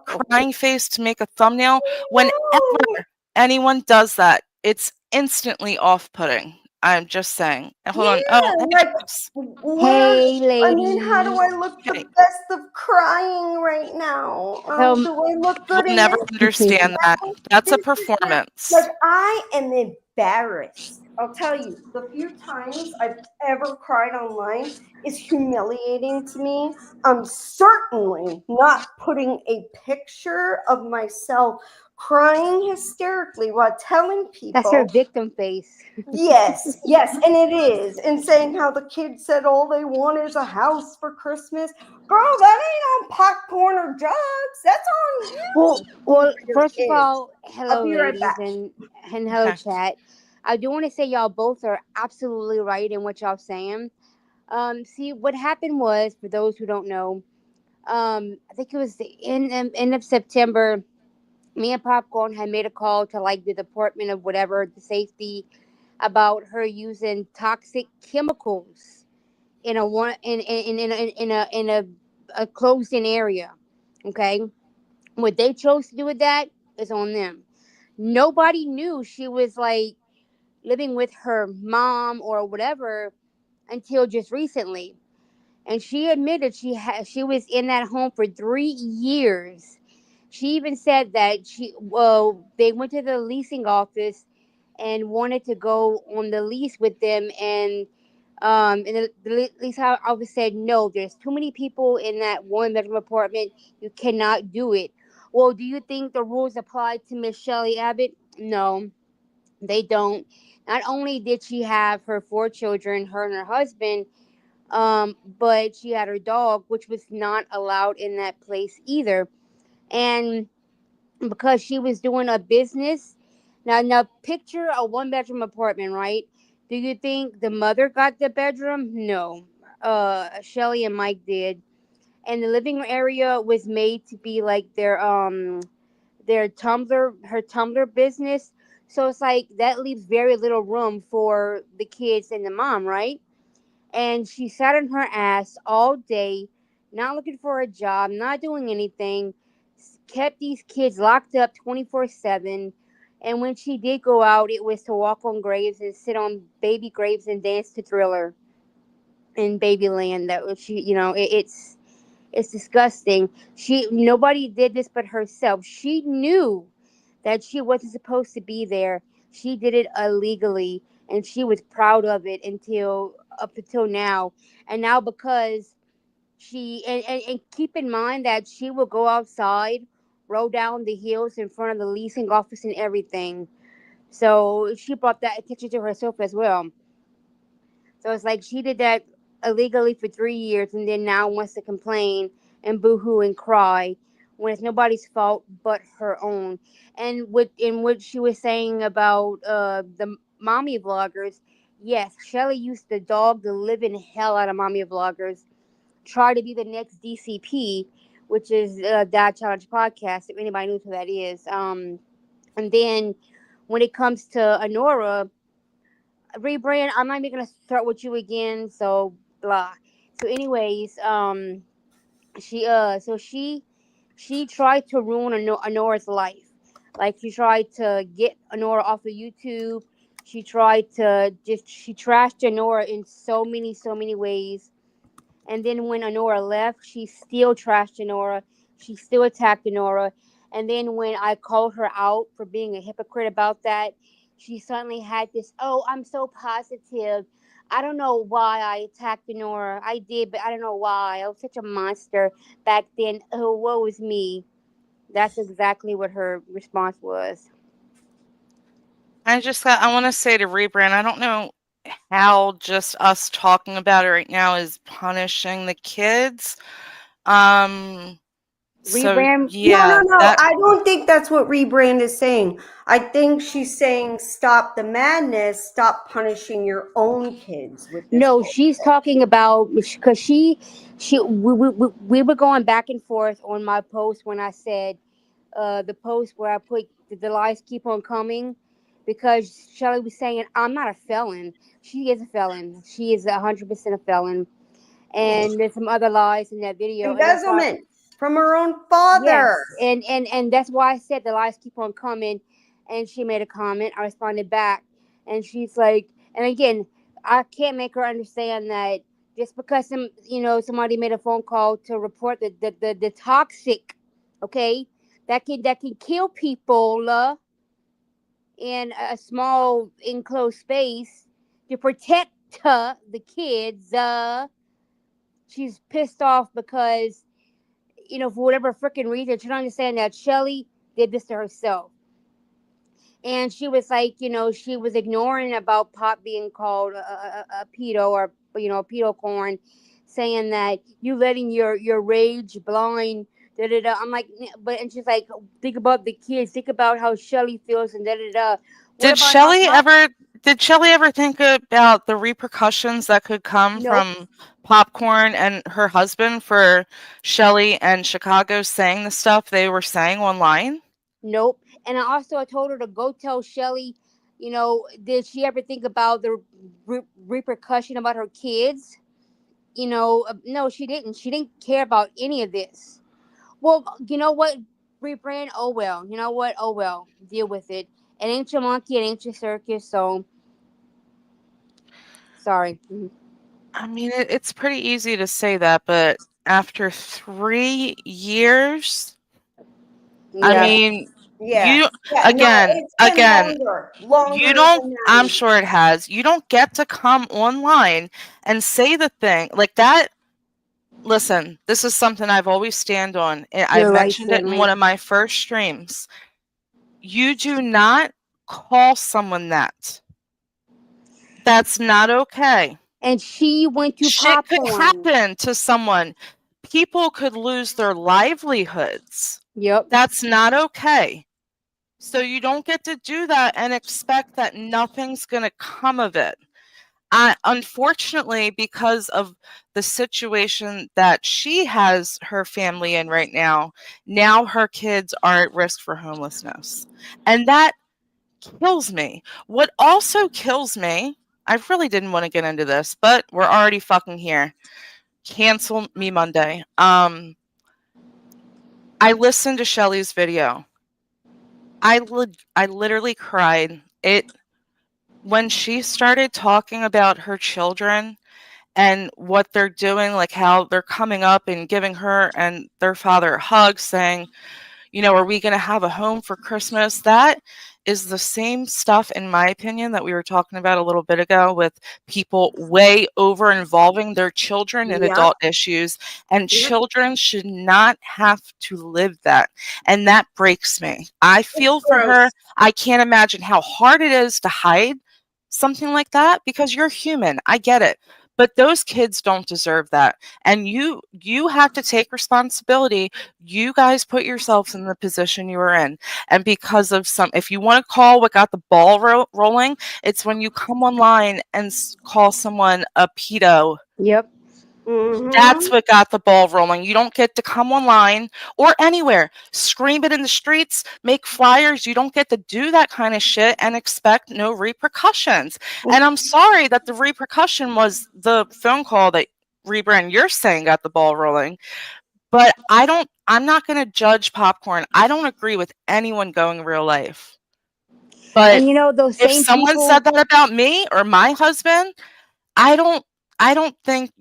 crying face to make a thumbnail. Whenever anyone does that, it's instantly off-putting. I'm just saying. Hold on. Oh, like, I mean, how do I look the best of crying right now? Do I look good You'll in never this? understand that. That's a performance. Like, I am embarrassed. I'll tell you, the few times I've ever cried online is humiliating to me. I'm certainly not putting a picture of myself crying hysterically while telling people. That's her victim face. Yes, yes, and it is. And saying how the kids said all they want is a house for Christmas. Girl, that ain't on popcorn or drugs. That's on you. Well, first of all, hello, I'll be right ladies, back. and hello, chat. I do want to say y'all both are absolutely right in what y'all saying. See, what happened was, for those who don't know, I think it was the end of September. Me and Popcorn had made a call to like the Department of whatever, the safety, about her using toxic chemicals in a closed in area. Okay, what they chose to do with that is on them. Nobody knew she was like living with her mom or whatever until just recently, and she admitted she was in that home for 3 years. She even said that they went to the leasing office and wanted to go on the lease with them, and the lease office said no. There's too many people in that one bedroom apartment. You cannot do it. Well, do you think the rules apply to Miss Shelley Abbott? No, they don't. Not only did she have her 4 children, her and her husband, but she had her dog, which was not allowed in that place either. And because she was doing a business. Now picture a 1-bedroom apartment, right? Do you think the mother got the bedroom? No. Shelly and Mike did. And the living area was made to be like her Tumblr business. So it's like that leaves very little room for the kids and the mom, right? And she sat on her ass all day, not looking for a job, not doing anything, kept these kids locked up 24/7. And when she did go out, it was to walk on graves and sit on baby graves and dance to Thriller in Babyland. That was it's disgusting. Nobody did this but herself. She knew that she wasn't supposed to be there. She did it illegally, and she was proud of it up until now. And now because and keep in mind that she will go outside, roll down the hills in front of the leasing office and everything. So she brought that attention to herself as well. So it's like she did that illegally for 3 years and then now wants to complain and boo-hoo and cry when it's nobody's fault but her own. And what she was saying about the mommy vloggers, yes, Shelly used to dog the living hell out of mommy vloggers, try to be the next DCP, which is Dad Challenge Podcast, if anybody knows who that is. And then when it comes to Honora, rebrand, I'm not even gonna start with you again, so blah. So anyways, she tried to ruin Honora's life. Like she tried to get Honora off of YouTube. She trashed Honora in so many ways. And then when Honora left, she still trashed Honora. She still attacked Honora. And then when I called her out for being a hypocrite about that, she suddenly had this, oh, I'm so positive. I don't know why I attacked Honora. I did, but I don't know why. I was such a monster back then. Oh, woe is me. That's exactly what her response was. I want to say to Rebrand, I don't know how just us talking about it right now is punishing the kids. So Rebrand? yeah, No. that I don't think that's what rebrand is saying. I think she's saying stop the madness, stop punishing your own kids with this. No, bullshit. she's talking about because we were going back and forth on my post when I said the post where I put the lies keep on coming, because Shelley was saying I'm not a felon. She is a felon. She is 100% a felon. And there's some other lies in that video. And that's why, Embezzlement from her own father. yes, and that's why I said the lies keep on coming. And she made a comment. I responded back, and she's like, and again, I can't make her understand that just because somebody made a phone call to report the toxic, okay, that can kill people in a small enclosed space to protect the kids. She's pissed off because for whatever freaking reason, she don't understand that Shelly did this to herself. And she was like, she was ignoring about Pop being called a pedo, or a pedo corn, saying that you letting your rage blind. Da, da, da. I'm like, and she's like, think about the kids, think about how Shelly feels, and da da da. did Shelley ever think about the repercussions that could come from Popcorn and her husband for Shelley and Chicago saying the stuff they were saying online? Nope. And I told her to go tell Shelly, did she ever think about the repercussion about her kids? No, she didn't. She didn't care about any of this. Well, you know what, rebrand? Oh well. You know what? Oh well. Deal with it. It ain't your monkey. It ain't your circus. So, sorry. I mean, it's pretty easy to say that, but after 3 years, I mean, you again, you don't. I'm sure it has. You don't get to come online and say the thing like that. Listen, this is something I've always stand on. I mentioned it in one of my first streams. You do not call someone that. That's not okay. And she went to Shit could Popcorn. happen to someone. People could lose their livelihoods. Yep. That's not okay. So you don't get to do that and expect that nothing's going to come of it. Unfortunately, because of the situation that she has her family in right now her kids are at risk for homelessness. And that kills me. What also kills me, I really didn't want to get into this, but we're already fucking here. Cancel me Monday. I listened to Shelly's video. I literally cried. When she started talking about her children and what they're doing, like how they're coming up and giving her and their father hugs, saying, are we going to have a home for Christmas? That is the same stuff, in my opinion, that we were talking about a little bit ago with people way over involving their children in adult issues, and children should not have to live that. And that breaks me. I feel for her. I can't imagine how hard it is to hide something like that, because you're human. I get it. But those kids don't deserve that. And you have to take responsibility. You guys put yourselves in the position you were in. And because of if you want to call what got the ball rolling, it's when you come online and call someone a pedo. Yep. That's what got the ball rolling. You don't get to come online or anywhere, scream it in the streets, make flyers. You don't get to do that kind of shit and expect no repercussions. And I'm sorry that the repercussion was the phone call that Rebrand you're saying got the ball rolling. But I'm not going to judge Popcorn. I don't agree with anyone going real life. But And those if same someone people said that about me or my husband, I don't think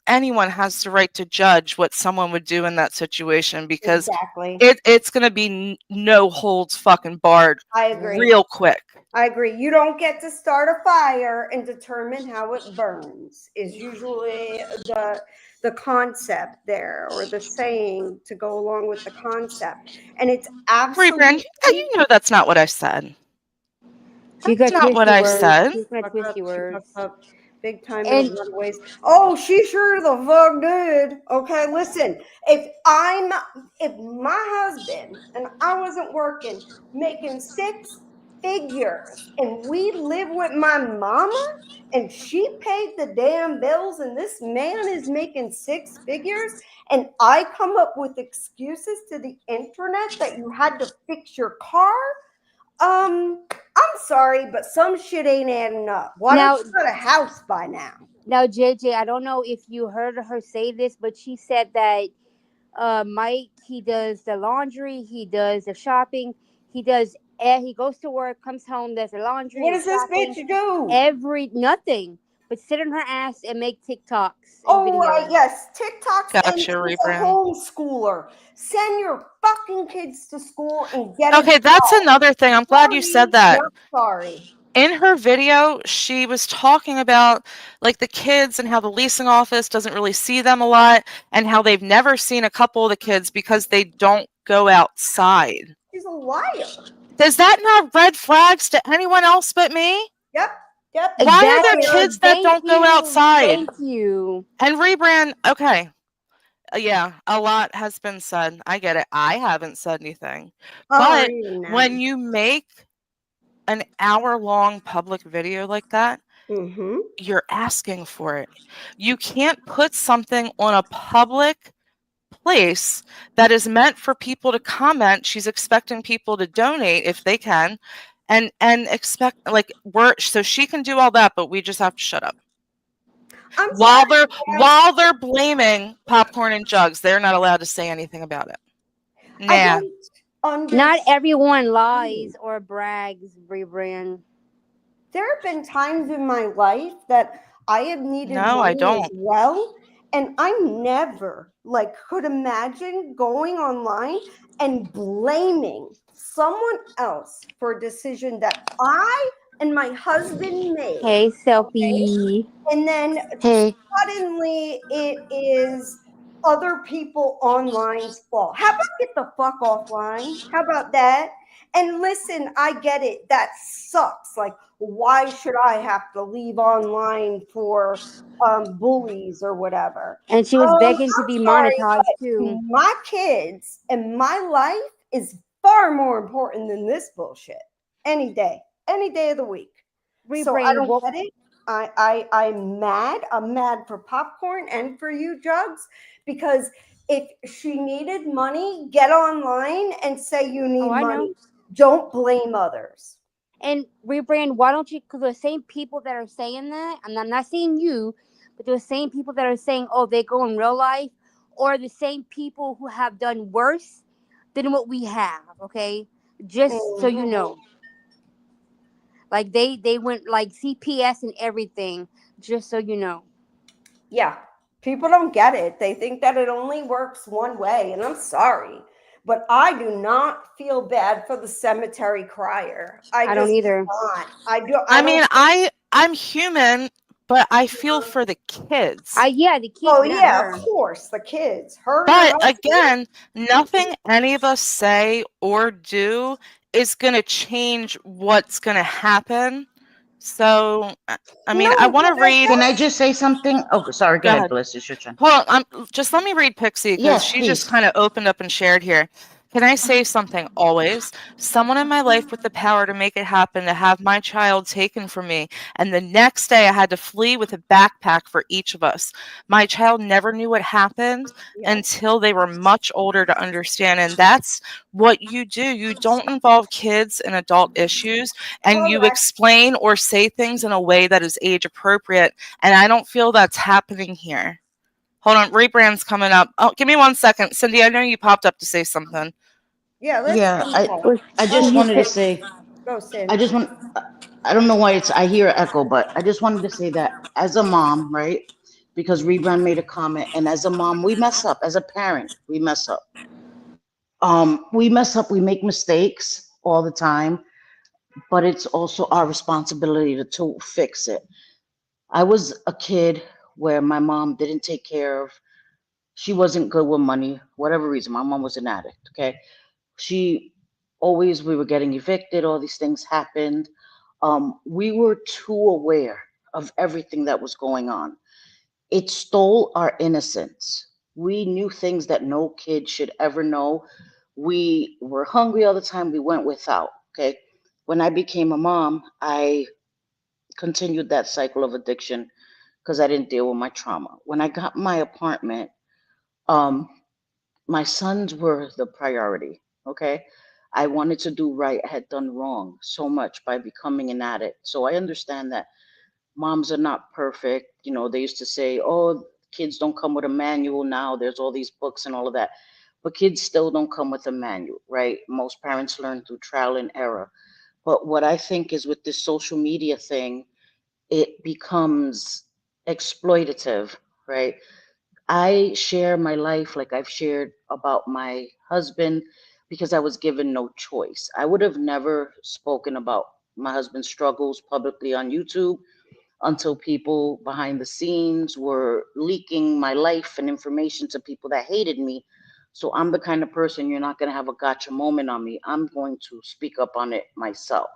anyone has the right to judge what someone would do in that situation, because it's going to be no holds fucking barred. I agree. Real quick. I agree. You don't get to start a fire and determine how it burns is usually the concept there, or the saying to go along with the concept. And it's absolutely you know that's not what I said. She That's got not what I said. She's got twisty words. Big time in a lot of ways. Oh, she sure the fuck did. Okay, listen. If my husband and I wasn't working, making 6 figures, and we live with my mama, and she paid the damn bills, and this man is making 6 figures, and I come up with excuses to the internet that you had to fix your car. I'm sorry, but some shit ain't adding up. Why don't you got a house by now? Now, JJ, I don't know if you heard her say this, but she said that Mike, he does the laundry, he does the shopping, he goes to work, comes home, does the laundry. What does this bitch do? Nothing but sit on her ass and make TikToks. Oh, right, yes, TikToks. Gotcha, And she's a Rebrand. homeschooler. Send your fucking kids to school and get Okay, that's another thing. I'm glad you said that. Sorry. In her video, she was talking about like the kids and how the leasing office doesn't really see them a lot and how they've never seen a couple of the kids because they don't go outside. She's a liar. Does that not red flags to anyone else but me? Yep. Why are there kids that don't go outside? Thank you. And Rebrand, okay. Yeah, a lot has been said. I get it. I haven't said anything. But when you make an hour-long public video like that, you're asking for it. You can't put something on a public place that is meant for people to comment. She's expecting people to donate if they can, and expect like so she can do all that, but we just have to shut up. While they're blaming popcorn and jugs, they're not allowed to say anything about it. Nah. Not everyone lies or brags, Rebrand. There have been times in my life that I have needed No, I money don't. as well, and I never could imagine going online and blaming someone else for a decision that I and my husband made. Hey, Selfie. And then suddenly it is other people online's fault. How about get the fuck offline? How about that? And listen, I get it. That sucks. Like, why should I have to leave online for bullies or whatever? And she was begging to be monetized too. My kids and my life is far more important than this bullshit. Any day of the week. So I don't get it. I'm mad. I'm mad for popcorn and for you, Jugs, because if she needed money, get online and say you need money. Don't blame others. And Rebrand, why don't you? Because the same people that are saying that, and I'm not saying you, but the same people that are saying, oh, they go in real life, or the same people who have done worse than what we have. Okay, just so you know. Like they went like CPS and everything, just so you know. Yeah, people don't get it. They think that it only works one way, and I'm sorry, but I do not feel bad for the cemetery crier. I don't either. I'm human, but I feel for the kids. Yeah, the kids. Oh yeah, of course, the kids. But again, nothing any of us say or do is going to change what's going to happen. So, I mean, I want to read. Can I just say something? Oh, sorry. Go ahead, Bliss. It's your turn. Hold on. Just let me read Pixie because Yes, she please. just kind of opened up and shared here. Can I say something always? Someone in my life with the power to make it happen, to have my child taken from me. And the next day I had to flee with a backpack for each of us. My child never knew what happened until they were much older to understand. And that's what you do. You don't involve kids in adult issues, and you explain or say things in a way that is age appropriate. And I don't feel that's happening here. Hold on, Rebrand's coming up. Oh, give me 1 second. Cindy, I know you popped up to say something. Yeah, I just wanted to say, Go, Cindy. I don't know why I hear an echo, but I just wanted to say that as a mom, right? Because Rebrand made a comment, and as a mom, we mess up. As a parent, we mess up. We make mistakes all the time, but it's also our responsibility to fix it. I was a kid where my mom didn't take care of, she wasn't good with money, whatever reason. My mom was an addict, okay? We were getting evicted, all these things happened. We were too aware of everything that was going on. It stole our innocence. We knew things that no kid should ever know. We were hungry all the time. We went without. Okay. When I became a mom, I continued that cycle of addiction because I didn't deal with my trauma. When I got my apartment, my sons were the priority. Okay. I wanted to do right. I had done wrong so much by becoming an addict. So I understand that moms are not perfect. You know, they used to say, oh, kids don't come with a manual now. There's all these books and all of that. But kids still don't come with a manual, right? Most parents learn through trial and error. But what I think is with this social media thing, it becomes exploitative, right? I share my life like I've shared about my husband because I was given no choice. I would have never spoken about my husband's struggles publicly on YouTube until people behind the scenes were leaking my life and information to people that hated me. So I'm the kind of person you're not going to have a gotcha moment on me. I'm going to speak up on it myself.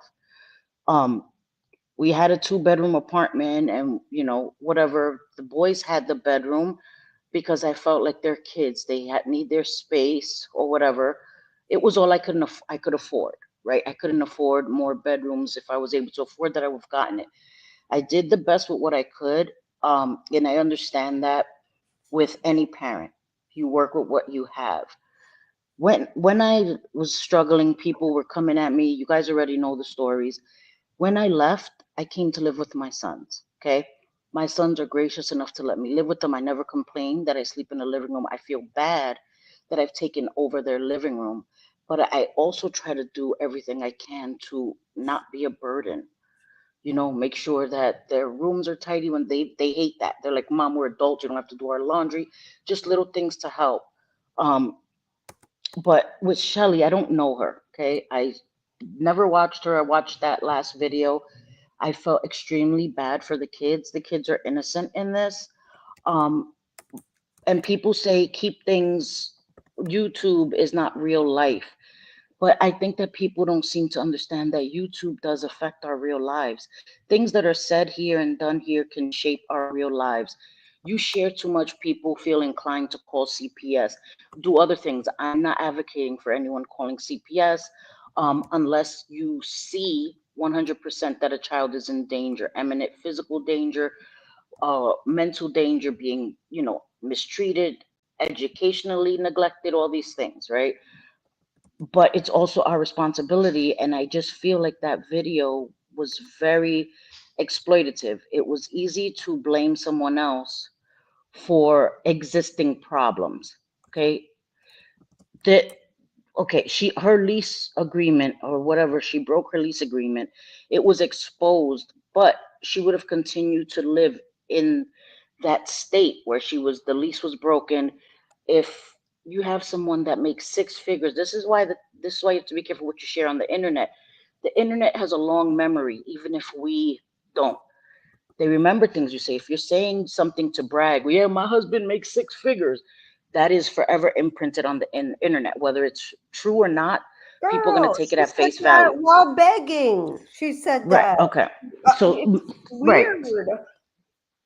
We had a 2-bedroom apartment and, you know, whatever. The boys had the bedroom because I felt like they're kids. They need their space or whatever. It was all I could afford, right? I couldn't afford more bedrooms. If I was able to afford that, I would have gotten it. I did the best with what I could. And I understand that with any parent, you work with what you have. When I was struggling, people were coming at me. You guys already know the stories. When I left, I came to live with my sons. Okay. My sons are gracious enough to let me live with them. I never complain that I sleep in the living room. I feel bad that I've taken over their living room, but I also try to do everything I can to not be a burden. You know, make sure that their rooms are tidy. When they hate that. They're like, Mom, we're adults. You don't have to do our laundry. Just little things to help. But with Shelly, I don't know her. Okay. I never watched her. I watched that last video. I felt extremely bad for the kids. The kids are innocent in this. And people say keep things, YouTube is not real life. But I think that people don't seem to understand that YouTube does affect our real lives. Things that are said here and done here can shape our real lives. You share too much, people feel inclined to call CPS, do other things. I'm not advocating for anyone calling CPS unless you see 100% that a child is in danger, imminent physical danger, mental danger, being, you know, mistreated, educationally neglected, all these things, right? But it's also our responsibility. And I just feel like that video was very exploitative. It was easy to blame someone else for existing problems. Okay. That okay, her lease agreement or whatever, she broke her lease agreement. It was exposed, but she would have continued to live in that state where the lease was broken. If you have someone that makes 6 figures, this is why you have to be careful what you share on the internet. The internet has a long memory, even if we don't. They remember things you say. If you're saying something to brag, well, yeah, my husband makes 6 figures, that is forever imprinted on the internet, whether it's true or not. People are going to take it at face value. While begging, she said Right. that. Okay. So It's right. weird.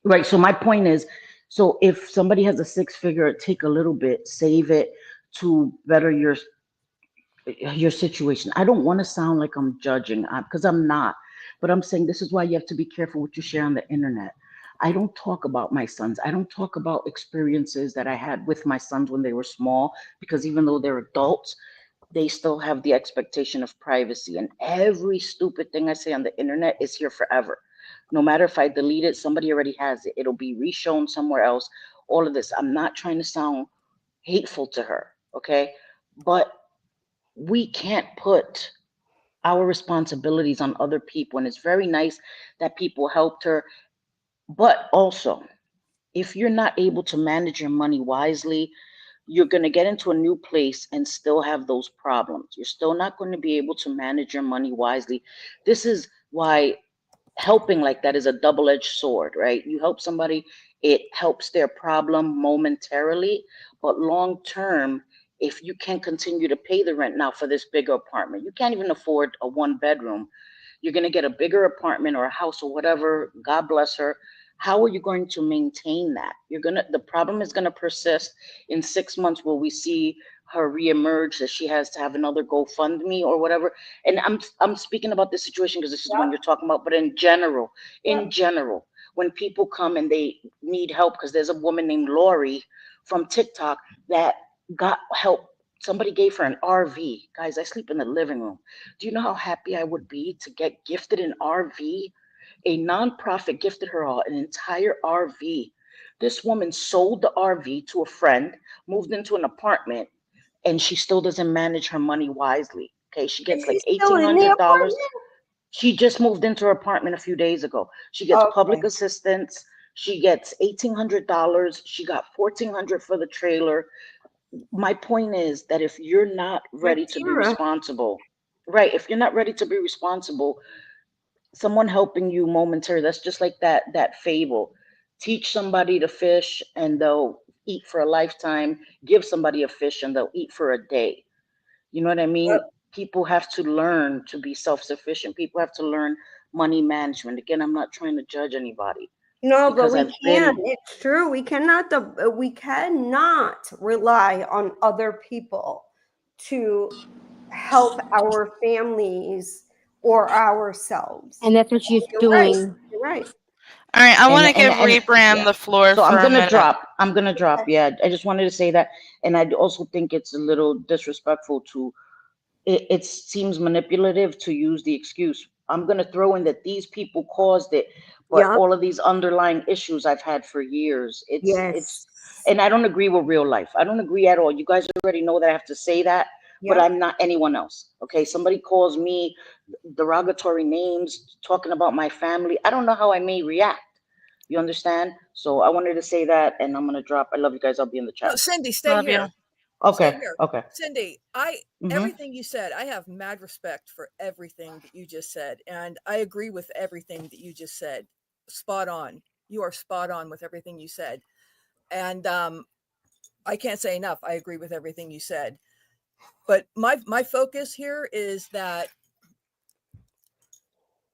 Right. So my point is, so if somebody has a 6 figure, take a little bit, save it to better your situation. I don't want to sound like I'm judging because I'm not, but I'm saying this is why you have to be careful what you share on the internet. I don't talk about my sons. I don't talk about experiences that I had with my sons when they were small, because even though they're adults, they still have the expectation of privacy. And every stupid thing I say on the internet is here forever. No matter if I delete it, somebody already has it. It'll be reshown somewhere else. All of this. I'm not trying to sound hateful to her. Okay. But we can't put our responsibilities on other people. And it's very nice that people helped her. But also, if you're not able to manage your money wisely, you're going to get into a new place and still have those problems. You're still not going to be able to manage your money wisely. This is why helping like that is a double-edged sword, right? You help somebody, it helps their problem momentarily, but long term, if you can't continue to pay the rent now for this bigger apartment, you can't even afford a 1-bedroom. You're going to get a bigger apartment or a house or whatever. God bless her. How are you going to maintain that? The problem is going to persist. In 6 months, will we see her reemerge that she has to have another GoFundMe or whatever? And I'm speaking about this situation because this is one you're talking about, but in general, when people come and they need help, because there's a woman named Lori from TikTok that got help. Somebody gave her an RV. Guys, I sleep in the living room. Do you know how happy I would be to get gifted an RV? A nonprofit gifted her all an entire RV. This woman sold the RV to a friend, moved into an apartment, and she still doesn't manage her money wisely. Okay, she gets like $1,800. She just moved into her apartment a few days ago. She gets public assistance. She gets $1,800. She got $1,400 for the trailer. My point is that if you're not ready to be responsible, right? If you're not ready to be responsible, someone helping you momentarily, that's just like that fable. Teach somebody to fish and they'll eat for a lifetime. Give somebody a fish and they'll eat for a day. You know what I mean? People have to learn to be self-sufficient. People have to learn money management. Again, I'm not trying to judge anybody. No, but we can't. It's true. We cannot rely on other people to help our families or ourselves. And that's what she's You're doing. Right. You're right. All right, I want to give Rebram the floor So for I'm a gonna minute. drop. Yeah, I just wanted to say that, and I also think it's a little disrespectful to. It seems manipulative to use the excuse. I'm gonna throw in that these people caused it, but all of these underlying issues I've had for years. It's, and I don't agree with real life. I don't agree at all. You guys already know that I have to say that, but I'm not anyone else. Okay, somebody calls me derogatory names, talking about my family. I don't know how I may react. You understand? So I wanted to say that, and I'm gonna drop. I love you guys. I'll be in the chat. No, Cindy, stay here. Okay. Stay here. Okay. Cindy, everything you said, I have mad respect for everything that you just said. And I agree with everything that you just said. Spot on. You are spot on with everything you said. And I can't say enough. I agree with everything you said. But my focus here is that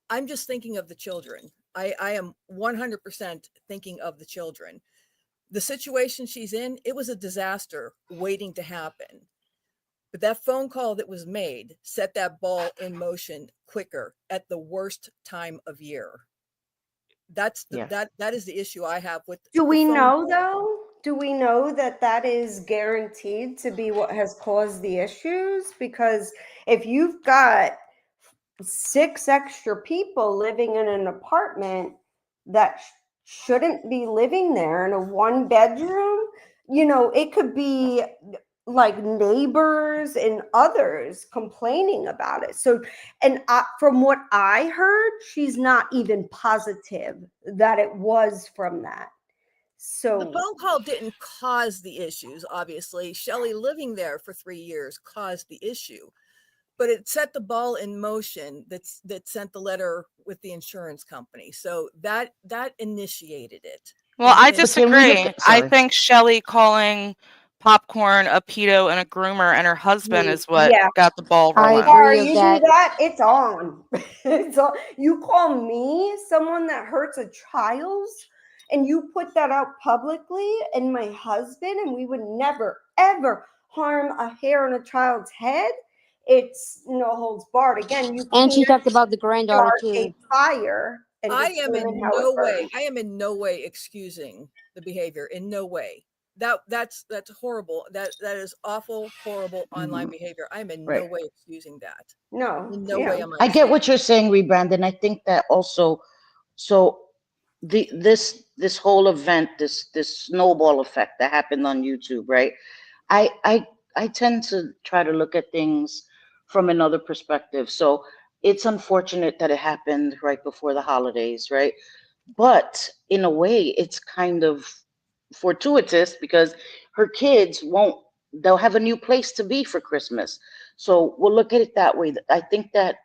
I'm just thinking of the children. I am 100% thinking of the children. The situation she's in, it was a disaster waiting to happen. But that phone call that was made set that ball in motion quicker at the worst time of year. That is the issue I have with. Do we know though? Do we know that is guaranteed to be what has caused the issues? Because if you've got 6 extra people living in an apartment that shouldn't be living there in a 1-bedroom, it could be like neighbors and others complaining about it. So, and from what I heard, she's not even positive that it was from that. So the phone call didn't cause the issues. Obviously, Shelley living there for 3 years caused the issue, but it set the ball in motion. That sent the letter with the insurance company. So that initiated it. Well, I disagree. I think Shelley calling Popcorn a pedo and a groomer and her husband is what got the ball rolling. You do that, it's on. It's on. You call me someone that hurts a child and you put that out publicly, and my husband, and we would never, ever harm a hair on a child's head. It's no holds barred. Again, And she talked about the granddaughter start too. a fire. And I am in no way excusing the behavior. In no way. That's horrible. That is awful, horrible online behavior. I'm in no way excusing that. No, in no way am I get what you're saying, Rebrand, I think that also. So this whole event, this snowball effect that happened on YouTube, right? I tend to try to look at things from another perspective. So it's unfortunate that it happened right before the holidays, right? But in a way, it's kind of fortuitous because her kids they'll have a new place to be for Christmas. So we'll look at it that way. I think that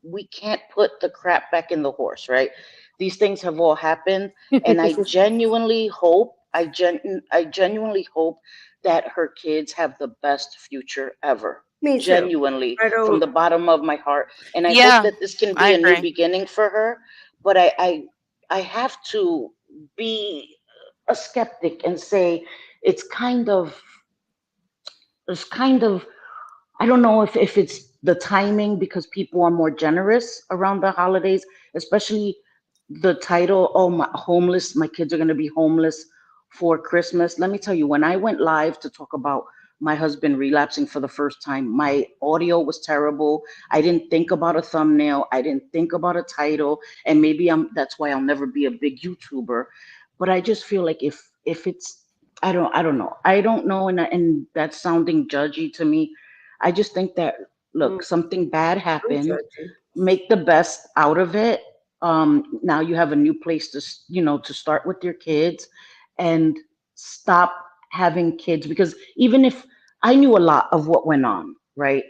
we can't put the crap back in the horse, right? These things have all happened, and I genuinely hope, I genuinely hope that her kids have the best future ever. Me too. Genuinely, I don't. from the bottom of my heart. And I hope Yeah, that this can I be a new agree. beginning for her. But I have to be a skeptic and say it's kind of I don't know if it's the timing because people are more generous around the holidays, especially the title, oh, my homeless, my kids are going to be homeless for Christmas. Let me tell you, when I went live to talk about my husband relapsing for the first time, my audio was terrible. I didn't think about a thumbnail. I didn't think about a title. And maybe that's why I'll never be a big YouTuber. But I just feel like if it's I don't know. I don't know, and that's sounding judgy to me. I just think that look, something bad happened. Make the best out of it. Now you have a new place to start with your kids, and stop having kids because even if I knew a lot of what went on, right?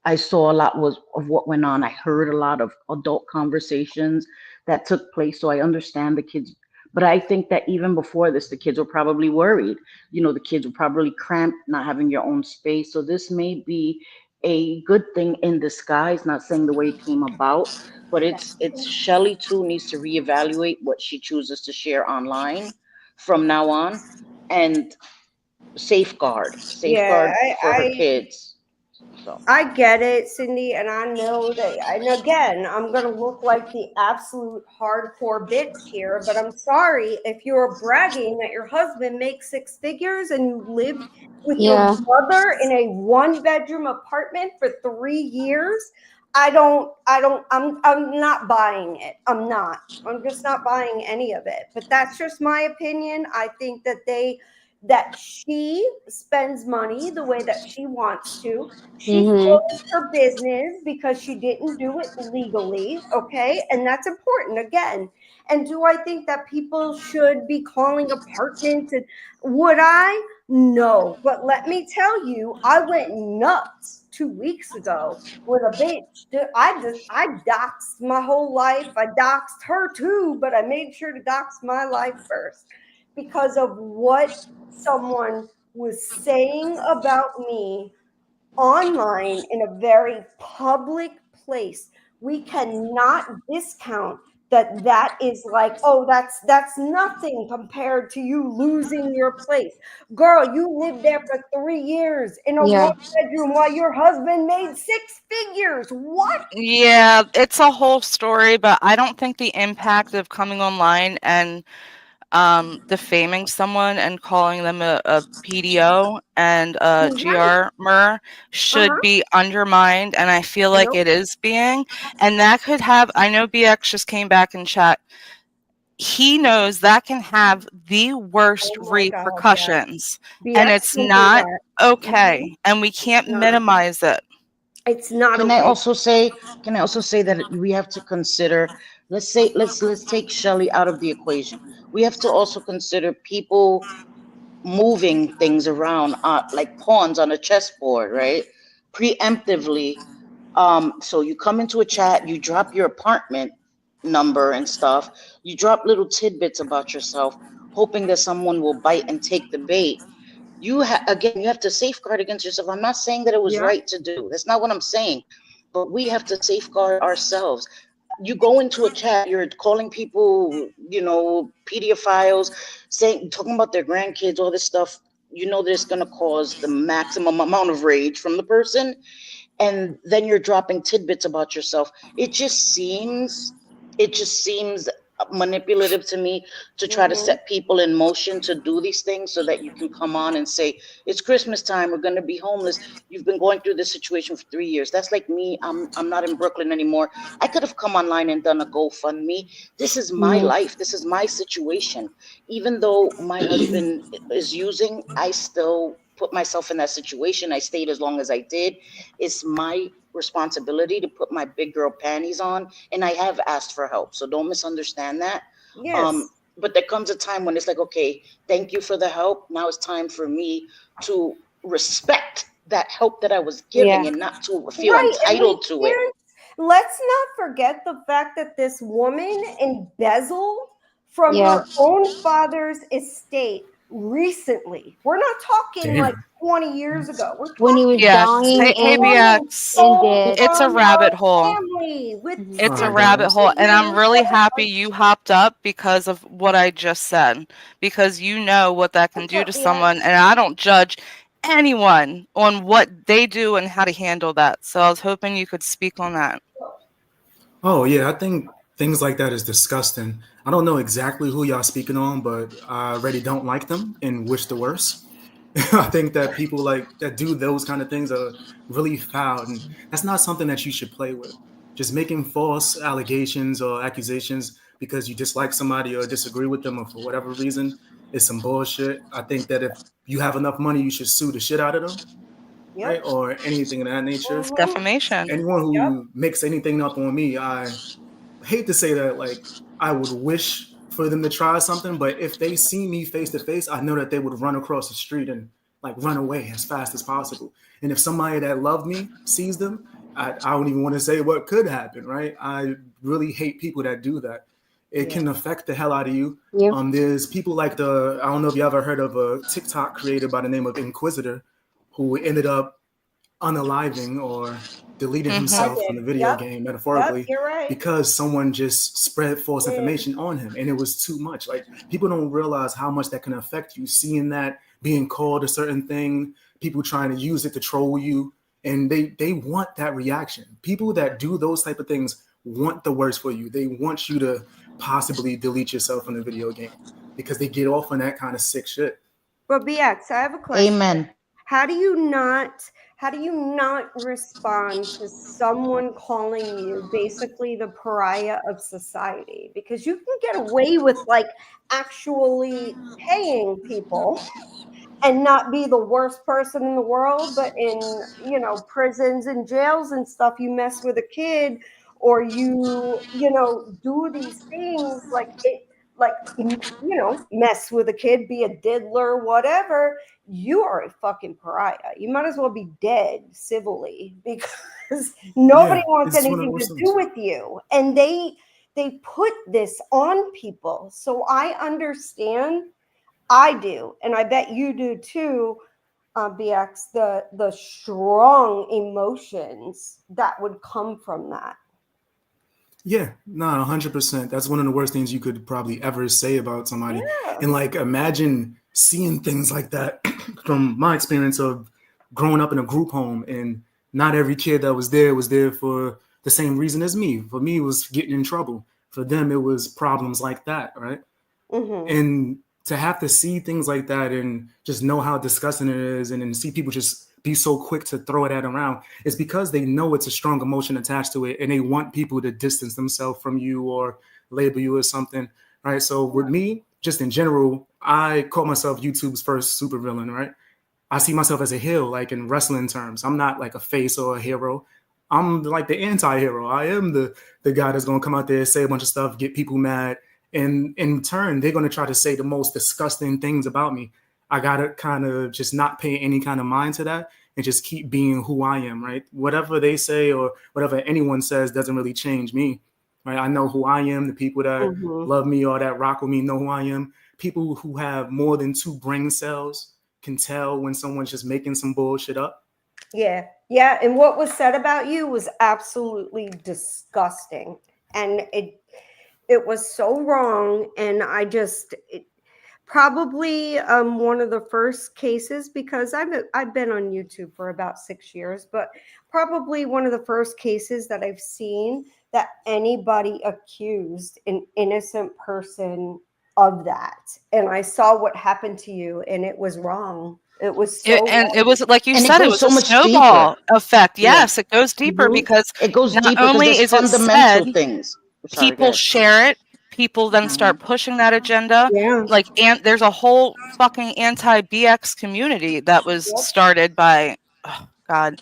I saw a lot of what went on. I heard a lot of adult conversations that took place. So I understand the kids. But I think that even before this, the kids were probably worried. The kids were probably cramped, not having your own space. So this may be a good thing in disguise, not saying the way it came about, but it's Shelly too needs to reevaluate what she chooses to share online from now on and safeguard Yeah, for her kids. So I get it, Cindy, and I know that. And again, I'm going to look like the absolute hardcore bitch here, but I'm sorry if you're bragging that your husband makes six figures and you lived with your mother in a one-bedroom apartment for 3 years. I'm not buying it. I'm just not buying any of it. But that's just my opinion. I think that she spends money the way that she wants to. She closed her business because she didn't do it legally, okay? And that's important again. And do I think that people should be calling apartments? And would I? No. But let me tell you, I went nuts 2 weeks ago with a bitch. I doxed my whole life. I doxed her too, but I made sure to dox my life first because of what someone was saying about me online in a very public place. We cannot discount that is like, oh, that's nothing compared to you losing your place. Girl, you lived there for 3 years in a one bedroom while your husband made 6 figures. What? Yeah, it's a whole story, but I don't think the impact of coming online and defaming someone and calling them a PDO and a GRmer should be undermined, and I feel like it is being. And that could have, I know BX just came back in chat. He knows that can have the worst repercussions, and it's not okay, and we can't minimize it. It's not Can okay. I also say that we have to consider, let's take Shelly out of the equation. We have to also consider people moving things around, like pawns on a chessboard, right? Preemptively. So you come into a chat, you drop your apartment number and stuff, you drop little tidbits about yourself, hoping that someone will bite and take the bait. Again, you have to safeguard against yourself. I'm not saying that it was right to do. That's not what I'm saying. But we have to safeguard ourselves. You go into a chat, you're calling people, pedophiles, talking about their grandkids, all this stuff. You know that's going to cause the maximum amount of rage from the person. And then you're dropping tidbits about yourself. It just seems manipulative to me to try to set people in motion to do these things so that you can come on and say, it's Christmas time, we're going to be homeless. You've been going through this situation for 3 years. That's like me. I'm not in Brooklyn anymore. I could have come online and done a GoFundMe. This is my life. This is my situation. Even though my husband is using, I still put myself in that situation. I stayed as long as I did. It's my responsibility to put my big girl panties on, and I have asked for help, so don't misunderstand that. Yes. But there comes a time when it's like, okay, thank you for the help. Now it's time for me to respect that help that I was giving and not to feel entitled to it. Let's not forget the fact that this woman embezzled from her own father's estate recently. We're not talking like 20 years ago. We're When he was Yeah. dying Hey, and BX. dead. It's a rabbit hole. With It's a Hi, rabbit guys. hole. And I'm really happy you hopped up because of what I just said. Because you know what that can do to someone. And I don't judge anyone on what they do and how to handle that. So I was hoping you could speak on that. Oh yeah, I think things like that is disgusting. I don't know exactly who y'all speaking on, but I already don't like them and wish the worst. I think that people like that do those kind of things are really foul, and that's not something that you should play with. Just making false allegations or accusations because you dislike somebody or disagree with them or for whatever reason is some bullshit. I think that if you have enough money, you should sue the shit out of them, right? Or anything of that nature. It's defamation. Anyone who makes anything up on me, I hate to say that, like, I would wish for them to try something, but if they see me face to face, I know that they would run across the street and like run away as fast as possible. And if somebody that loved me sees them, I don't even want to say what could happen, right? I really hate people that do that. It can affect the hell out of you. There's people like I don't know if you ever heard of a TikTok creator by the name of Inquisitor, who ended up unaliving or deleting himself from the video game, metaphorically, because someone just spread false information on him, and it was too much. Like, people don't realize how much that can affect you, seeing that, being called a certain thing, people trying to use it to troll you, and they want that reaction. People that do those type of things want the worst for you. They want you to possibly delete yourself from the video game because they get off on that kind of sick shit. But BX, I have a question. Amen. How do you not respond to someone calling you basically the pariah of society? Because you can get away with like actually paying people and not be the worst person in the world, but in, you know, prisons and jails and stuff, you mess with a kid or you know, do these things like it, like, you know, mess with a kid, be a diddler, whatever, you are a fucking pariah. You might as well be dead civilly because nobody wants anything to do with you. And they put this on people. So I understand. I do, and I bet you do too, BX, the strong emotions that would come from that. Yeah, no, 100%. That's one of the worst things you could probably ever say about somebody. And like, imagine seeing things like that from my experience of growing up in a group home, and not every kid that was there for the same reason as me. For me, it was getting in trouble. For them, it was problems like that, right? And to have to see things like that and just know how disgusting it is, and then see people just be so quick to throw that around, it's because they know it's a strong emotion attached to it, and they want people to distance themselves from you or label you as something, right? So with me, just in general, I call myself YouTube's first supervillain, right? I see myself as a heel, like in wrestling terms. I'm not like a face or a hero. I'm like the anti-hero. I am the guy that's gonna come out there, say a bunch of stuff, get people mad, and in turn, they're going to try to say the most disgusting things about me. I got to kind of just not pay any kind of mind to that and just keep being who I am, right? Whatever they say or whatever anyone says doesn't really change me, right? I know who I am. The people that love me or that rock with me know who I am. People who have more than 2 brain cells can tell when someone's just making some bullshit up. Yeah. Yeah. And what was said about you was absolutely disgusting. And it was so wrong. And I just probably one of the first cases, because I've been on YouTube for about 6 years, but probably one of the first cases that I've seen that anybody accused an innocent person of that. And I saw what happened to you, and it was wrong. It was so and wrong. it was like you And said, it it goes was so a much snowball deeper. effect. Yes, it goes deeper because it goes not deeper because only there's is it fundamental said, things. Sorry, go people ahead. share it, people then start pushing that agenda. Yeah. Like, and there's a whole fucking anti-BX community that was started by, oh God.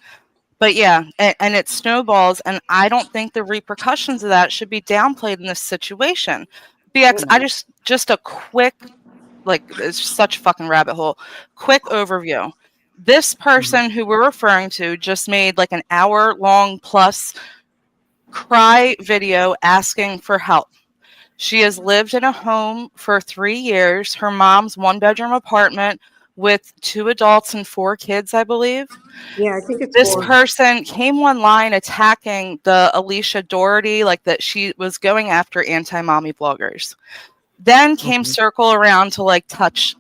But yeah, and it snowballs, and I don't think the repercussions of that should be downplayed in this situation. BX, I just a quick, like, it's such a fucking rabbit hole. Quick overview. This person who we're referring to just made like an hour-long plus cry video asking for help. She has lived in a home for 3 years. Her mom's 1-bedroom apartment with 2 adults and 4 kids, I believe. Yeah, I think it's This 4. person came online attacking the Alicia Doherty, like that she was going after anti-mommy bloggers. Then came circle around to like touch,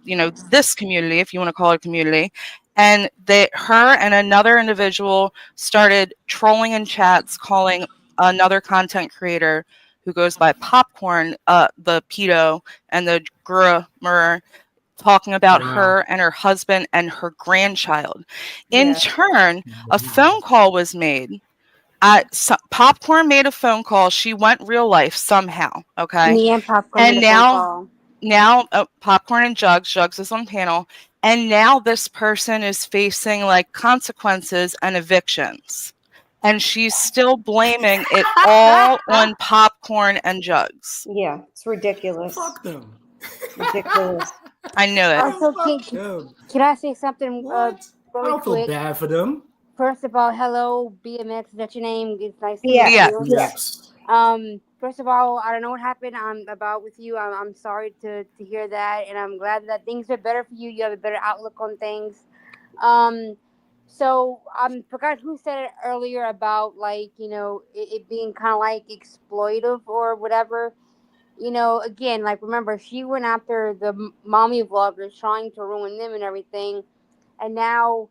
this community, if you want to call it a community. And her and another individual started trolling in chats, calling another content creator who goes by Popcorn, the pedo and the groomer, talking about her and her husband and her grandchild. In turn, a phone call was made. Popcorn made a phone call. She went real life somehow. Okay. Me and Popcorn And made a phone now call. Popcorn and Jugs is on panel. And now this person is facing like consequences and evictions. And she's still blaming it all on Popcorn and Jugs. Yeah, it's ridiculous. Fuck them. Ridiculous. I knew it. Also, can I say something I really don't feel quick? bad for them. First of all, hello, BMX. Is that your name? It's nice to Yeah. meet you. Yes. First of all, I don't know what happened about with you. I'm sorry to hear that, and I'm glad that things are better for you. You have a better outlook on things. So I forgot who said it earlier about like it being kind of like exploitive or whatever. Again, like remember she went after the mommy vloggers, trying to ruin them and everything, and now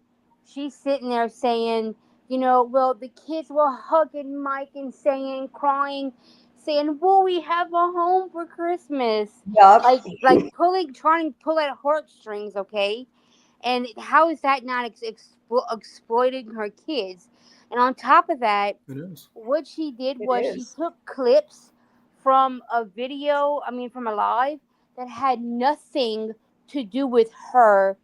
she's sitting there saying, well, the kids were hugging Mike and crying, saying, "Will we have a home for Christmas?" Yup. Like trying to pull at heartstrings, okay? And how is that not exploiting her kids? And on top of that, It is. what she did It was she is. took clips from a video, from a live that had nothing to do with her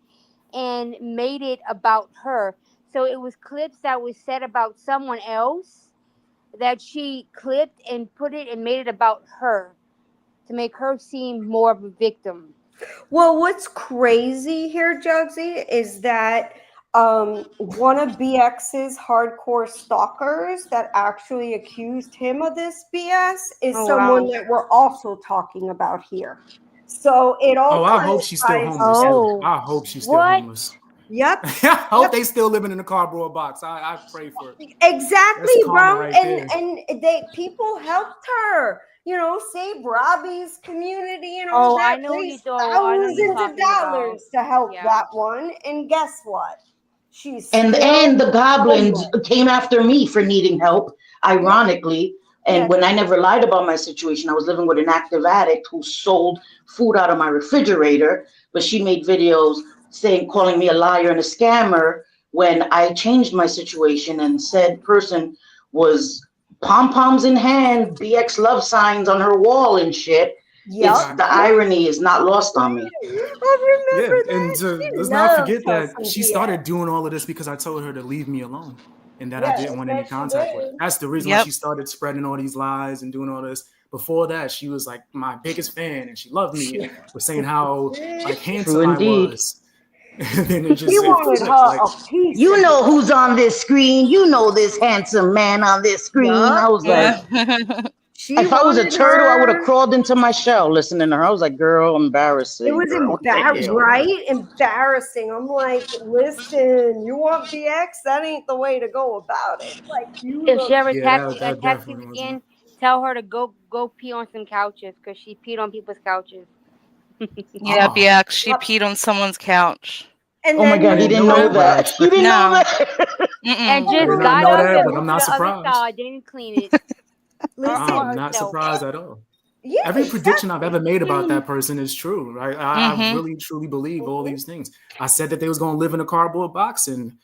and made it about her. So it was clips that was said about someone else that she clipped and put it and made it about her to make her seem more of a victim. Well, what's crazy here, Jugsy, is that one of BX's hardcore stalkers that actually accused him of this BS is someone that we're also talking about here. So it all. I hope she's still homeless. I hope she's still homeless. Yep. I hope they still living in a cardboard box. I pray for it. Exactly, That's karma bro. right there. And people helped her. Save Robbie's community and all that. I know Raised you do. thousands of dollars to help that one. And guess what? She's And still the goblins homeless. came after me for needing help, ironically. And when I never lied about my situation, I was living with an active addict who sold food out of my refrigerator, but she made videos calling me a liar and a scammer when I changed my situation, and said person was pom-poms in hand, BX love signs on her wall and shit. Yep. The irony is not lost on me. I remember that. And let's not forget that she started doing all of this because I told her to leave me alone and that I didn't want any contact with her. That's the reason why she started spreading all these lies and doing all this. Before that, she was like my biggest fan and she loved me and was saying how like handsome I was. And then it just You know who's on this screen. You know this handsome man on this screen. I was like, if I was a turtle, I would have crawled into my shell listening to her. I was like, girl, embarrassing. It was embarrassing, right? Embarrassing. I'm like, listen, you want BX? That ain't the way to go about it. Like, If she ever attacks you again, tell her to go pee on some couches because she peed on people's couches. Yeah, BX, she peed on someone's couch. And oh my God, you didn't know that. You didn't know that. And just got up and moved to the other side. Didn't clean it. I'm not surprised at all. Yeah, every prediction I've ever made about that person is true, right? I really, truly believe all these things. I said that they was going to live in a cardboard box, and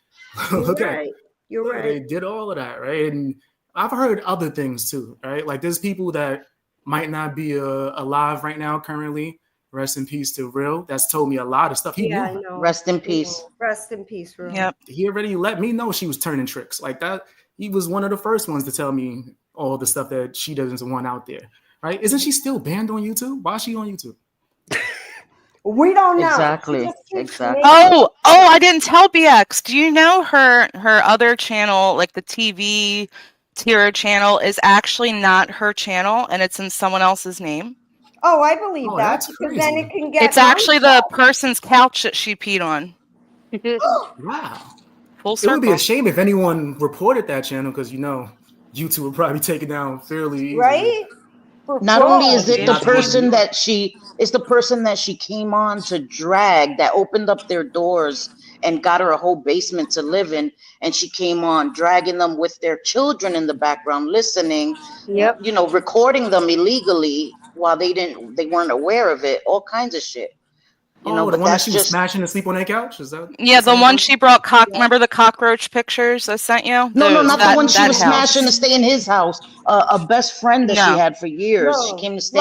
look at it. You're right. They did all of that, right? And I've heard other things too, right? Like there's people that might not be alive right now currently. Rest in peace to Real. That's told me a lot of stuff. He knew. I know. Rest in peace. Rest in peace, Real. Yep. He already let me know she was turning tricks like that. He was one of the first ones to tell me all the stuff that she doesn't want out there, right? Isn't she still banned on YouTube? Why is she on YouTube? We don't know. Exactly. Oh, I didn't tell BX. Do you know her other channel, like the TV Tira channel, is actually not her channel and it's in someone else's name? Oh, I believe Oh, that that's because then crazy. it can get It's actually the person's couch that she peed on. Wow. Full It would be circle. a shame if anyone reported that channel because YouTube would probably take it down fairly easily. Right? Not only is it the Not the one in New person York. that it's the person that she came on to drag that opened up their doors and got her a whole basement to live in, and she came on dragging them with their children in the background, listening, Yep. recording them illegally while they weren't aware of it, all kinds of shit. The But one that that's she was just smashing asleep on that couch? Is that Yeah, the same one person? she brought remember the cockroach pictures I sent you? no, not the one she that was smashing to stay in his house. A best friend that she No. had for years. She No, came to stay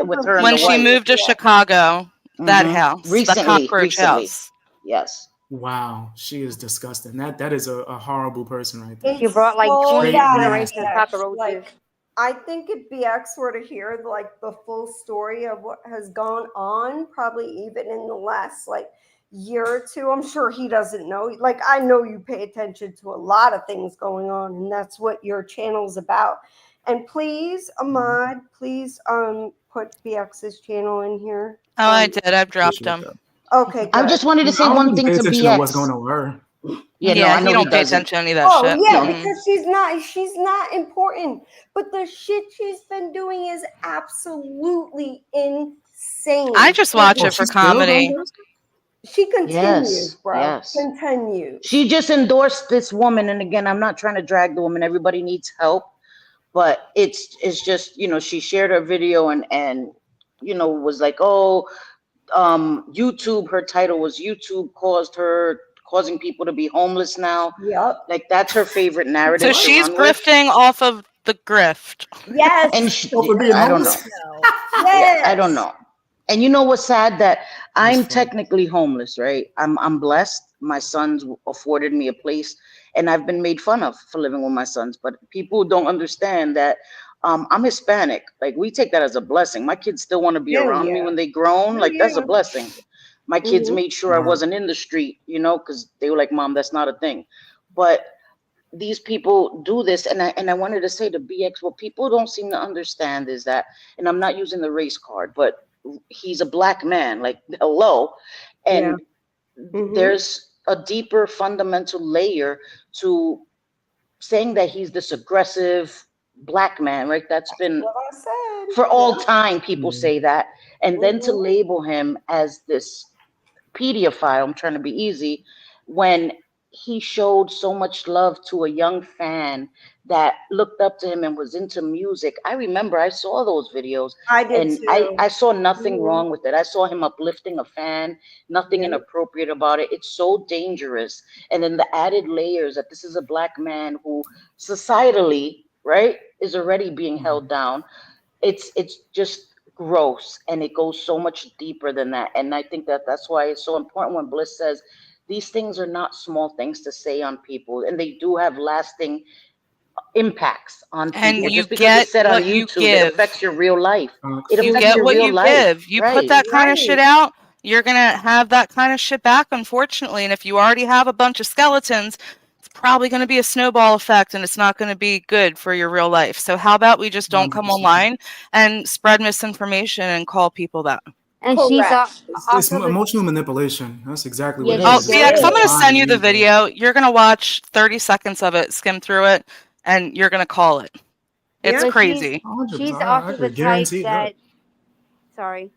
with her and When the she wife. moved to Chicago, that house, the Recently. cockroach house. Yes. Wow, she is disgusting. That is a horrible person right there. She brought like so 20 bad, generations of Bex. cockroaches. Like, I think if BX were to hear like the full story of what has gone on, probably even in the last like year or two, I'm sure he doesn't know. Like, I know you pay attention to a lot of things going on, and that's what your channel's about. And please, Ahmad, please put BX's channel in here. Oh, I did. I've dropped Appreciate him. that. Okay, good. I just wanted to say I don't one really thing pay to attention to what's going BX. on with her. Yeah, no, I know he don't pay doesn't. attention to any of that Oh shit. yeah, No. because she's not important. But the shit she's been doing is absolutely insane. I just watch it for she's still comedy. doing this? She continues, Yes, bro. yes. Continues. She just endorsed this woman, and again, I'm not trying to drag the woman. Everybody needs help, but it's just she shared her video and was like, oh, YouTube. Her title was YouTube causing people to be homeless now. Yep. Like that's her favorite narrative. So to she's run with. grifting off of the grift. Yes. And for being I don't know. homeless? Yes. Yeah, I don't know. And you know what's sad? That I'm technically homeless, right? I'm blessed. My sons afforded me a place, and I've been made fun of for living with my sons. But people don't understand that I'm Hispanic. Like we take that as a blessing. My kids still want to be around me when they grown. Like that's a blessing. My kids made sure I wasn't in the street, because they were like, "Mom, that's not a thing." But these people do this, and I wanted to say to BX, what people don't seem to understand is that, and I'm not using the race card, but he's a black man, like hello, and there's a deeper fundamental layer to saying that he's this aggressive black man, right? That's been What I said. for all time. People say that, and then to label him as this pedophile, I'm trying to be easy, when he showed so much love to a young fan that looked up to him and was into music. I remember I saw those videos. I did and too. I saw nothing wrong with it. I saw him uplifting a fan, nothing inappropriate about it. It's so dangerous. And then the added layers that this is a black man who societally, right, is already being held down. It's just gross, and it goes so much deeper than that. And I think that's why it's so important when Bliss says these things are not small things to say on people, and they do have lasting impacts on people. And you Just because get it's said on what you YouTube, it give. affects your real life. It You affects get your what real you life. give. You put that kind of shit out, you're going to have that kind of shit back, unfortunately. And if you already have a bunch of skeletons, it's probably going to be a snowball effect, and it's not going to be good for your real life. So how about we just don't come 100%. online and spread misinformation and call people that? And she's It's also the, emotional manipulation. That's exactly what it Oh, is. BX, I'm going to Lying send you the media. video. You're going to watch 30 seconds of it, skim through it, and you're going to call it. It's but crazy. she's I also the could type guarantee that. that. Sorry.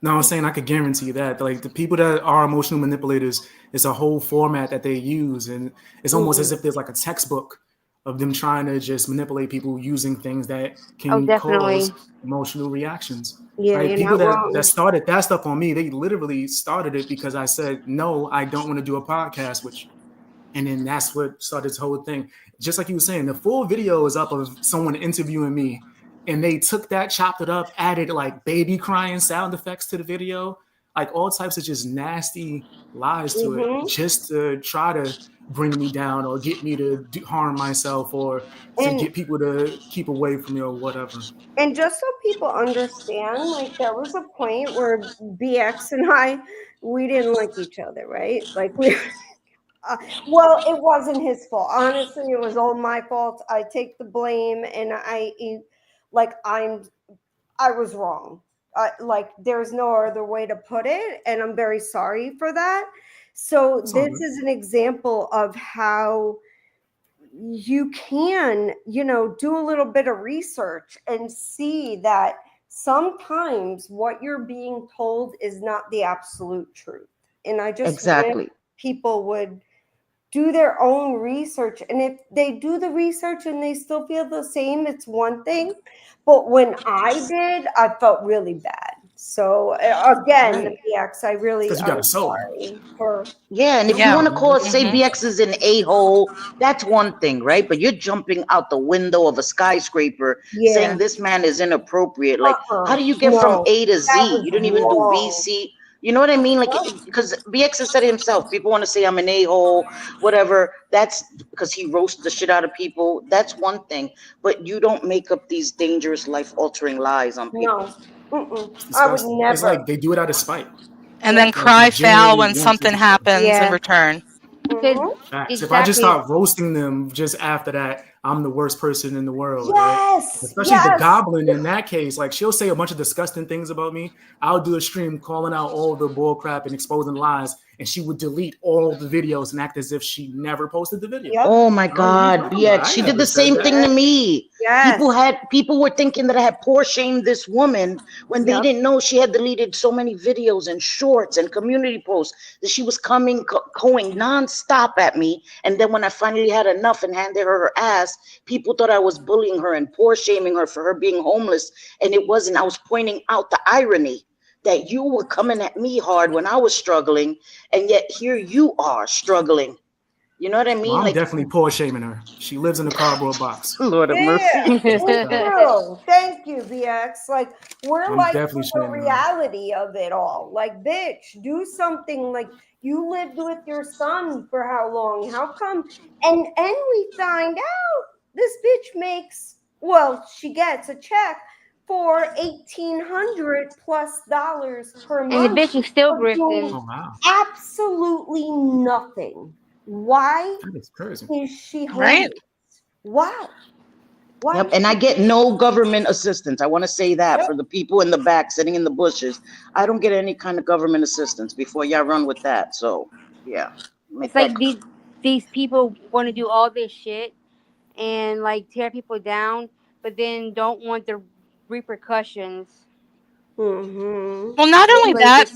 No, I'm saying I could guarantee that. Like the people that are emotional manipulators, it's a whole format that they use, and it's almost as if there's like a textbook of them trying to just manipulate people using things that can cause emotional reactions. Yeah, right? you're People not wrong. that started that stuff on me, they literally started it because I said, no, I don't want to do a podcast with you. And then that's what started this whole thing. Just like you were saying, the full video is up of someone interviewing me, and they took that, chopped it up, added like baby crying sound effects to the video, like all types of just nasty lies to it, just to try to bring me down or get me to harm myself or to get people to keep away from me or whatever. And just so people understand, like there was a point where BX and we didn't like each other, right? Like we, well, it wasn't his fault. Honestly, it was all my fault. I take the blame, and I I was wrong. Like there's no other way to put it, and I'm very sorry for that. So this is an example of how you can, do a little bit of research and see that sometimes what you're being told is not the absolute truth. And I just wish people would do their own research. And if they do the research and they still feel the same, it's one thing. But when I did, I felt really bad. So again, the BX, I'm sorry for. Yeah, and if you want to call say BX is an a-hole, that's one thing, right? But you're jumping out the window of a skyscraper saying this man is inappropriate. Like, how do you get from A to Z? You didn't even do B, C. You know what I mean? Like, because BX has said it himself. People want to say I'm an a-hole, whatever. That's because he roasts the shit out of people. That's one thing. But you don't make up these dangerous, life-altering lies on people. No. I would never. It's like they do it out of spite. And then cry foul when something happens in return. Facts. If I just start roasting them just after that, I'm the worst person in the world. Yes. Right? Especially the goblin in that case. Like she'll say a bunch of disgusting things about me. I'll do a stream calling out all the bull crap and exposing lies, and she would delete all the videos and act as if she never posted the video. Oh my God, BX, she did the same thing to me. People were thinking that I had poor shamed this woman when they didn't know she had deleted so many videos and shorts and community posts that she was going nonstop at me. And then when I finally had enough and handed her ass, people thought I was bullying her and poor shaming her for her being homeless. And it wasn't. I was pointing out the irony that you were coming at me hard when I was struggling, and yet here you are struggling. You know what I mean? Well, I'm definitely poor shaming her. She lives in a cardboard box. Lord of mercy. Thank you, BX. Like we're like the reality of it all. Like, bitch, do something. Like you lived with your son for how long? How come? And we find out this bitch makes. Well, she gets a check for $1,800+ per month. And the bitch is still grifting. Oh, wow. Absolutely nothing. Why is she homeless? Why? Yep, and I get no government assistance. I want to say that for the people in the back sitting in the bushes. I don't get any kind of government assistance before y'all run with that. So, yeah. It's like these people want to do all this shit and like tear people down, but then don't want the repercussions. Well, not only that,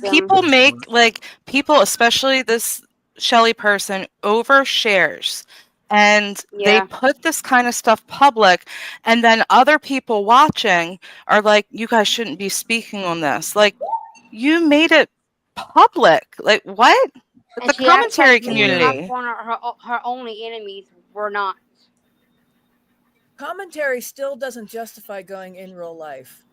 people, especially this Shelly person, overshares. And they put this kind of stuff public, and then other people watching are like, you guys shouldn't be speaking on this. Like, you made it public. Like, what? The commentary community. Her only enemies were not. Commentary still doesn't justify going in real life.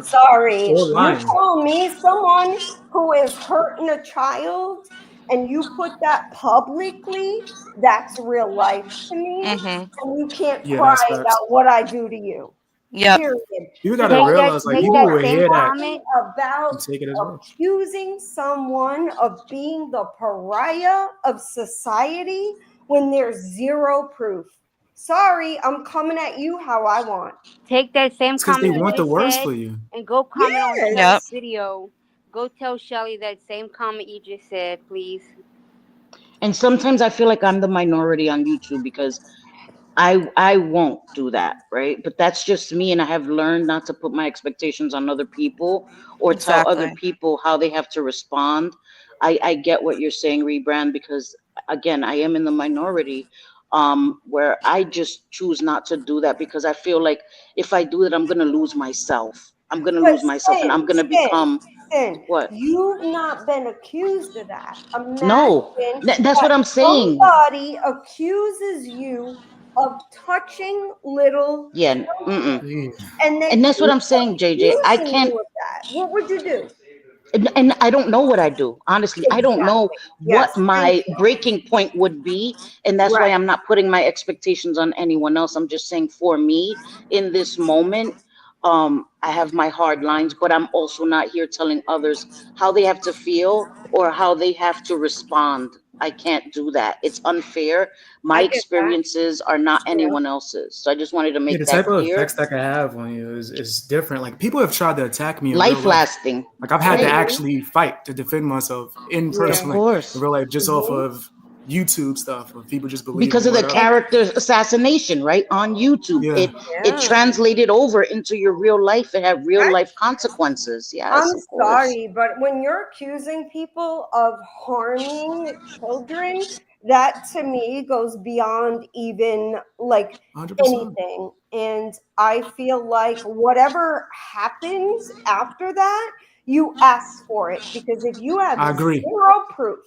Sorry, you call me someone who is hurting a child and you put that publicly, that's real life to me. And you can't cry about what I do to you. Yeah. You gotta realize, like, people will hear that about accusing someone of being the pariah of society when there's zero proof. Sorry, I'm coming at you how I want. Take that same comment they want the worst for you. and go comment on Shelly's video. Go tell Shelly that same comment you just said, please. And sometimes I feel like I'm the minority on YouTube because I won't do that, right? But that's just me, and I have learned not to put my expectations on other people or tell other people how they have to respond. I get what you're saying, Rebrand, because again, I am in the minority where I just choose not to do that because I feel like if I do it, I'm going to lose myself. I'm going to lose myself and I'm going to become what? You've not been accused of that. No, that's what I'm saying. Somebody accuses you of touching little children. And that's what I'm saying, JJ. I can't. What would you do? And I don't know what I do. Honestly, I don't know what my breaking point would be. And that's why I'm not putting my expectations on anyone else. I'm just saying for me in this moment, I have my hard lines, but I'm also not here telling others how they have to feel or how they have to respond. I can't do that. It's unfair. My I get that. experiences are not Yeah. anyone else's. So I just wanted to Yeah, make the that type of clear. effects that can have on you is different. Like people have tried to attack me in Life real life. lasting. Like I've had to Right. actually fight to defend myself in Of person, like course. in real life, just off Mhm. of YouTube stuff of people just believing Because of the whatever. character assassination, right? On YouTube. Yeah. It Yeah. translated over into your real life. It had real life consequences. Yes, I'm of course. sorry, but when you're accusing people of harming children, that to me goes beyond even like 100%. anything. And I feel like whatever happens after that, you ask for it. Because if you have I agree. zero proof,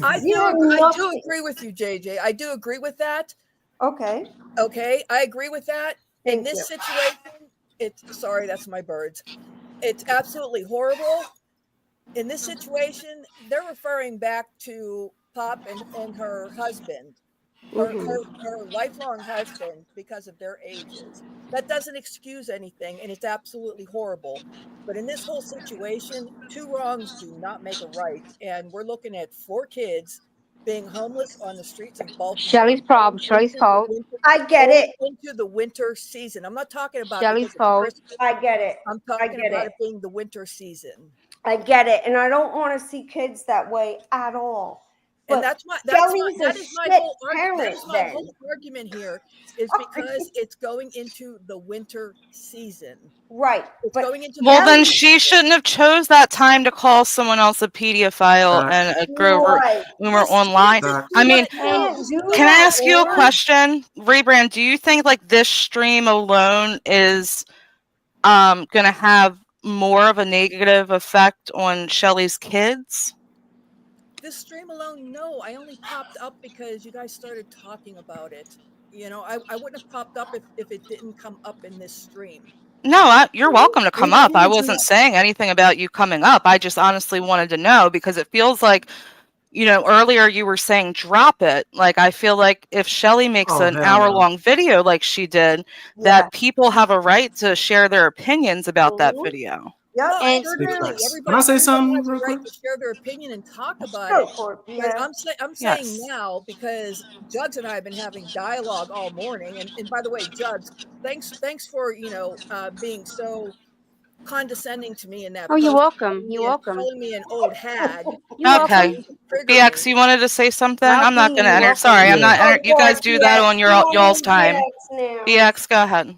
I zero do nothing. agree with you, JJ. I do agree with that. Okay. Okay, I agree with that. In Thank this you. situation, it's sorry, that's my birds. It's absolutely horrible. In this situation, they're referring back to Pop and her husband, her lifelong husband, because of their ages. That doesn't excuse anything, and it's absolutely horrible. But in this whole situation, two wrongs do not make a right. And we're looking at 4 kids being homeless on the streets of Baltimore. Shelly's problem. Shelly's fault. I get it. Into the winter season. I'm not talking about Shelly's because of fault. Christmas. I get it. I'm I talking get about it. it being the winter season. I get it. And I don't want to see kids that way at all. But And that is my whole argument here is because it's going into the winter season. Right. It's going into Well, then she shouldn't have chose that time to call someone else a pedophile and a grover rumor online. I mean, can I ask you a question, Rebrand? Do you think like this stream alone is going to have more of a negative effect on Shelly's kids? This stream alone, no. I only popped up because you guys started talking about it. You know, I wouldn't have popped up if it didn't come up in this stream. No, you're welcome to come up. I wasn't saying anything about you coming up. I just honestly wanted to know because it feels like, you know, earlier you were saying drop it. Like, I feel like if Shelly makes Oh, an hell no. hour-long video like she did, that people have a right to share their opinions about that video. Yeah, and Big facts. everybody, Can I say something has a real right quick? to share their opinion and talk about Go it. for it, But yeah. I'm saying now because Jugs and I have been having dialogue all morning. And by the way, Jugs, thanks for being so condescending to me in that. Oh, you're post, welcome. You're welcome. calling me an old hag. Okay. BX, you wanted to say something? I'm not going to enter. Sorry, I'm not enter. You guys do that on y'all's time. BX, go ahead.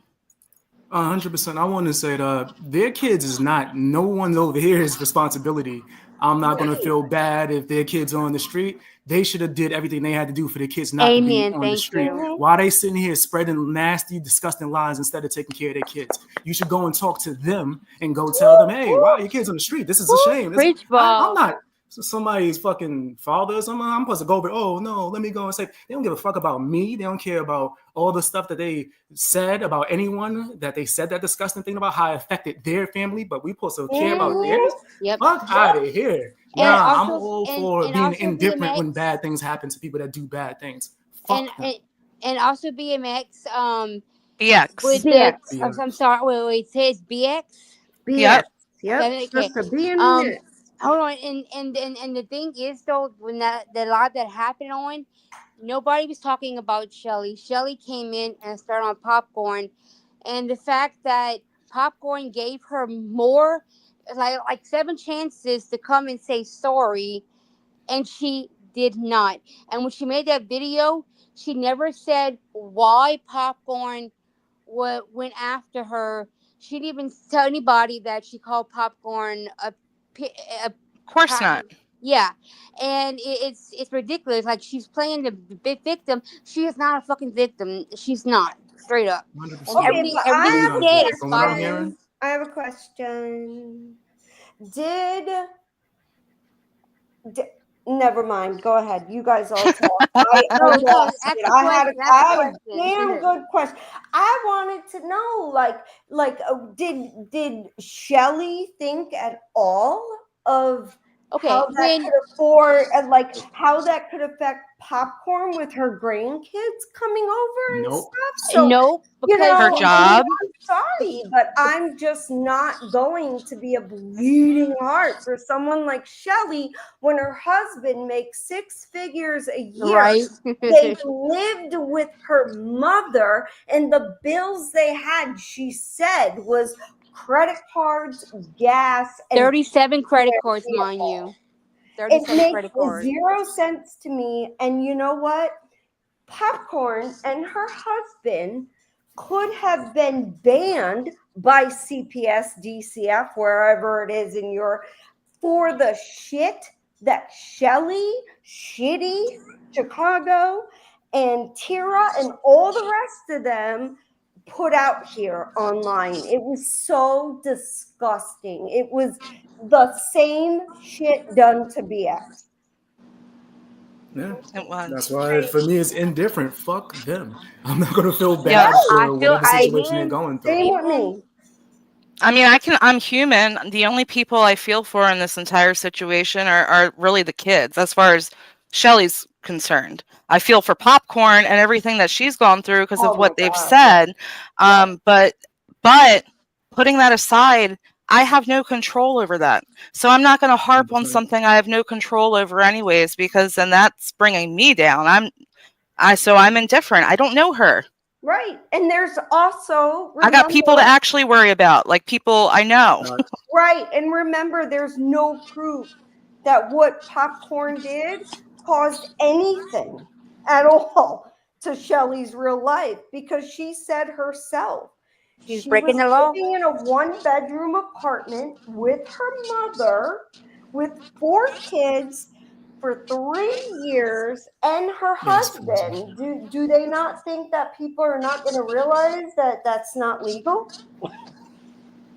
100%. I want to say that their kids is not no one over here's responsibility. I'm not going to feel bad if their kids are on the street. They should have did everything they had to do for their kids not to be Amen. on the Thank street. you. Why they sitting here spreading nasty, disgusting lies instead of taking care of their kids? You should go and talk to them and go tell them, hey, wow, your kid's on the street. This is a shame. I'm not somebody's fucking father or something. I'm supposed to go over, oh no, let me go and say, they don't give a fuck about me. They don't care about all the stuff that they said about anyone, that they said that disgusting thing about how it affected their family, but we supposed to care about theirs? Yep. Fuck out of here. And Nah, I'm also- all and- for and being also indifferent when DMX. bad things happen to people that do bad things. And also BMX. BX. With BX. the, I'm sorry. Wait. It says BX. Yep. Okay. Just a B in it. Hold on. And the thing is though, when the lot that happened on, nobody was talking about Shelly. Shelly came in and started on Popcorn, and the fact that Popcorn gave her more, like 7 chances to come and say sorry, and she did not. And when she made that video, she never said why Popcorn went after her. She didn't even tell anybody that she called Popcorn a Of course not. Yeah, and it's ridiculous. Like, she's playing the big victim. She is not a fucking victim. She's not, straight up. And Okay, everything but she said is spot on. I have a question. Never mind. Go ahead. You guys all talk. I had a damn good question. I wanted to know, did Shelly think at all of Okay, how that could afford, and like how that could affect popcorn with her grandkids coming over and Nope. stuff. So nope, you because know, Her I mean, job. I'm sorry, but I'm just not going to be a bleeding heart for someone like Shelly when her husband makes 6 figures a year. Right. They lived with her mother, and the bills they had, she said, was credit cards, gas, and 37 credit their cards, mind vehicle. you. It 37 makes credit cards. 0 sense to me. And you know what? Popcorn and her husband could have been banned by CPS, DCF, wherever it is in your, for the shit that Shelly, Shitty, Chicago, and Tira, and all the rest of them put out here online. It was so disgusting. It was the same shit done to BX. Yeah. It was. That's why for me it's indifferent. Fuck them. I'm not gonna feel Yeah. bad for whatever situation they're going through. Same with me. I mean, I'm human. The only people I feel for in this entire situation are really the kids, as far as Shelly's concerned. I feel for Popcorn and everything that she's gone through because Oh of what my they've God, said. But putting that aside, I have no control over that. So I'm not going to harp on 100%. something I have no control over anyways, because then that's bringing me down. So I'm indifferent. I don't know her. Right. And there's also, I got people to actually worry about, like people I know. right. And remember, there's no proof that what Popcorn did caused anything at all to Shelly's real life, because she said herself She's she breaking was the law. living in a 1-bedroom apartment with her mother with 4 kids for 3 years and her husband. Do they not think that people are not going to realize that that's not legal?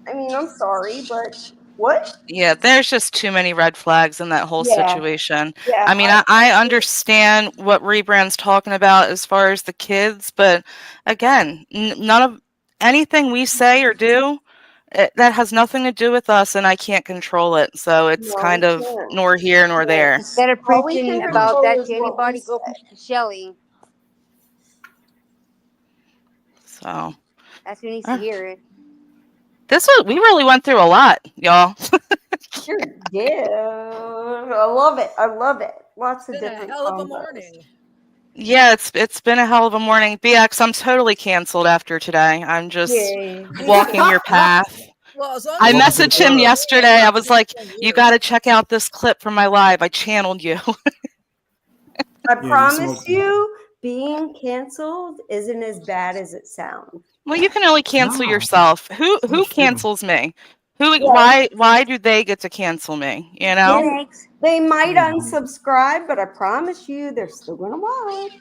I mean, I'm sorry, but what? Yeah, there's just too many red flags in that whole situation. Yeah, I mean, I understand what Rebrand's talking about as far as the kids, but again, none of anything we say or do, that has nothing to do with us, and I can't control it. So it's No, kind you of can't. nor here nor there. Instead of All we preaching can about control that is to what we anybody, go preach to Shelly. So That's who needs to hear it. we really went through a lot, y'all. Sure did. I love it. I love it. Lots of It's been a different hell of a combos. morning. Yeah, it's been a hell of a morning. BX, I'm totally canceled after today. I'm just Yay. walking your path. Well, as long I as you messaged don't him do it, yesterday. I was like, on you got to check out this clip from my live. I channeled you. I you promise smoked you, being canceled isn't as bad as it sounds. Well, you can only cancel No. yourself. Who true. cancels me? Yeah. Why do they get to cancel me? You know? And they might unsubscribe, but I promise you, they're still gonna watch.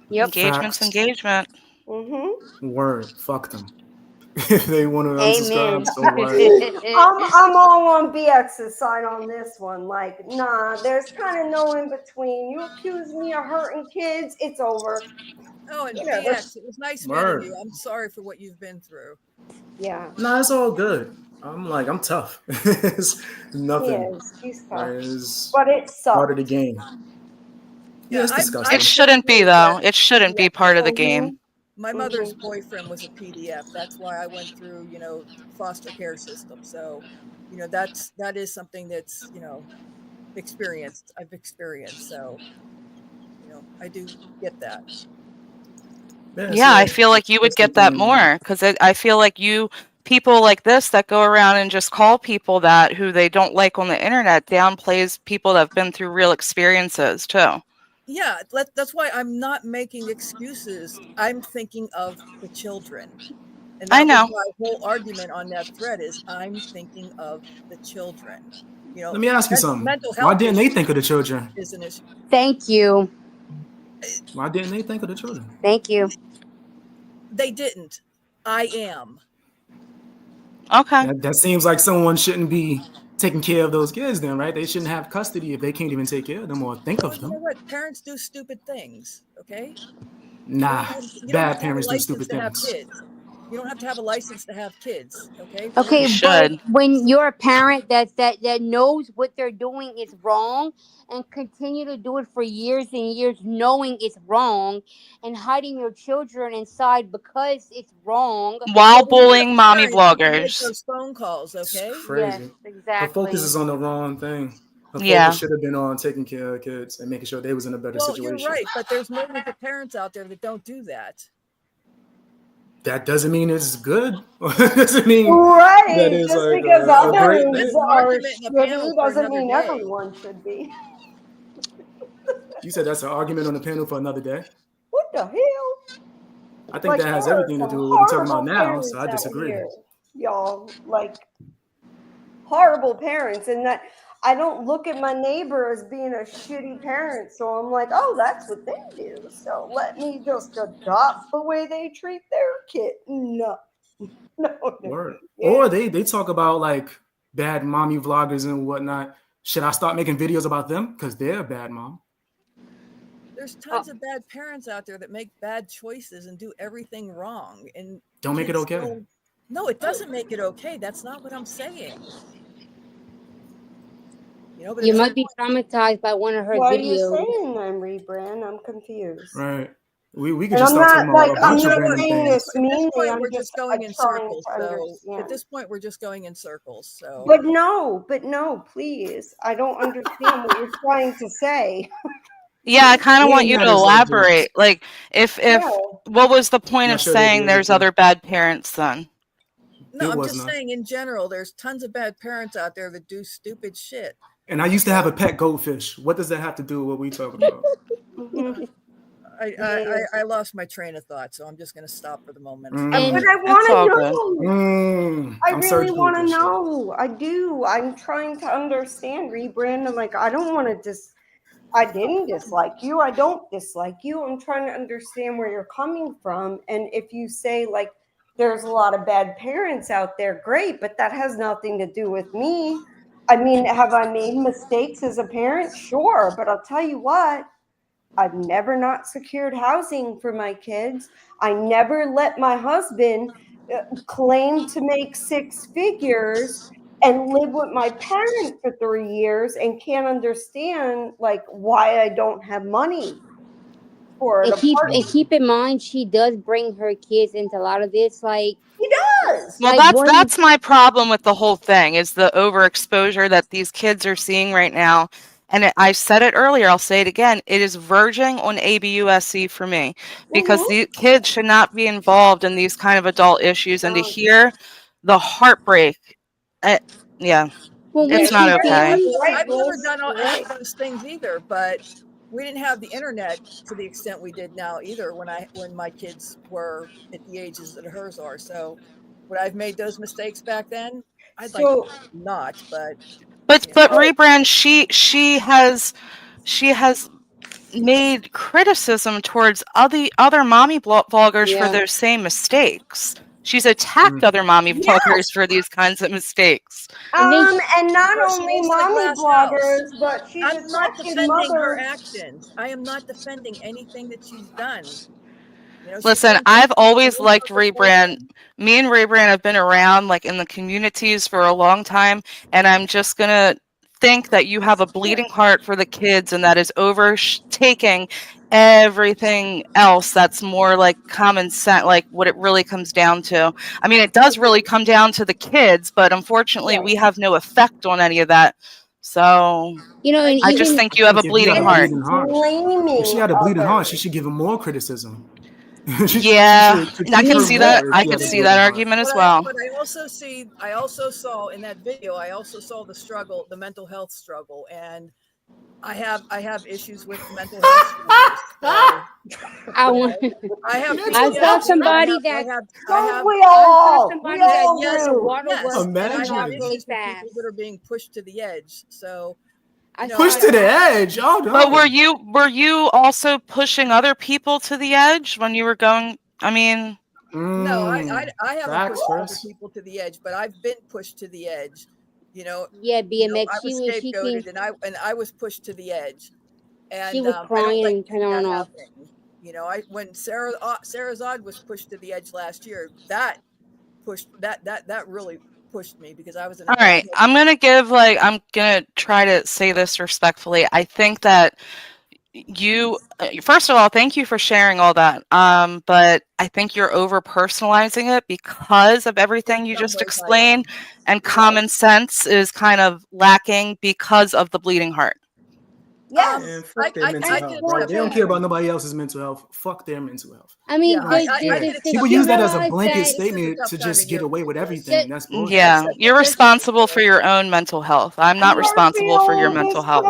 Yep. Engagement's Facts. engagement. Word. Fuck them. If they want to Amen. unsubscribe, so what? I'm all on BX's side on this one. Like, nah, there's kind of no in between. You accuse me of hurting kids, it's over. Oh, and Whatever. BX, it was nice Word. meeting you. I'm sorry for what you've been through. Yeah. No, it's all good. I'm tough. It's He nothing. is. He's tough. It's But it part of sucks. the game. Yeah, it's I'm disgusting. It shouldn't be though. It shouldn't be part of the Mhm. game. My mother's boyfriend was a PDF. That's why I went through, foster care system. So, that is something that's, experienced. I've experienced. So, I do get that. Yeah, I feel like you would get that more because I feel like people like this that go around and just call people that who they don't like on the internet downplays people that have been through real experiences too. Yeah, that's why I'm not making excuses. I'm thinking of the children. And that I know. was my whole argument on that thread is I'm thinking of the children. Let me ask you something. Mental Why health didn't they think of the children? is an issue. Thank you. Why didn't they think of the children? Thank you. They didn't. I am. Okay. That seems like someone shouldn't be taking care of those kids then, right? They shouldn't have custody if they can't even take care of them or think of You know them. what? Parents do stupid things, okay? Nah, You don't have bad to have a parents do license stupid to have things. kids. You don't have to have a license to have kids. Okay. Okay, You but should. when you're a parent that knows what they're doing is wrong and continue to do it for years and years, knowing it's wrong and hiding your children inside because it's wrong. While When you're bullying a mommy parent, you can make bloggers. those phone calls. It's Okay. Yes, crazy. Her focus exactly. is on the wrong thing. Her Yeah. focus should have been on taking care of kids and making sure they was in a better Well, situation. you're right, but there's millions of parents out there that don't do that. That doesn't mean it's good. doesn't mean Right. that is Just like because a great others thing. are Argument in a panel shitty for doesn't another mean day. everyone should be. You said that's an argument on the panel for another day. What the hell? I think that has there are everything to some do with what we're talking about horrible now. So I parents out disagree. here, y'all. Like horrible parents, and that I don't look at my neighbor as being a shitty parent. So I'm like, oh, that's what they do. So let me just adopt the way they treat their kid. No. Word. Yeah. Or they talk about like bad mommy vloggers and whatnot. Should I start making videos about them because they're a bad mom? There's tons of bad parents out there that make bad choices and do everything wrong. And Don't make it kids okay. still- No, it doesn't make it okay. That's not what I'm saying. You know, but You at some might be traumatized by one of her What are you videos. saying then, Rebrand? I'm confused. Right. We could And just I'm start talking not about like a I'm bunch of not random saying things. this meanly. point, I'm we're just just going in trying circles. to So understand. at this point, we're just going in circles. So, But no, please. I don't understand what you're trying to say. Yeah, I kind of want Being you that to is like just, elaborate. Like, if Yeah. what was the point not of sure they'd be saying able there's to. other bad parents then? no, It I'm was just not. saying in general, there's tons of bad parents out there that do stupid shit. And I used to have a pet goldfish. What does that have to do with what we talking about? I lost my train of thought, so I'm just going to stop for the moment. But I want to know. I I'm really want to surgical. know. I do. I'm trying to understand, Rebrand. I'm like, I don't want to I didn't dislike you. I don't dislike you. I'm trying to understand where you're coming from. And if you say like there's a lot of bad parents out there, great, but that has nothing to do with me. I mean, have I made mistakes as a parent? Sure, but I'll tell you what, I've never not secured housing for my kids. I never let my husband claim to make six figures and live with my parent for 3 years and can't understand like why I don't have money for an apartment. Keep in mind, she does bring her kids into a lot of this. Like he does. Well, that's my problem with the whole thing is the overexposure that these kids are seeing right now. And I said it earlier, I'll say it again. It is verging on ABUSC for me because these kids should not be involved in these kind of adult issues. And to hear the heartbreak, yeah, it's not okay. I've never done any of those things either, but we didn't have the internet to the extent we did now either when my kids were at the ages that hers are. So would I've made those mistakes back then? I'd like to not, but Rebrand, she has made criticism towards other mommy vloggers for those same mistakes. She's attacked other mommy vloggers for these kinds of mistakes. And not Well, she only lives in a mommy glass bloggers, house. but she's I'm not attacking defending her mothers. actions. I am not defending anything that she's done. You know, Listen, I've always liked Rebrand. Me and Rebrand have been around like in the communities for a long time, and I'm just gonna think that you have a bleeding heart for the kids, and that is overtaking everything else that's more like common sense, like what it really comes down to. I mean, it does really come down to the kids, but unfortunately, we have no effect on any of that. So, I just think you have a bleeding heart. If she had a bleeding heart, she should give him more criticism. Yeah, I can see that. I could see that argument as well. But I also saw in that video, I also saw the struggle, the mental health struggle, and I have issues with mental health struggles. I saw somebody that yes, Imagine. and I have issues with people that are being pushed to the edge. So pushed to the edge. Oh no! But were you also pushing other people to the edge when you were going? I mean, no, I haven't pushed other people to the edge, but I've been pushed to the edge. You know, BMX. I was scapegoated, and I was pushed to the edge. And she was crying and turning on off. You know, when Sarah's Odd was pushed to the edge last year, that really pushed me because I was in a All right, I'm gonna try to say this respectfully. I think that you, first of all, thank you for sharing all that. But I think you're over personalizing it because of everything you just explained, and common sense is kind of lacking because of the bleeding heart. Yes. And fuck their mental health, bro. They don't care about nobody else's mental health. Fuck their mental health. I mean, People use that as a blanket that statement to just get away with everything. That's bullshit. Yeah, you're responsible for your own mental health. I'm not responsible for your mental health.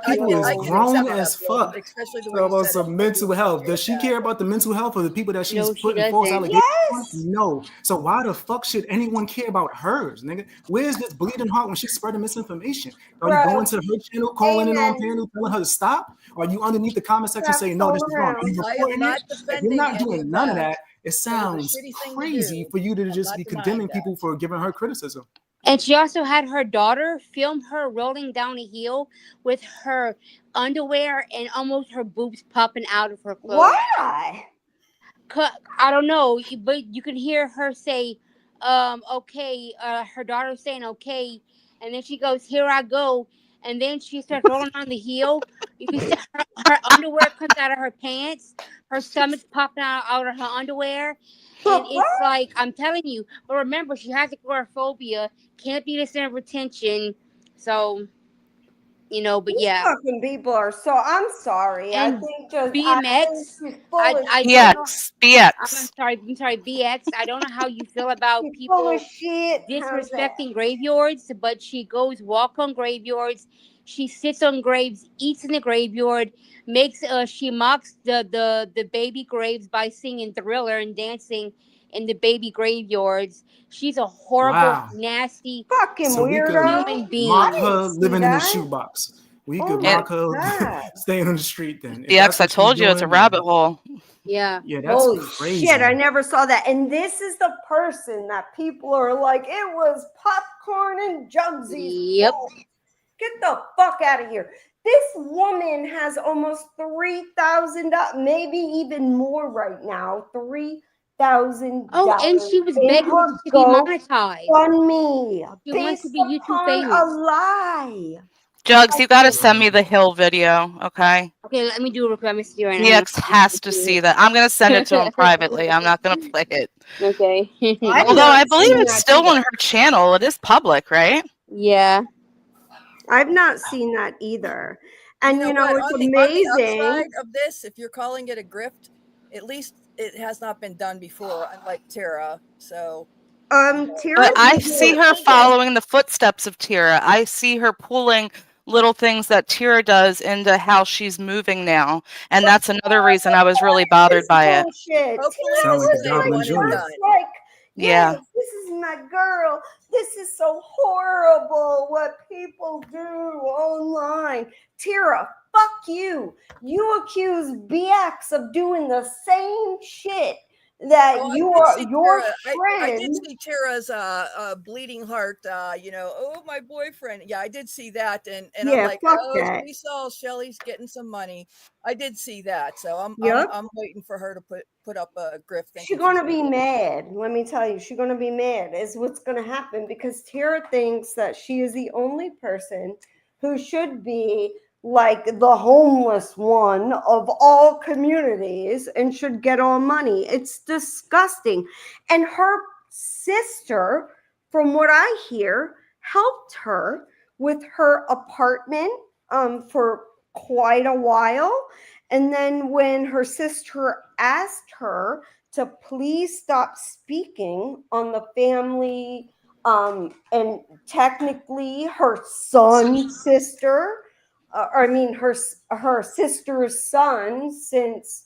People is grown as fuck. Especially the Talk about some mental health. Does she care about the mental health of the people that she's putting false doesn't. allegations on? No. So why the fuck should anyone care about hers, nigga? Where's this bleeding heart when she's spreading misinformation? Are you going to her channel, calling in on panel, telling her to stop? Or are you underneath the comment section saying, no, this is wrong? Are you reporting it? If you're not doing none of that, it sounds crazy for you to just be condemning people for giving her criticism. And she also had her daughter film her rolling down a hill with her underwear and almost her boobs popping out of her clothes. Why? I don't know, but you can hear her say, okay, her daughter saying okay, and then she goes, here I go, and then she starts rolling on the heel. You can see her underwear comes out of her pants, her stomach's popping out of her underwear, and it's like, I'm telling you. But remember, she has agoraphobia, can't be the center of attention, so, you know, but These fucking people are so, I'm sorry. And I think just BMX, BX. I'm sorry, BX. I don't know how you feel about full people of shit. disrespecting graveyards, but she goes walk on graveyards. She sits on graves, eats in the graveyard, she mocks the baby graves by singing Thriller and dancing in the baby graveyards. She's a horrible, nasty, fucking So we could human being. mock her living in the shoebox. We could mock her staying on the street then. If BX, that's I what she's told you it's a doing, rabbit hole. Yeah. Yeah, that's Holy crazy. shit, I never saw that. And this is the person that people are like, it was popcorn and Jugsy's Yep. fault. Get the fuck out of here. This woman has almost $3,000, maybe even more right now. $3,000. Oh, and she was begging to be monetized. On me. She wants to Based be YouTube upon famous. a lie. Jugs, you got to send me the Hill video, okay? Okay, let me do it real quick. I'm gonna see you right now. BX has to see that. I'm going to send it to him privately. I'm not going to play it. Okay. Although I believe it's still on her channel. It is public, right? Yeah. I've not seen that either. And you know, what? it's on the amazing. upside of this, if you're calling it a grift, at least it has not been done before, unlike Tara. So But I see her following the footsteps of Tira. I see her pulling little things that Tira does into how she's moving now. And that's another reason I was really bothered by it. Bullshit. Hopefully Tara Sound like was a Goblin my Jr. first, like, Yeah. yes, this is my girl. This is so horrible what people do online. Tara, fuck you. You accuse BX of doing the same shit that your friend. I did see Tara's bleeding heart. Oh, my boyfriend. Yeah, I did see that, and Yeah, I'm like, fuck oh, that. we saw Shelly's getting some money. I did see that, so I'm waiting for her to put up a grift. She's gonna be mad. Let me tell you, she's gonna be mad. Is what's gonna happen because Tara thinks that she is the only person who should be like the homeless one of all communities and should get all money. It's disgusting. And her sister, from what I hear, helped her with her apartment for quite a while. And then when her sister asked her to please stop speaking on the family, and technically her son's sister, her sister's son, since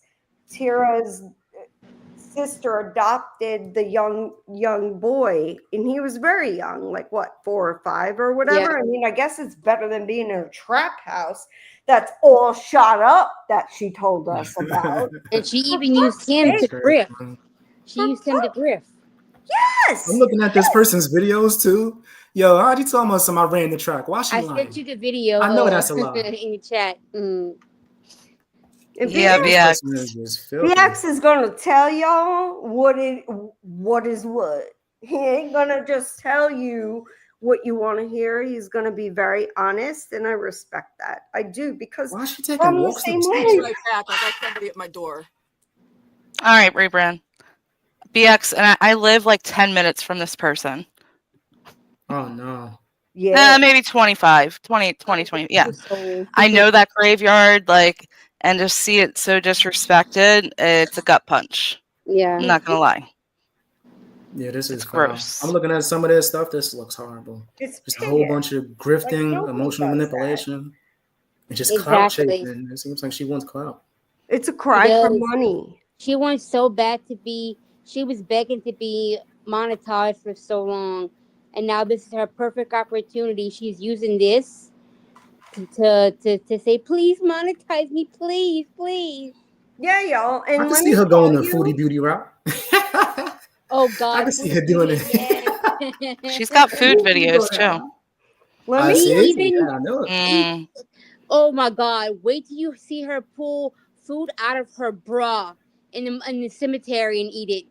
Tira's sister adopted the young boy, and he was very young, like what, 4 or 5 or whatever. Yeah. I mean, I guess it's better than being in a trap house that's all shot up that she told us about. And she even used him to grift. She used him to grift. Yes. I'm looking at this person's videos too. Yo, how you talking about something I ran the track? Why she I lying? sent you the video. I know that's a lie. In the chat. And Yeah, BX, BX. BX is gonna tell y'all what is what. He ain't gonna just tell you what you want to hear. He's gonna be very honest, and I respect that. I do, because why is she taking I'm the walks same I'll be way. right back. I got somebody at my door. All right, Rebrand. BX, and I live like 10 minutes from this person. Oh no. Yeah. Maybe 25, 20. Yeah. I know that graveyard, like, and just see it so disrespected. It's a gut punch. Yeah. I'm not gonna lie. Yeah, this is gross. I'm looking at some of this stuff. This looks horrible. It's just a whole bunch of grifting, emotional manipulation, and just clout Exactly. chasing. It seems like she wants clout. It's a cry for money. She wants so bad to be. She was begging to be monetized for so long, and now this is her perfect opportunity. She's using this to say, "Please monetize me, please, please." Yeah, y'all. I And can let see me her going the tell foodie you, beauty route. Oh God, I can see her doing it. yes. She's got food videos too. let I me see tell it. you, Yeah, I know it. Mm. Oh my God! Wait till you see her pull food out of her bra in the cemetery and eat it.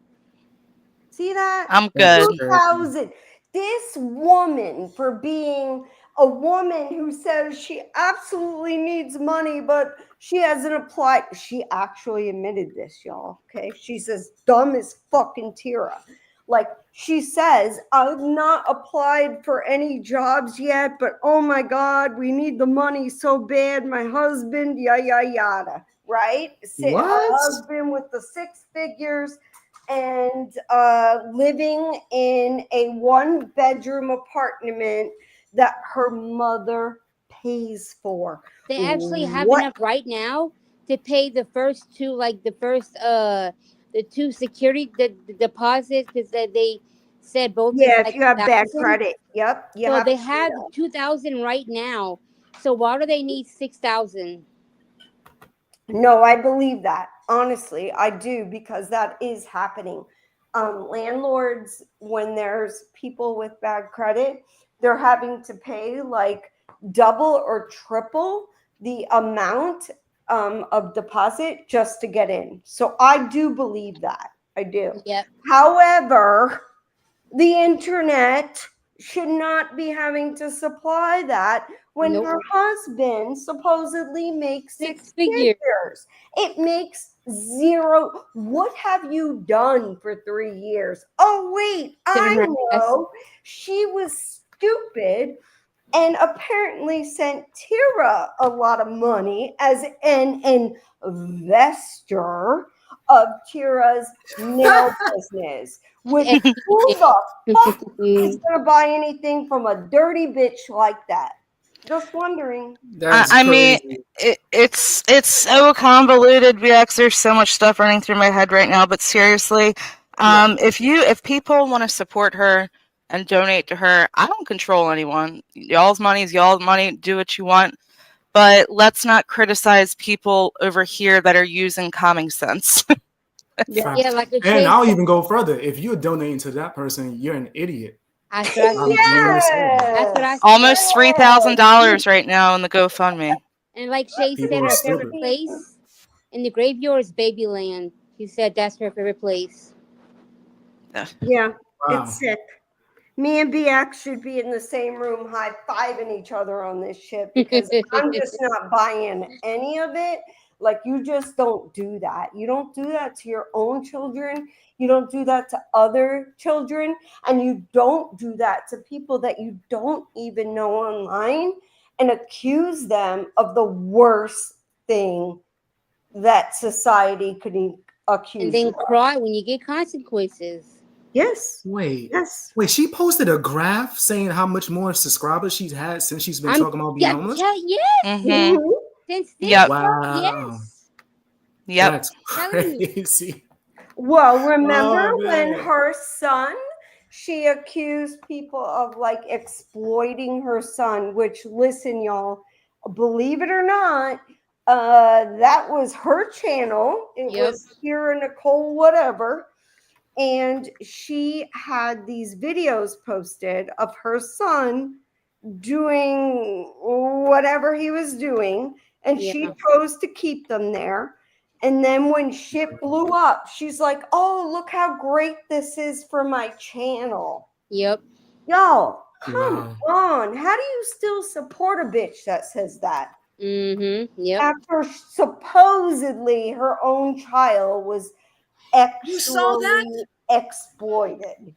see that? I'm good. 2000. This woman, for being a woman who says she absolutely needs money, but she hasn't applied. She actually admitted this, y'all. Okay. She's as dumb as fucking Tira. Like, she says, I've not applied for any jobs yet, but oh my God, we need the money so bad. My husband, yada. Right? Her What? husband with the 6 figures and living in a 1-bedroom apartment that her mother pays for. They actually have What? enough right now to pay the first two, like the 2 security the deposits, because they said both is Yeah, if like you have bad 1,000. credit. Yep. You So have they to have 2,000 right now. So why do they need 6,000? No, I believe that. Honestly, I do, because that is happening. Landlords, when there's people with bad credit, they're having to pay like double or triple the amount of deposit just to get in. So I do believe that. I do. Yep. However, the internet should not be having to supply that when Nope. her husband supposedly makes 6 figures. figures. It makes zero. What have you done for 3 years? Oh, wait, I Sitting her ass. know. She was stupid and apparently sent Tira a lot of money as an investor of Tira's nail business. Which who the fuck is gonna buy anything from a dirty bitch like that? Just wondering. I mean, it's so convoluted, BX. There's so much stuff running through my head right now. But seriously, if people want to support her and donate to her, I don't control anyone. Y'all's money is y'all's money. Do what you want. But let's not criticize people over here that are using common sense. Yeah, like a And I'll even go further. If you're donating to that person, you're an idiot. That's what I said. Almost $3,000 right now in the GoFundMe. And like Shay said, People are her favorite stupid. place in the graveyard is Babyland. She said that's her favorite place. Yeah, Wow. it's sick. Me and BX should be in the same room high-fiving each other on this shit, because I'm just not buying any of it. Like, you just don't do that. You don't do that to your own children. You don't do that to other children. And you don't do that to people that you don't even know online and accuse them of the worst thing that society could accuse And then you of. cry when you get consequences. Yes. Wait. Yes. Wait, she posted a graph saying how much more subscribers she's had since she's been talking about being homeless? Yes. Mhm. Since this, Yep. Wow. yes. Yep. That's Telling you. crazy. Well, remember Oh, when man. her son, she accused people of like exploiting her son, which, listen, y'all, believe it or not, that was her channel. It was Kira Nicole, whatever. And she had these videos posted of her son doing whatever he was doing. And she chose to keep them there. And then when shit blew up, she's like, oh, look how great this is for my channel. Yep. Yo, come Wow. on. How do you still support a bitch that says that? Mm-hmm. Yep. After supposedly her own child was You saw that? actually exploited.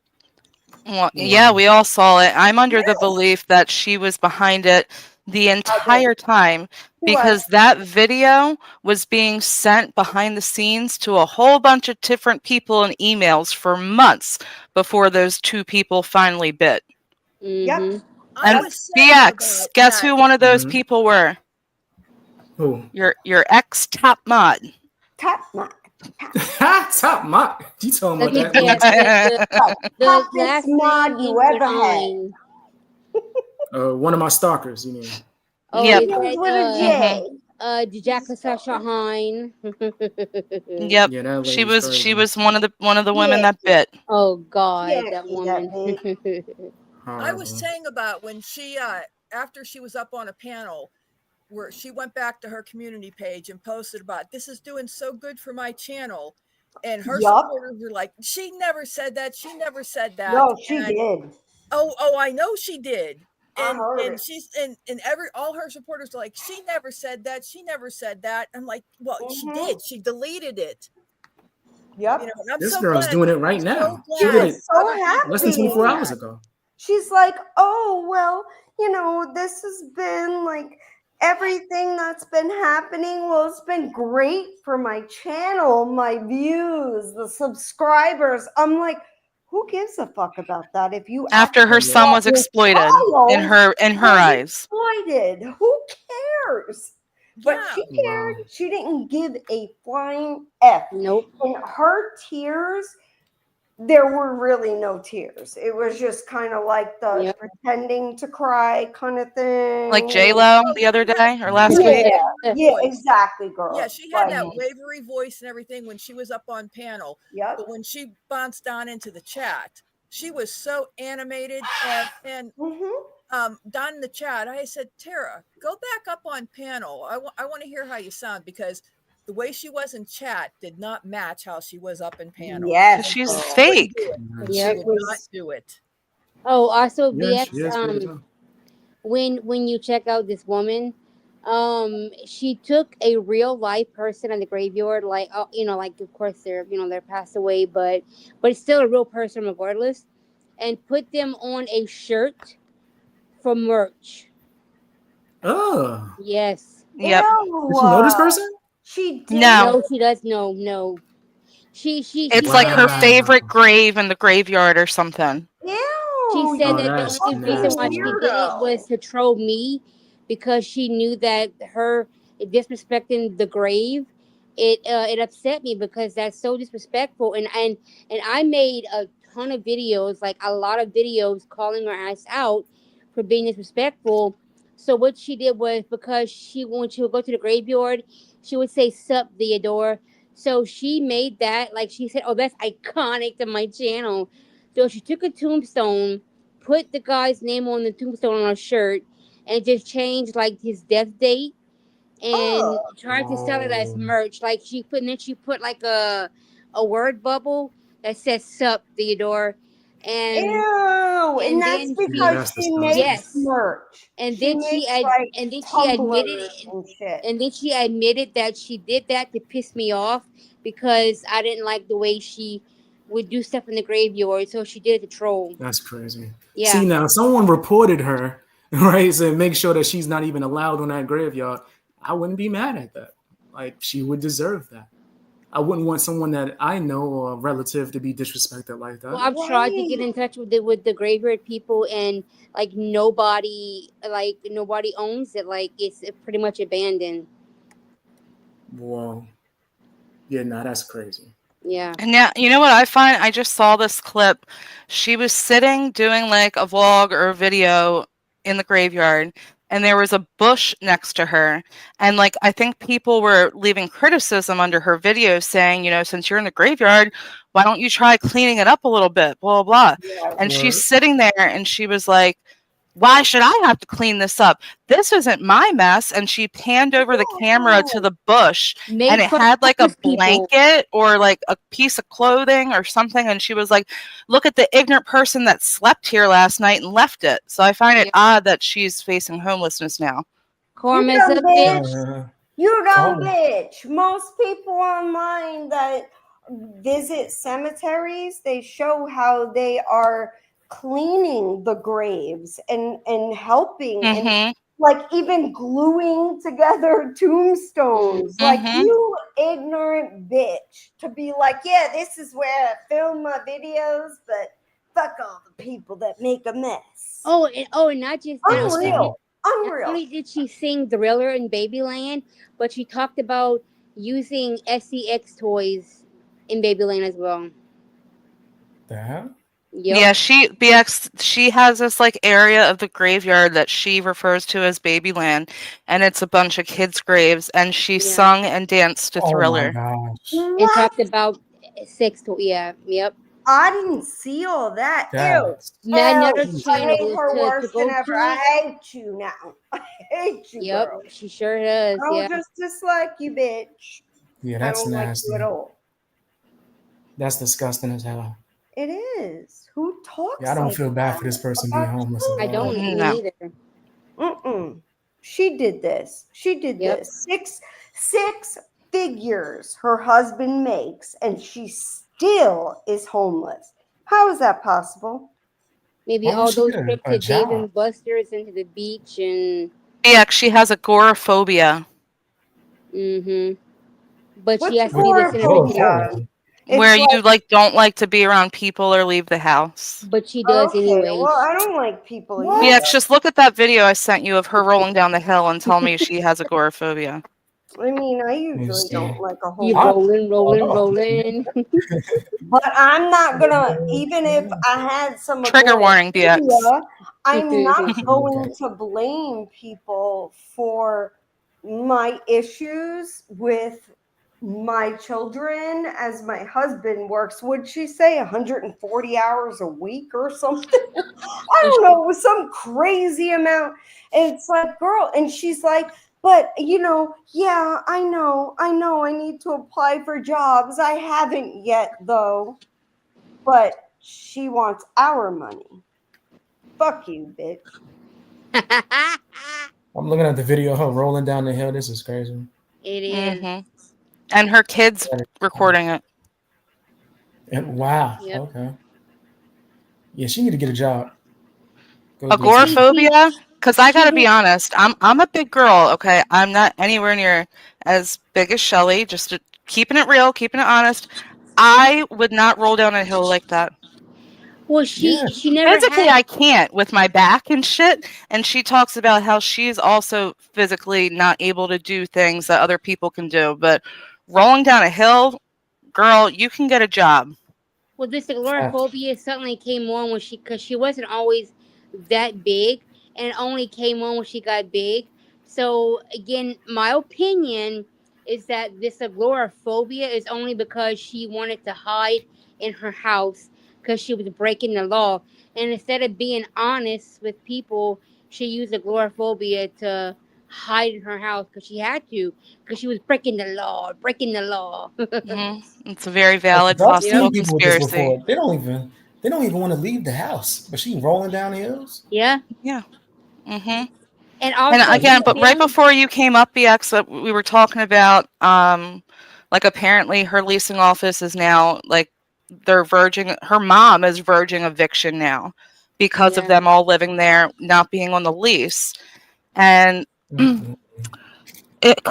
Well, yeah, we all saw it. I'm under the belief that she was behind it the entire time because that video was being sent behind the scenes to a whole bunch of different people in emails for months before those two people finally bit. Yep. And BX, guess who one of those people were? Who? Your ex top mod. Top mod. Top mod. You talking Let about me that? guess. The Hottest last mod name you ends with ever had. Ein. One of my stalkers, you mean? Oh, Yep. is Begins with a J. Jacka Sasha Hein. Yep. Yeah, that She lady's was crazy. one of the women that bit. Oh God, Yeah, that see woman. I was saying about when she, after she was up on a panel, where she went back to her community page and posted about, this is doing so good for my channel. And her supporters were like, she never said that. She never said that. No, she did. Oh, I know she did. I heard And it. she's and all her supporters are like, she never said that. She never said that. I'm like, well, she did. She deleted it. Yep. You know, and I'm This so girl's glad. doing it right I'm now. so She glad did it so other people less than happy. 24 hours ago. She's like, oh, well, you know, this has been like everything that's been happening. Well, it's been great for my channel, my views, the subscribers. I'm like, who gives a fuck about that? If you After her actually son thought was your exploited child in her was eyes. exploited, who cares? But she cared. Wow. She didn't give a flying F. Nope. In her tears, there were really no tears. It was just kind of like the pretending to cry kind of thing. Like J-Lo the other day or last week. Yeah, exactly, girl. Yeah, she had Like, that wavery voice and everything when she was up on panel. Yep. But when she bounced down into the chat, she was so animated. And down in the chat, I said, Tara, go back up on panel. I want to hear how you sound, because the way she was in chat did not match how she was up in panel. Yes, she's girl. fake. Yep. She would not do it. Oh, also Yeah, she is BX. fake as well. When you check out this woman, she took a real life person in the graveyard, like you know, like of course they're they're passed away, but it's still a real person regardless, and put them on a shirt for merch. Oh. Yes. Yep. Did you know this person? She did. No, she does. No. She It's like her favorite grave in the graveyard or something. She Ew, said Oh, that the that's only reason why she nasty. did it was to troll me, because she knew that her disrespecting the grave, it upset me because that's so disrespectful. And I made a ton of videos, like a lot of videos, calling her ass out for being disrespectful. So what she did was, because when she would go to the graveyard, she would say "Sup, Theodore." So she made that, like she said, "Oh, that's iconic to my channel." So she took a tombstone, put the guy's name on the tombstone on her shirt, and just changed like his death date, and tried to sell it as merch. Like she put like a word bubble that says "Sup, Theodore," and Ew, and that's then because she makes yes, merch. and She then makes like she admitted tumblers and shit. and then she admitted that she did that to piss me off because I didn't like the way she would do stuff in the graveyard, so she did it to troll. That's crazy. Yeah. See, now someone reported her, right? So make sure that she's not even allowed on that graveyard. I wouldn't be mad at that. Like, she would deserve that. I wouldn't want someone that I know or a relative to be disrespected like that. Well, I've tried to get in touch with the graveyard people, and like nobody owns it. Like it's pretty much abandoned. Whoa. Yeah, nah, that's crazy. Yeah. And now, you know what I find? I just saw this clip. She was sitting doing like a vlog or a video in the graveyard, and there was a bush next to her. And like, I think people were leaving criticism under her video saying, since you're in the graveyard, why don't you try cleaning it up a little bit, blah, blah, blah. And she's sitting there and she was like, why should I have to clean this up? This isn't my mess. And she panned over the camera to the bush, Make and it fun had like of a people. blanket or like a piece of clothing or something. And she was like, look at the ignorant person that slept here last night and left it. So I find it odd that she's facing homelessness now. Karma's You a dumb bitch. You dumb Karma. bitch. Most people online that visit cemeteries, they show how they are cleaning the graves and helping and like even gluing together tombstones. Like, you ignorant bitch to be like, yeah, this is where I film my videos, but fuck all the people that make a mess. And not just that. Unreal. Not only did she sing Thriller in Babyland, but she talked about using SEX toys in Babyland as well. That? Yep. Yeah, she has this like area of the graveyard that she refers to as Babyland, and it's a bunch of kids' graves, and she sung and danced to Thriller. gosh. And talked about sex toys. Yeah. Yep. I didn't see all that. Ew. That's- Another I channel hate her to worse go than ever. to I it. hate you now. I hate you, Yep, girl. she sure does. I'll Yeah. just dislike you, bitch. Yeah, I that's don't nasty. like you at all. That's disgusting as hell. It is. Who talks Yeah, I don't like feel bad that for this person being homeless at I all. don't. Me neither. She did this. She did this. Six figures her husband makes, and she still is homeless. How is that possible? Maybe Why would all she those get trips a to Dave job? and Buster's into the beach and. Yeah, she has agoraphobia. But What's she has to do this in the agoraphobia? Where you like don't like to be around people or leave the house. But she does anyway. Well, I don't like people either. Yeah, just look at that video I sent you of her rolling down the hill and tell me she has agoraphobia. I mean, I usually don't like a whole You lot. rolling. But I'm not gonna, even if I had some Trigger warning, BX. agoraphobia, I'm not going to blame people for my issues with my children as my husband works. Would she say 140 hours a week or something? I don't know. It was some crazy amount. And it's like, girl, and she's like, but yeah, I know I need to apply for jobs. I haven't yet though. But she wants our money. Fuck you, bitch. I'm looking at the video of her rolling down the hill. This is crazy. It is. And her kids recording it. And wow. Yep. Okay. Yeah, she need to get a job. Agoraphobia? Because I gotta be honest, I'm a big girl, okay? I'm not anywhere near as big as Shelly, just keeping it real, keeping it honest. I would not roll down a hill like that. Well, she never physically had. I can't with my back and shit. And she talks about how she's also physically not able to do things that other people can do. But rolling down a hill, girl, you can get a job. Well, this agoraphobia suddenly came on because she wasn't always that big, and it only came on when she got big. So again, my opinion is that this agoraphobia is only because she wanted to hide in her house because she was breaking the law, and instead of being honest with people, she used agoraphobia to hide in her house because she had to, because she was breaking the law. It's a very valid I've possible seen people with this conspiracy. before. They don't even want to leave the house, but she rolling down the hills. Yeah. And also, again, but right before you came up, BX, we were talking about like apparently her leasing office is now like her mom is verging eviction now because of them all living there, not being on the lease. And it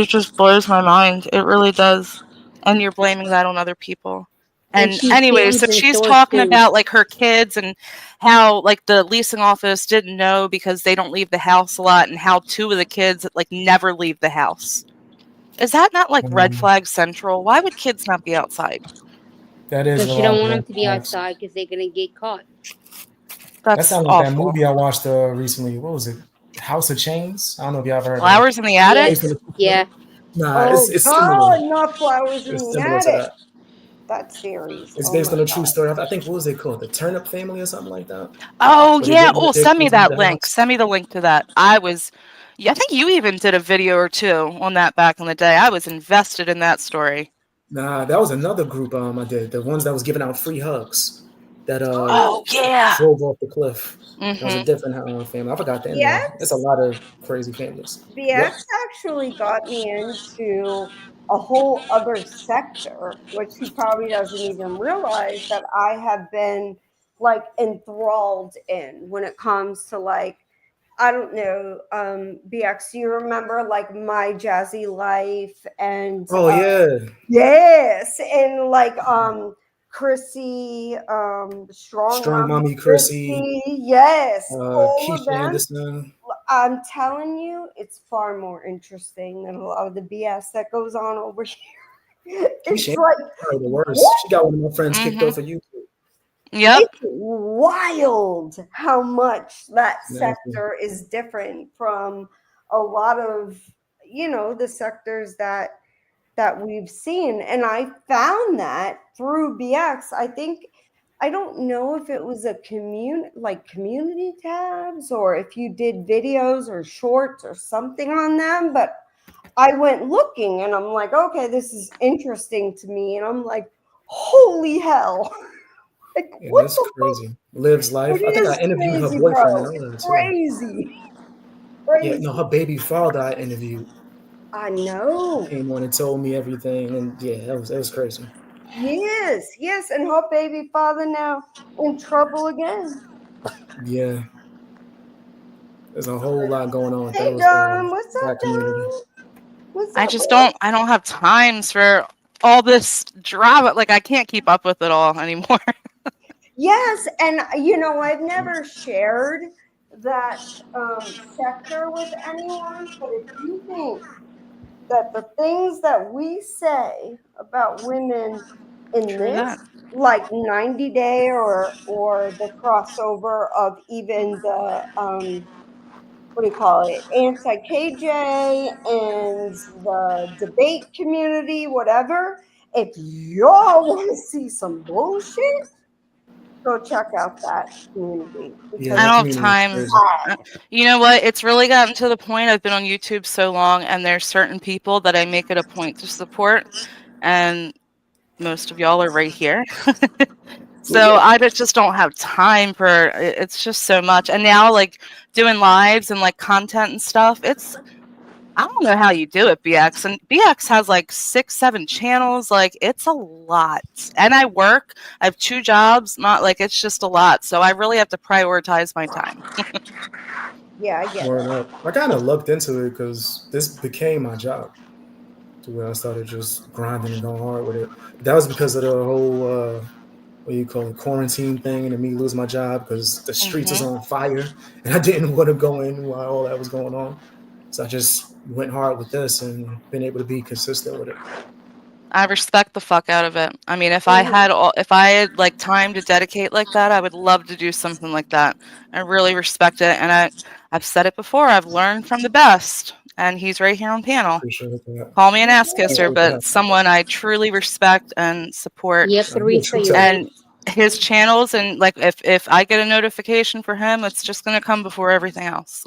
just blows my mind. It really does. And you're blaming that on other people. And anyways, so she's talking about like her kids and how like the leasing office didn't know because they don't leave the house a lot, and how 2 of the kids like never leave the house. Is that not like red flag central? Why would kids not be outside? That is. Because she don't want them to be outside because they're gonna get caught. That sounds like that movie I watched recently. What was it? House of Chains. I don't know if y'all ever heard Flowers of it. in the Attic? Yeah. Nah, it's God, similar. not Flowers in It's the similar to Attic. that. that series. It's Oh based my on a true God. story. I think, what was it called? The Turnip Family or something like that? Oh Where they yeah. get Oh, send me evicted from that the link. house. Send me the link to that. Yeah, I think you even did a video or two on that back in the day. I was invested in that story. Nah, that was another group I did. The ones that was giving out free hugs that Oh yeah. drove off the cliff. That was a Mhm. different family. I forgot their name. It's a BX lot of crazy families. BX actually got me into a whole other sector, which he probably doesn't even realize that I have been like enthralled in when it comes to like, I don't know, BX, you remember like My Jazzy Life and Oh yeah. yes, and like Chrissy, Strong Strong Mommy Mommy Chrissy. Chrissy, yes, all of Keisha them. Anderson. I'm telling you, it's far more interesting than a lot of the BS that goes on over here. It's Keisha like, Anderson, the worst. what? She got one of my friends kicked Mhm. off of YouTube. Yep. It's wild how much that Nasty. sector is different from a lot of, you know, the sectors that we've seen. And I found that through BX. I don't know if it was a community tabs or if you did videos or shorts or something on them, but I went looking and I'm like, okay, this is interesting to me. And I'm like, holy hell. Like, Yeah, what that's the crazy. Lives fuck? life. It I think is I interviewed her crazy, boyfriend and bro. all that It's too. crazy. Yeah, Crazy. no, her baby father I interviewed. I know. Came on and told me everything, and yeah, that was crazy. Yes. And her baby father now in trouble again. Yeah, there's a whole lot going on with Hey, those Don. What's up, that community. Don? What's I up, just boy? I don't have times for all this drama. Like I can't keep up with it all anymore. Yes, and you know, I've never shared that sector with anyone, but if you think that the things that we say about women in True that. this, like 90 Day or the crossover of even the what do you call it, anti-KJ and the debate community, whatever, if y'all want to see some bullshit, go check out that community Yeah, because I that don't have community is time. crazy. You know what? It's really gotten to the point. I've been on YouTube so long, and there's certain people that I make it a point to support, and most of y'all are right here. So I just don't have time for it's just so much. And now, like doing lives and like content and stuff, I don't know how you do it, BX. And BX has like 6, 7 channels. Like it's a lot. And I work. I have 2 jobs. Not like it's just a lot. So I really have to prioritize my time. yeah, I get Word it. up. I kind of looked into it because this became my job, to where I started just grinding and going hard with it. But that was because of the whole what do you call it, quarantine thing, and me lose my job because the streets was on fire, and I didn't want to go in while all that was going on. So I just went hard with this and been able to be consistent with it. I respect the fuck out of it. I mean, if I Mhm. had like time to dedicate like that, I would love to do something like that. I really respect it, and I've said it before. I've learned from the best, and he's right here on panel. Appreciate that. Call me an ass kisser, Appreciate that. but someone I truly respect and support. Yep, You're a Teresa, true you're tech. right. And his channels, and like if I get a notification for him, it's just gonna come before everything else.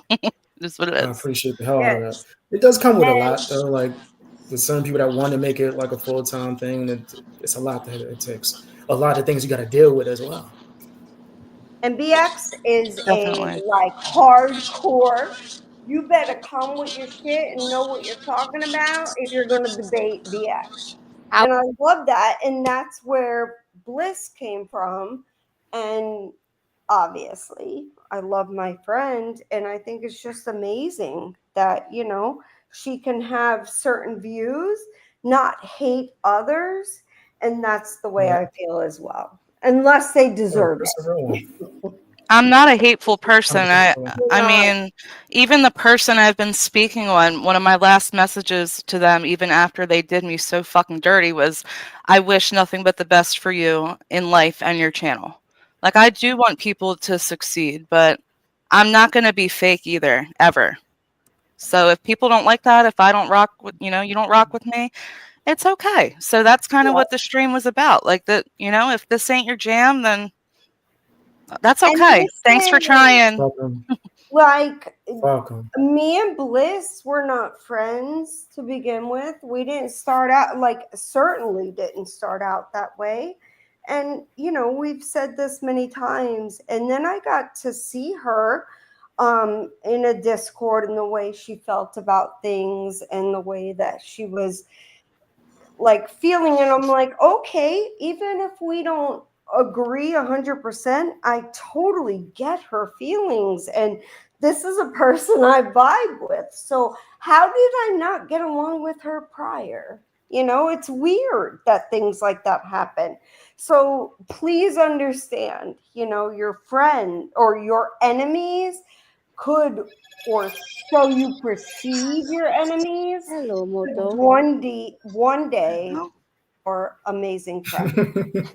That's what it I is. appreciate the hell out of that. Yes. It does come with a And lot, though. Like with some people that want to make it like a full time thing, it's a lot that it takes. A lot of things you got to deal with as well. BX is a Definitely. like hardcore. You better come with your shit and know what you're talking about if you're going to debate BX. And I love that. And that's where Bliss came from. And obviously, I love my friend. And I think it's just amazing that, you know, she can have certain views, not hate others. And that's the way Yeah. I feel as well, unless they Oh, deserve that's it. a real one. I'm not a hateful person. I You're I not. mean, even the person I've been speaking on, one of my last messages to them, even after they did me so fucking dirty, was, I wish nothing but the best for you in life and your channel. Like, I do want people to succeed, but I'm not going to be fake either, ever. So if people don't like that, if I don't rock with, you don't rock with me, it's okay. So that's kind of what the stream was about. Like that, if this ain't your jam, then that's okay. Thanks for trying. Welcome. Like, Welcome. me and Bliss were not friends to begin with. We didn't start out, certainly didn't start out that way. And, we've said this many times. And then I got to see her in a Discord and the way she felt about things and the way that she was feeling. And I'm like, okay, even if we don't agree 100%, I totally get her feelings. And this is a person I vibe with. So how did I not get along with her prior? It's weird that things like that happen. So please understand, your friend or your enemies could, or so you perceive your enemies, Hello, Moto. one day or amazing friends.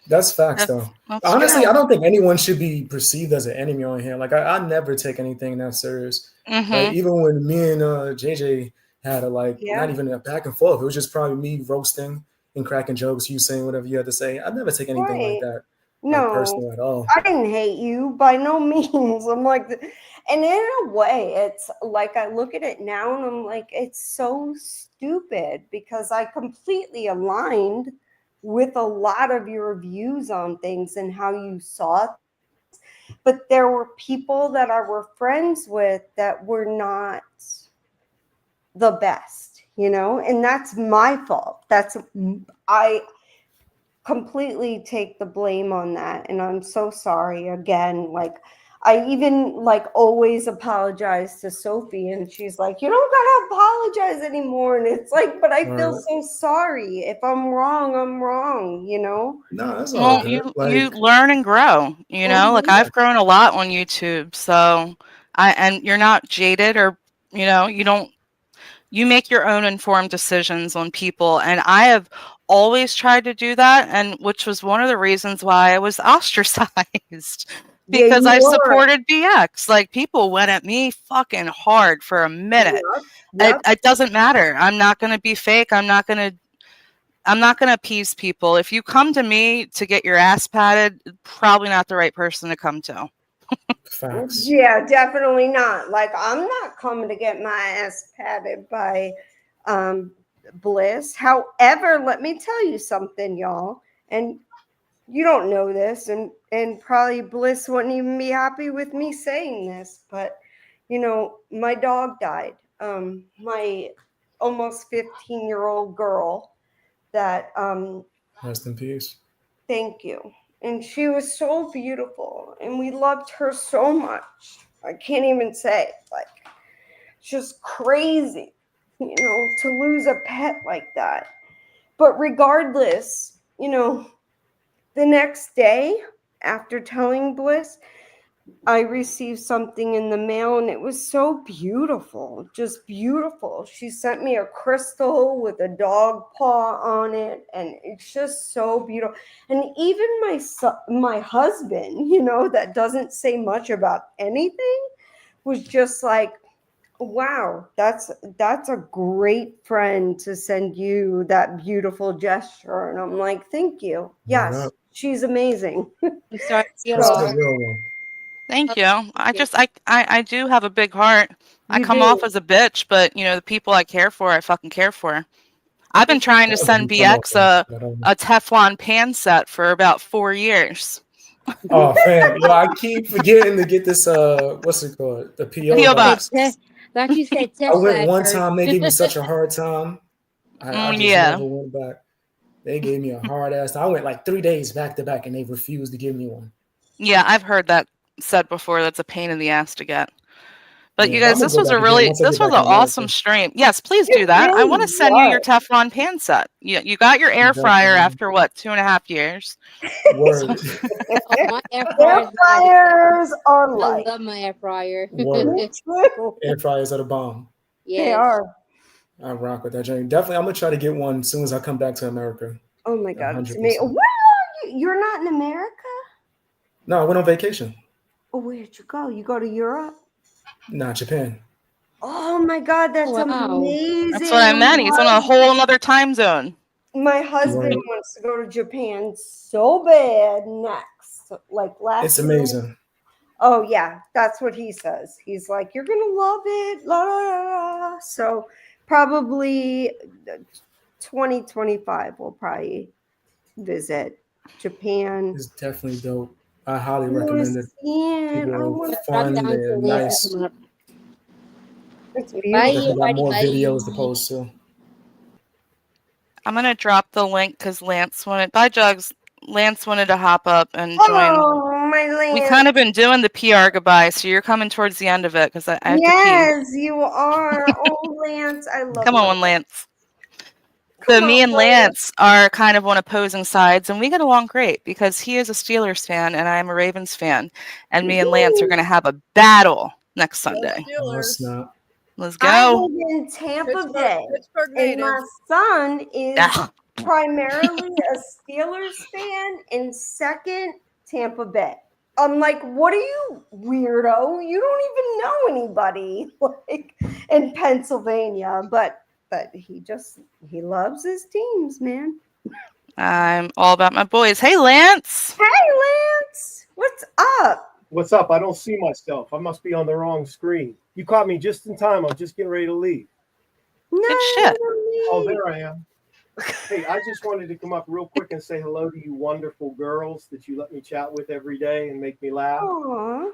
That's facts, though. That's Honestly, true. I don't think anyone should be perceived as an enemy on here. Like, I never take anything that serious. Like, even when me and JJ had not even a back and forth, it was just probably me roasting and cracking jokes, you saying whatever you had to say. I never take anything like that personal at all. I didn't hate you by no means. I'm like, and in a way, it's like I look at it now and I'm like, it's so stupid because I completely aligned with a lot of your views on things and how you saw it. But there were people that I were friends with that were not the best, and that's my fault. I completely take the blame on that. And I'm so sorry again. I even always apologize to Sophie and she's like, you don't gotta apologize anymore. And it's like, but I feel so sorry. If I'm wrong, I'm wrong, No, that's all good. You learn and grow, I've grown a lot on YouTube. So and you're not jaded or, you make your own informed decisions on people. And I have always tried to do that. And which was one of the reasons why I was ostracized because I supported BX. Like people went at me fucking hard for a minute. It doesn't matter. I'm not going to be fake. I'm not going to appease people. If you come to me to get your ass patted, probably not the right person to come to. Facts. Yeah, definitely not. I'm not coming to get my ass patted by Bliss. However, let me tell you something, y'all. And you don't know this, and probably Bliss wouldn't even be happy with me saying this, but my dog died. My almost 15-year-old girl that rest in peace. Thank you. And she was so beautiful and we loved her so much. I can't even say, just crazy, to lose a pet like that. But regardless, the next day after telling Bliss, I received something in the mail and it was so beautiful, just beautiful. She sent me a crystal with a dog paw on it and it's just so beautiful. And even my husband, that doesn't say much about anything, was just like, wow, that's a great friend to send you that beautiful gesture. And I'm like, thank you. Yes, she's amazing. I'm sorry. Thank you. I do have a big heart. I come off as a bitch, but the people I care for, I fucking care for. I've been trying to send BX a Teflon pan set for about 4 years. Oh, fam, I keep forgetting to get this. What's it called? The PO box. Thought you said I went one time. They gave me such a hard time. I just never went back. They gave me a hard ass. I went 3 days back to back, and they refused to give me one. Yeah, I've heard that said before. That's a pain in the ass to get. But you guys, this was an awesome stream. Yes, please do that. I want to send you your Teflon pan set. You got your air fryer after what, 2.5 years? Word. My air fryers are I love my air fryer. Air fryers are the bomb. Yes. They are. I rock with that journey. Definitely, I'm gonna try to get one as soon as I come back to America. Oh my God, it's amazing. Where are you? You're not in America? No, I went on vacation. Oh, where'd you go? You go to Europe? Nah, Japan. Oh my God, that's amazing. That's what I meant. He's on a whole another time zone. My husband wants to go to Japan so bad next, like last It's year. amazing. Oh yeah, that's what he says. He's like, you're gonna love it. La, la, la, la. So probably 2025 we'll probably visit Japan. It's definitely dope. I highly I wanna recommend it. see it. I People wanna are fun, see it. they're nice. It's Definitely beautiful. got more videos to post too. I'm gonna drop the link because Lance wanted. Bye, Jugs. Lance wanted to hop up and join. Oh, my Lance. We kind of been doing the PR goodbye, so you're coming towards the end of it because I have to Yes, you are. Oh, Lance, I love pee. Come on, Lance. Come So me on, and Lance are kind of on opposing sides, and we get along great because he is a Steelers fan and I am a Ravens fan, and me and Lance are going to have a battle next Sunday. Steelers. Let's I go. live in Tampa Bay, Pittsburgh and my native. son is Ah. primarily a Steelers fan and second Tampa Bay. I'm like, what are you, weirdo? You don't even know anybody like in Pennsylvania, but he loves his teams, man. I'm all about my boys. Hey, Lance. Hey, Lance, what's up? What's up? I don't see myself. I must be on the wrong screen. You caught me just in time. I'm just getting ready to leave. Good shit. Oh, there I am. Hey, I just wanted to come up real quick and say hello to you wonderful girls that you let me chat with every day and make me laugh. Aww.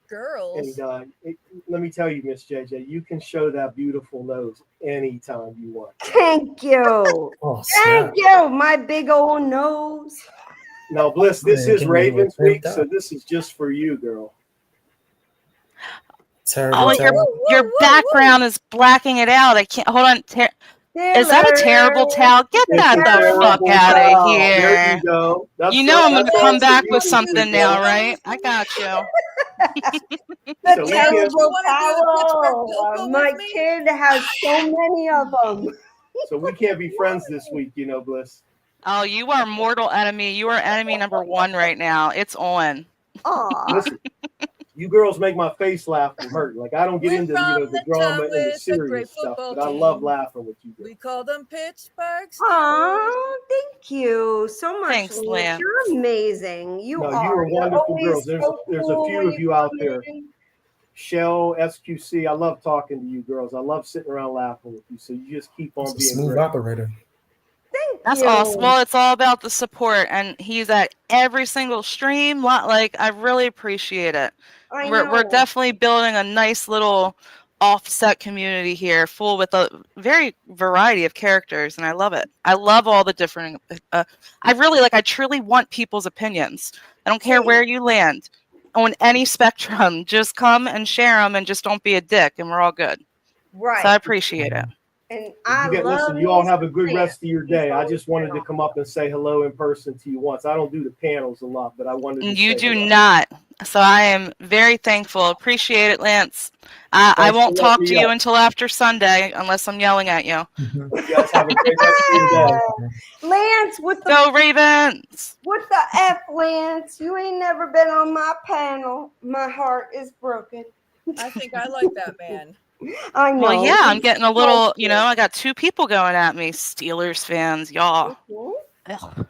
Girls. And let me tell you, Miss JJ, you can show that beautiful nose anytime you want. Thank you. Oh, Thank you, my big old nose. Now, Bliss, this Man, is give me Ravens a week, dot. so this is just for you, girl. Oh, your background is blacking it out. I can't. Hold on. Is that a terrible towel? Get It's that a the fuck terrible out of towel. here. There you go. You know I'm going to come that's back for with you, something sweet now, girl. right? I got you. The So we terrible can't- towel. My kid has so many of them. So we can't be friends this week, you know, Bliss. Oh, you are mortal enemy. You are enemy number one right now. It's on. Listen, you girls make my face laugh from hurt. Like I don't get into the drama and the serious stuff, but I love laughing with you girls. We call them Pittsburgh Steelers. Oh, thank you so much. Thanks, Lance. You're amazing. You No, are. you are You're wonderful always girls. so There's a cool few when of you out come there. in. Shell, SQC, I love talking to you girls. I love sitting around laughing with you. So you just keep on being Smooth great. operator. That's you. awesome. Well, it's all about the support, and he's at every single stream. Like, I really appreciate it. We're know. definitely building a nice little offset community here, full with a very variety of characters, and I love it. I love all the different. I truly want people's opinions. I don't care where you land on any spectrum. Just come and share them, and just don't be a dick, and we're all good. Right. So I appreciate it. And I love Listen, you all me have a some good Lance. rest of your day. He's I just wanted to always come up and say hello in person to you once. I don't do the panels a lot, but I wanted to You say do hello. not. So I am very thankful. Appreciate it, Lance. I Thanks won't for letting talk me to you up. until after Sunday unless I'm yelling at you. You guys have a great rest of your day. Lance, with the Go Ravens. What the F, Lance? You ain't never been on my panel. My heart is broken. I think I like that man. I know. Well, yeah, I'm getting a He's little, so cute. I got two people going at me. Steelers fans, y'all. Ugh.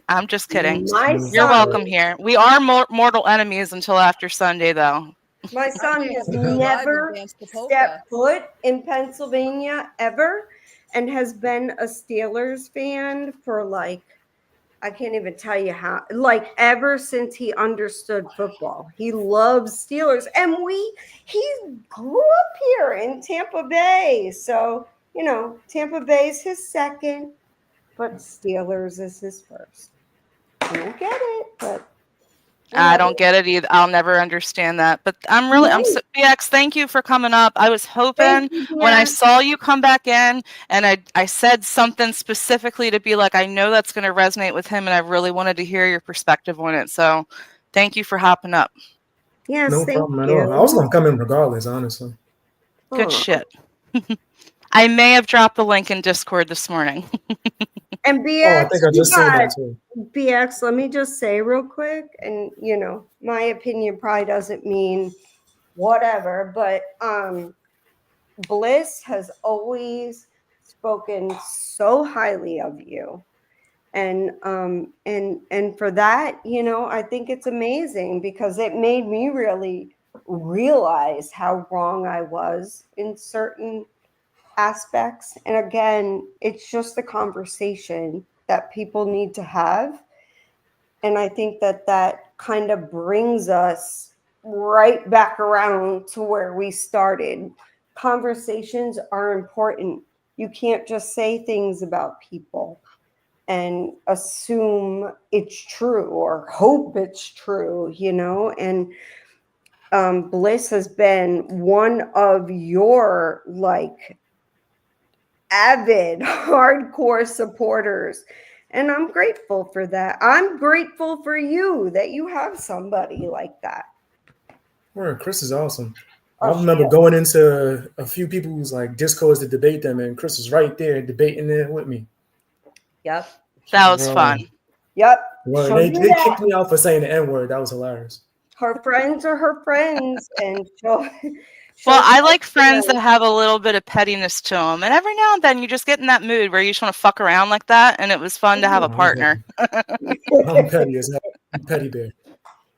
I'm just kidding. My You're son- welcome here. We are mortal enemies until after Sunday, though. My son has to go live and never dance the polka. stepped foot in Pennsylvania ever and has been a Steelers fan for I can't even tell you how, ever since he understood football. He loves Steelers. And he grew up here in Tampa Bay. So, Tampa Bay is his second, but Steelers is his first. I don't get it, but I don't get it either. I'll never understand that. But BX, thank you for coming up. I was hoping when I saw you come back in and I said something specifically to be like, I know that's going to resonate with him and I really wanted to hear your perspective on it. So thank you for hopping up. Yes, No problem at all. I was gonna come in regardless, honestly. Good shit. I may have dropped the link in Discord this morning. And BX, I think I just saw that too. BX, let me just say real quick, and my opinion probably doesn't mean whatever, but Bliss has always spoken so highly of you. And for that, I think it's amazing because it made me really realize how wrong I was in certain aspects. And again, it's just a conversation that people need to have. And I think that kind of brings us right back around to where we started. Conversations are important. You can't just say things about people and assume it's true or hope it's true, and Bliss has been one of your avid hardcore supporters, and I'm grateful for that. I'm grateful for you that you have somebody like that. Word, Chris is awesome. I remember going into a few people's discourse to debate them, and Chris was right there debating it with me. Yep. That was fun. Yep. Well, they kicked me out for saying the N-word. That was hilarious. Her friends are her friends, and well, I like friends that have a little bit of pettiness to them, and every now and then you just get in that mood where you just want to fuck around like that, and it was fun to have a partner. I'm petty as hell. I'm petty bear.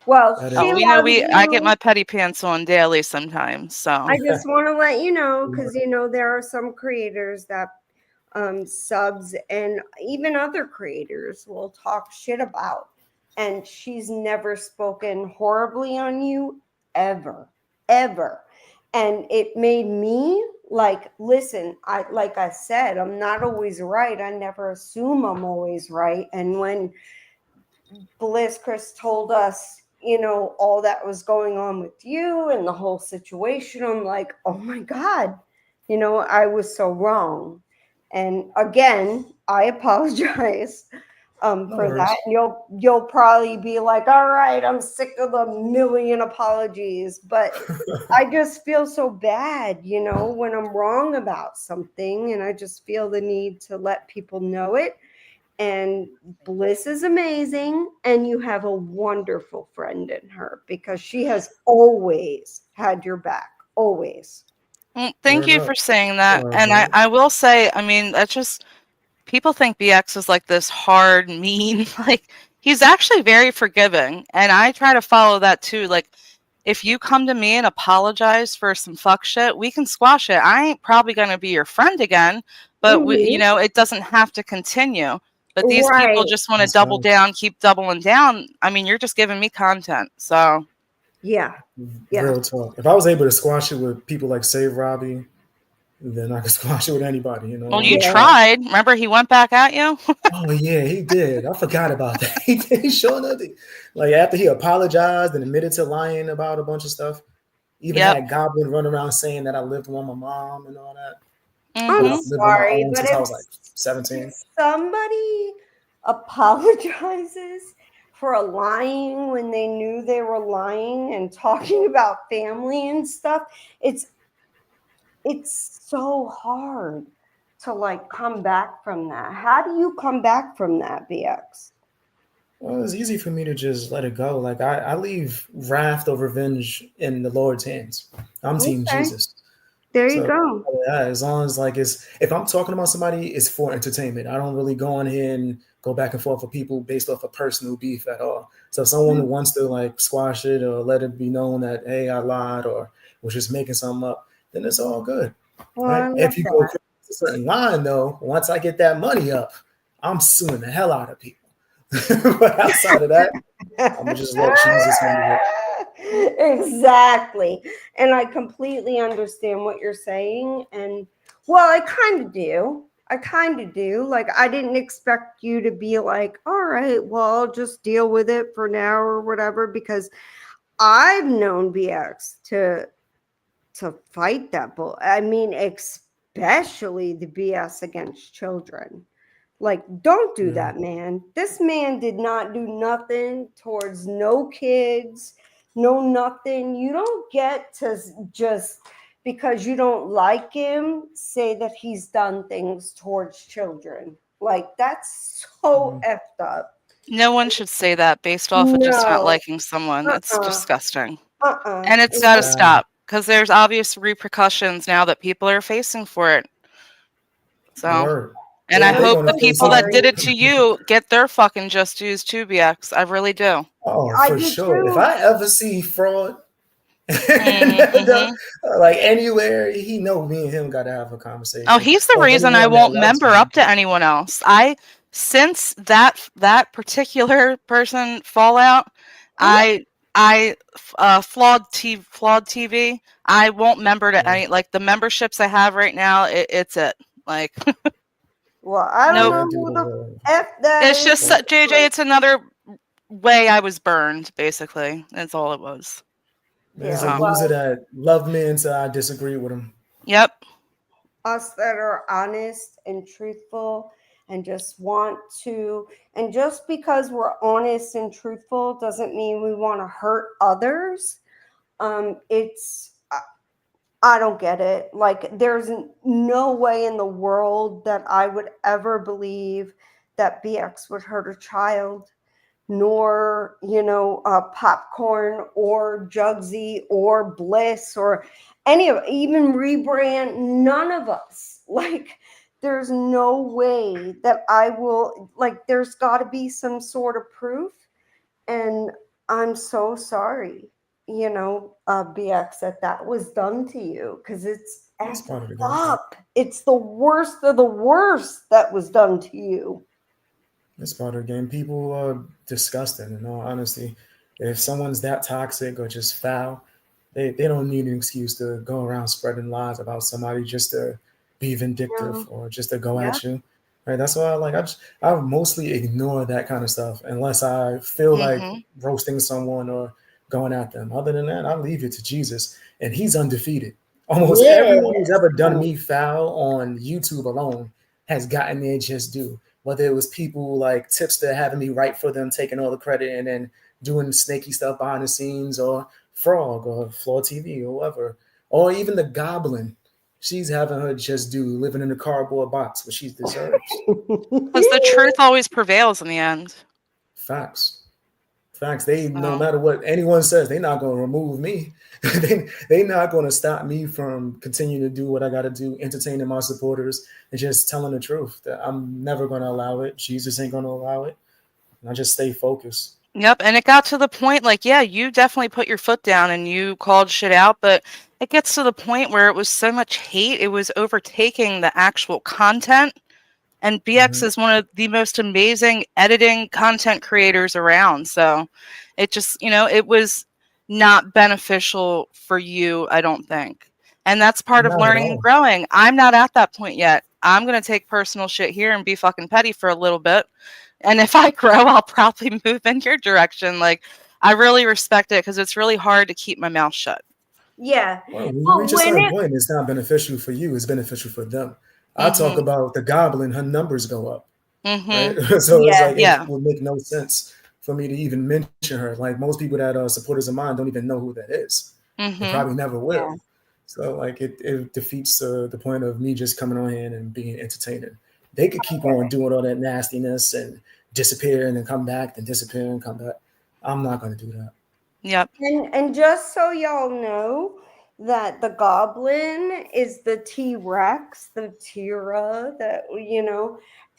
Well, I get my petty pants on daily sometimes. So I just want to let you know, because there are some creators that subs and even other creators will talk shit about, and she's never spoken horribly on you ever. And it made me listen, like I said, I'm not always right. I never assume I'm always right. And when Bliss Chris told us, all that was going on with you and the whole situation, I'm like, oh my God, I was so wrong. And again, I apologize for that. And you'll probably be like, all right, I'm sick of the million apologies, but I just feel so bad, when I'm wrong about something, and I just feel the need to let people know it. And Bliss is amazing, and you have a wonderful friend in her, because she has always had your back, always. Well, thank you for saying that. And I will say, I mean, that's just, people think BX is like this hard, mean, he's actually very forgiving. And I try to follow that too. If you come to me and apologize for some fuck shit, we can squash it. I ain't probably going to be your friend again, but it doesn't have to continue. But these people just want to double down, keep doubling down. I mean, you're just giving me content. So yeah. Real talk. If I was able to squash it with people like Save Robbie, then I could squash it with anybody, Well, you tried. Remember, he went back at you? Oh, yeah, he did. I forgot about that. He showed nothing. After he apologized and admitted to lying about a bunch of stuff, even had Goblin run around saying that I lived with my mom and all that. I'm sorry, but since I was 17. Somebody apologizes for lying when they knew they were lying and talking about family and stuff. It's so hard to come back from that. How do you come back from that, BX? Well, it's easy for me to just let it go. I leave wrath or revenge in the Lord's hands. I'm Team Jesus. There you go. Yeah, as long as if I'm talking about somebody, it's for entertainment. I don't really go on here and go back and forth with people based off of personal beef at all. So if someone wants to squash it or let it be known that, hey, I lied or was just making something up, then it's all good. Well, right? If you go across a certain line, though, once I get that money up, I'm suing the hell out of people. But outside of that, I'm gonna just let Jesus handle it. Exactly. And I completely understand what you're saying. And well, I kind of do. I didn't expect you to be like, all right, well, I'll just deal with it for now or whatever, because I've known BX to fight that bull. I mean, especially the BS against children. Don't do that, man. This man did not do nothing towards no kids, no nothing. You don't get to just, because you don't like him, say that he's done things towards children. That's so effed up. No one should say that based off of just not liking someone. It's disgusting. And it's got to stop. because there's obvious repercussions now that people are facing for it. So, Word. and Yeah, I they hope gonna the face people that it. did it to you get their fucking just dues too, BX. I really do. Oh, I for do sure. If too. I ever see fraud, Mhm. like anywhere, he know me and him got to have a conversation. Oh, he's the Or if reason I anyone that won't loves member me, up to anyone else. Since that particular person fallout, I flawed TV. I won't member to any, like, the memberships I have right now. It's it. Like, Well, I don't nope. know who the F that It's is. just JJ. It's another way I was burned. Basically, that's all it was. there's Yeah, a well, loser that loved me until I disagree with him. Yep. us that are honest and truthful and just want to, and just because we're honest and truthful doesn't mean we want to hurt others. I don't get it. Like, there's no way in the world that I would ever believe that BX would hurt a child, nor, Popcorn or Jugsy or Bliss or any of, even Rebrand, none of us. Like, there's no way that I will, like, there's got to be some sort of proof. And I'm so sorry, BX, that was done to you, because it's That's part of the game. up. It's the worst of the worst that was done to you. It's part of the game. People are disgusting, in all honesty. If someone's that toxic or just foul, they don't need an excuse to go around spreading lies about somebody just to be vindictive or just to go at you. Right? That's why I mostly ignore that kind of stuff unless I feel like roasting someone or going at them. Other than that, I'll leave it to Jesus, and he's undefeated. Almost everyone who's ever done me foul on YouTube alone has gotten their just due. Whether it was people like Tipster having me write for them, taking all the credit, and then doing snaky stuff behind the scenes, or Frog or Floor TV or whoever, or even the Goblin. She's having her just due, living in a cardboard box, but she deserves. Because the truth always prevails in the end. Facts. They, no matter what anyone says, they're not going to remove me. They're not going to stop me from continuing to do what I got to do, entertaining my supporters and just telling the truth. That I'm never going to allow it. Jesus ain't going to allow it. And I just stay focused. Yep, and it got to the point, like, yeah, you definitely put your foot down and you called shit out, but it gets to the point where it was so much hate, it was overtaking the actual content. And BX is one of the most amazing editing content creators around. So it just, it was not beneficial for you, I don't think. And that's part of Not at learning and all. growing. I'm not at that point yet. I'm going to take personal shit here and be fucking petty for a little bit. And if I grow, I'll probably move in your direction. Like, I really respect it because it's really hard to keep my mouth shut. Yeah. Well, when you reach a certain point, it's not beneficial for you. It's beneficial for them. I talk about the Goblin, her numbers go up. Right? So it's like, it would make no sense for me to even mention her. Like, most people that are supporters of mine don't even know who that is. They probably never will. Yeah. So like, it defeats the point of me just coming on here and being entertaining. They could keep on doing all that nastiness and disappear and then come back, then disappear and come back. I'm not going to do that. Yep. And just so y'all know, that the Goblin is the T-Rex, the Tira,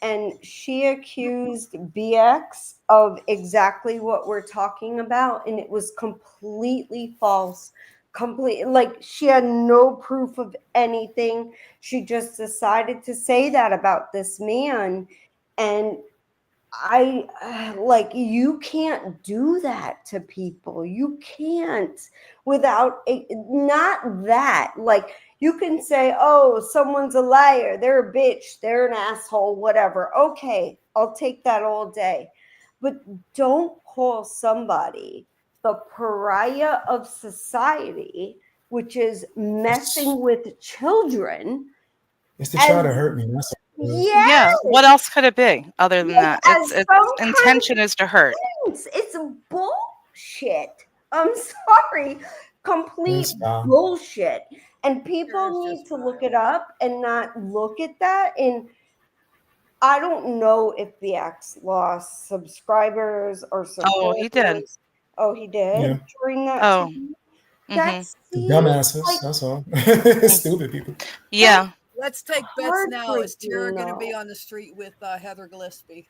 and she accused BX of exactly what we're talking about, and it was completely false. Like, she had no proof of anything. She just decided to say that about this man, and you can't do that to people. You can't without not that. Like, you can say, oh, someone's a liar, they're a bitch, they're an asshole, whatever. Okay, I'll take that all day. But don't call somebody the pariah of society, which is messing with children. It's to try to hurt me. That's Yeah. What else could it be other than that? It's intention is to hurt. It's bullshit. I'm sorry. Complete bullshit. And people need to look it up and not look at that. And I don't know if BX lost subscribers or supporters. Oh, he did. Oh, he did during that time? That's Dumbasses. That's all. Stupid people. Yeah. Let's take bets now. Is Tara going to be Heartbreaking, on the street with Heather Gillespie?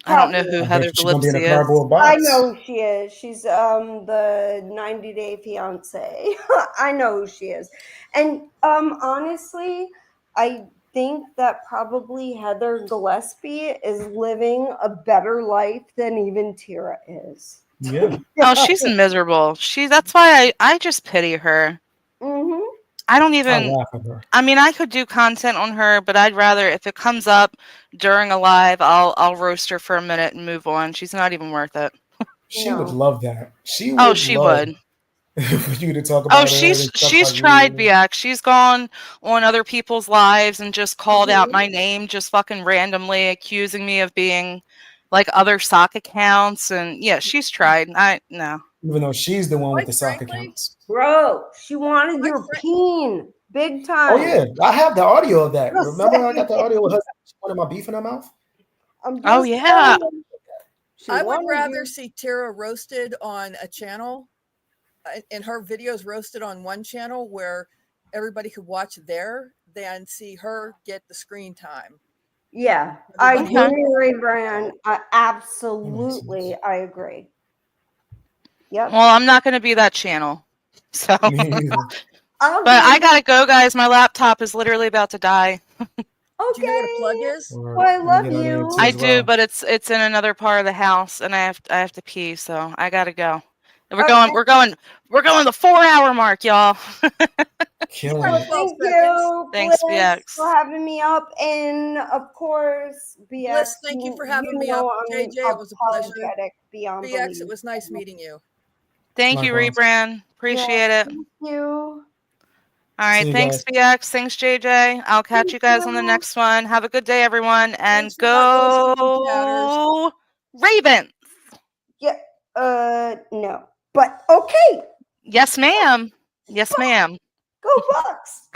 I don't know who I Heather bet she's gonna be in a Gillespie is. cardboard I box. know who she is. She's the 90 Day Fiance. I know who she is. And honestly, I think that probably Heather Gillespie is living a better life than even Tira is. Yeah. Oh, she's miserable. That's why I just pity her. Mm-hmm. I don't I even laugh at her. I mean, I could do content on her, but I'd rather if it comes up during a live, I'll roast her for a minute and move on. She's not even worth it. She would No. love that. She Oh, would she love would. for you to talk Oh, about her and stuff she's like tried you. BX. She's gone on other people's lives and just called out Mhm. my name just fucking randomly, accusing me of being like other sock accounts. And yeah, she's tried. No. Even though she's the one with Quite the sock frankly, accounts. Bro, she wanted your peen big time. Oh yeah, I have the audio of that. Just Remember, I got the saying. audio with her. She wanted my beef in her mouth. I'm Oh just yeah. saying. She I would wanted rather you. see Tara roasted on a channel and her videos roasted on one channel where everybody could watch there than see her get the screen time. Yeah, I Everybody else agree, Brand. Absolutely, I agree. Yep. Well, I'm not going to be that channel. So, but Me either. I gotta go, guys. My laptop is literally about to die. Do you know what a plug is? Well, I love you. I do, but it's in another part of the house, and I have to pee, so I gotta go. And we're going the 4-hour mark, y'all. Killing Well, it. thank you, Thanks, Bliss, BX. for having me up, and of course, BX. Bliss, thank you for having me up. I'm JJ, it was a pleasure. apologetic beyond BX, belief. it was nice meeting you. Thank you, Likewise. Rebrand. Appreciate it. Thank you. All right, See you thanks, guys. BX. Thanks, JJ. I'll catch you guys on the next one. Have a good day, everyone, and Thanks for not roasting them, go Ravens. Yeah. No, but okay. Yes, ma'am. Yes, ma'am. Go Bucks.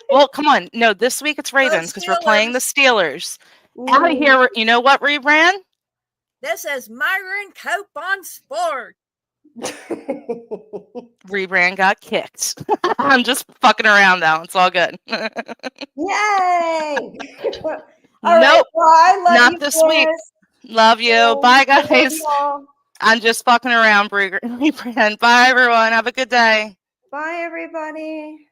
Well, come on. No, this week it's Ravens because we're playing the Steelers. Out of here. You know what, Rebrand? This is Myron Cope on Sport. Rebrand got kicked. I'm just fucking around now. It's all good. Yay! Nope. Well, I love Not you, this Bliss. week. Love you. Yeah, Bye, I love guys. y'all. I'm just fucking around, Rebrand. Bye, everyone. Have a good day. Bye, everybody.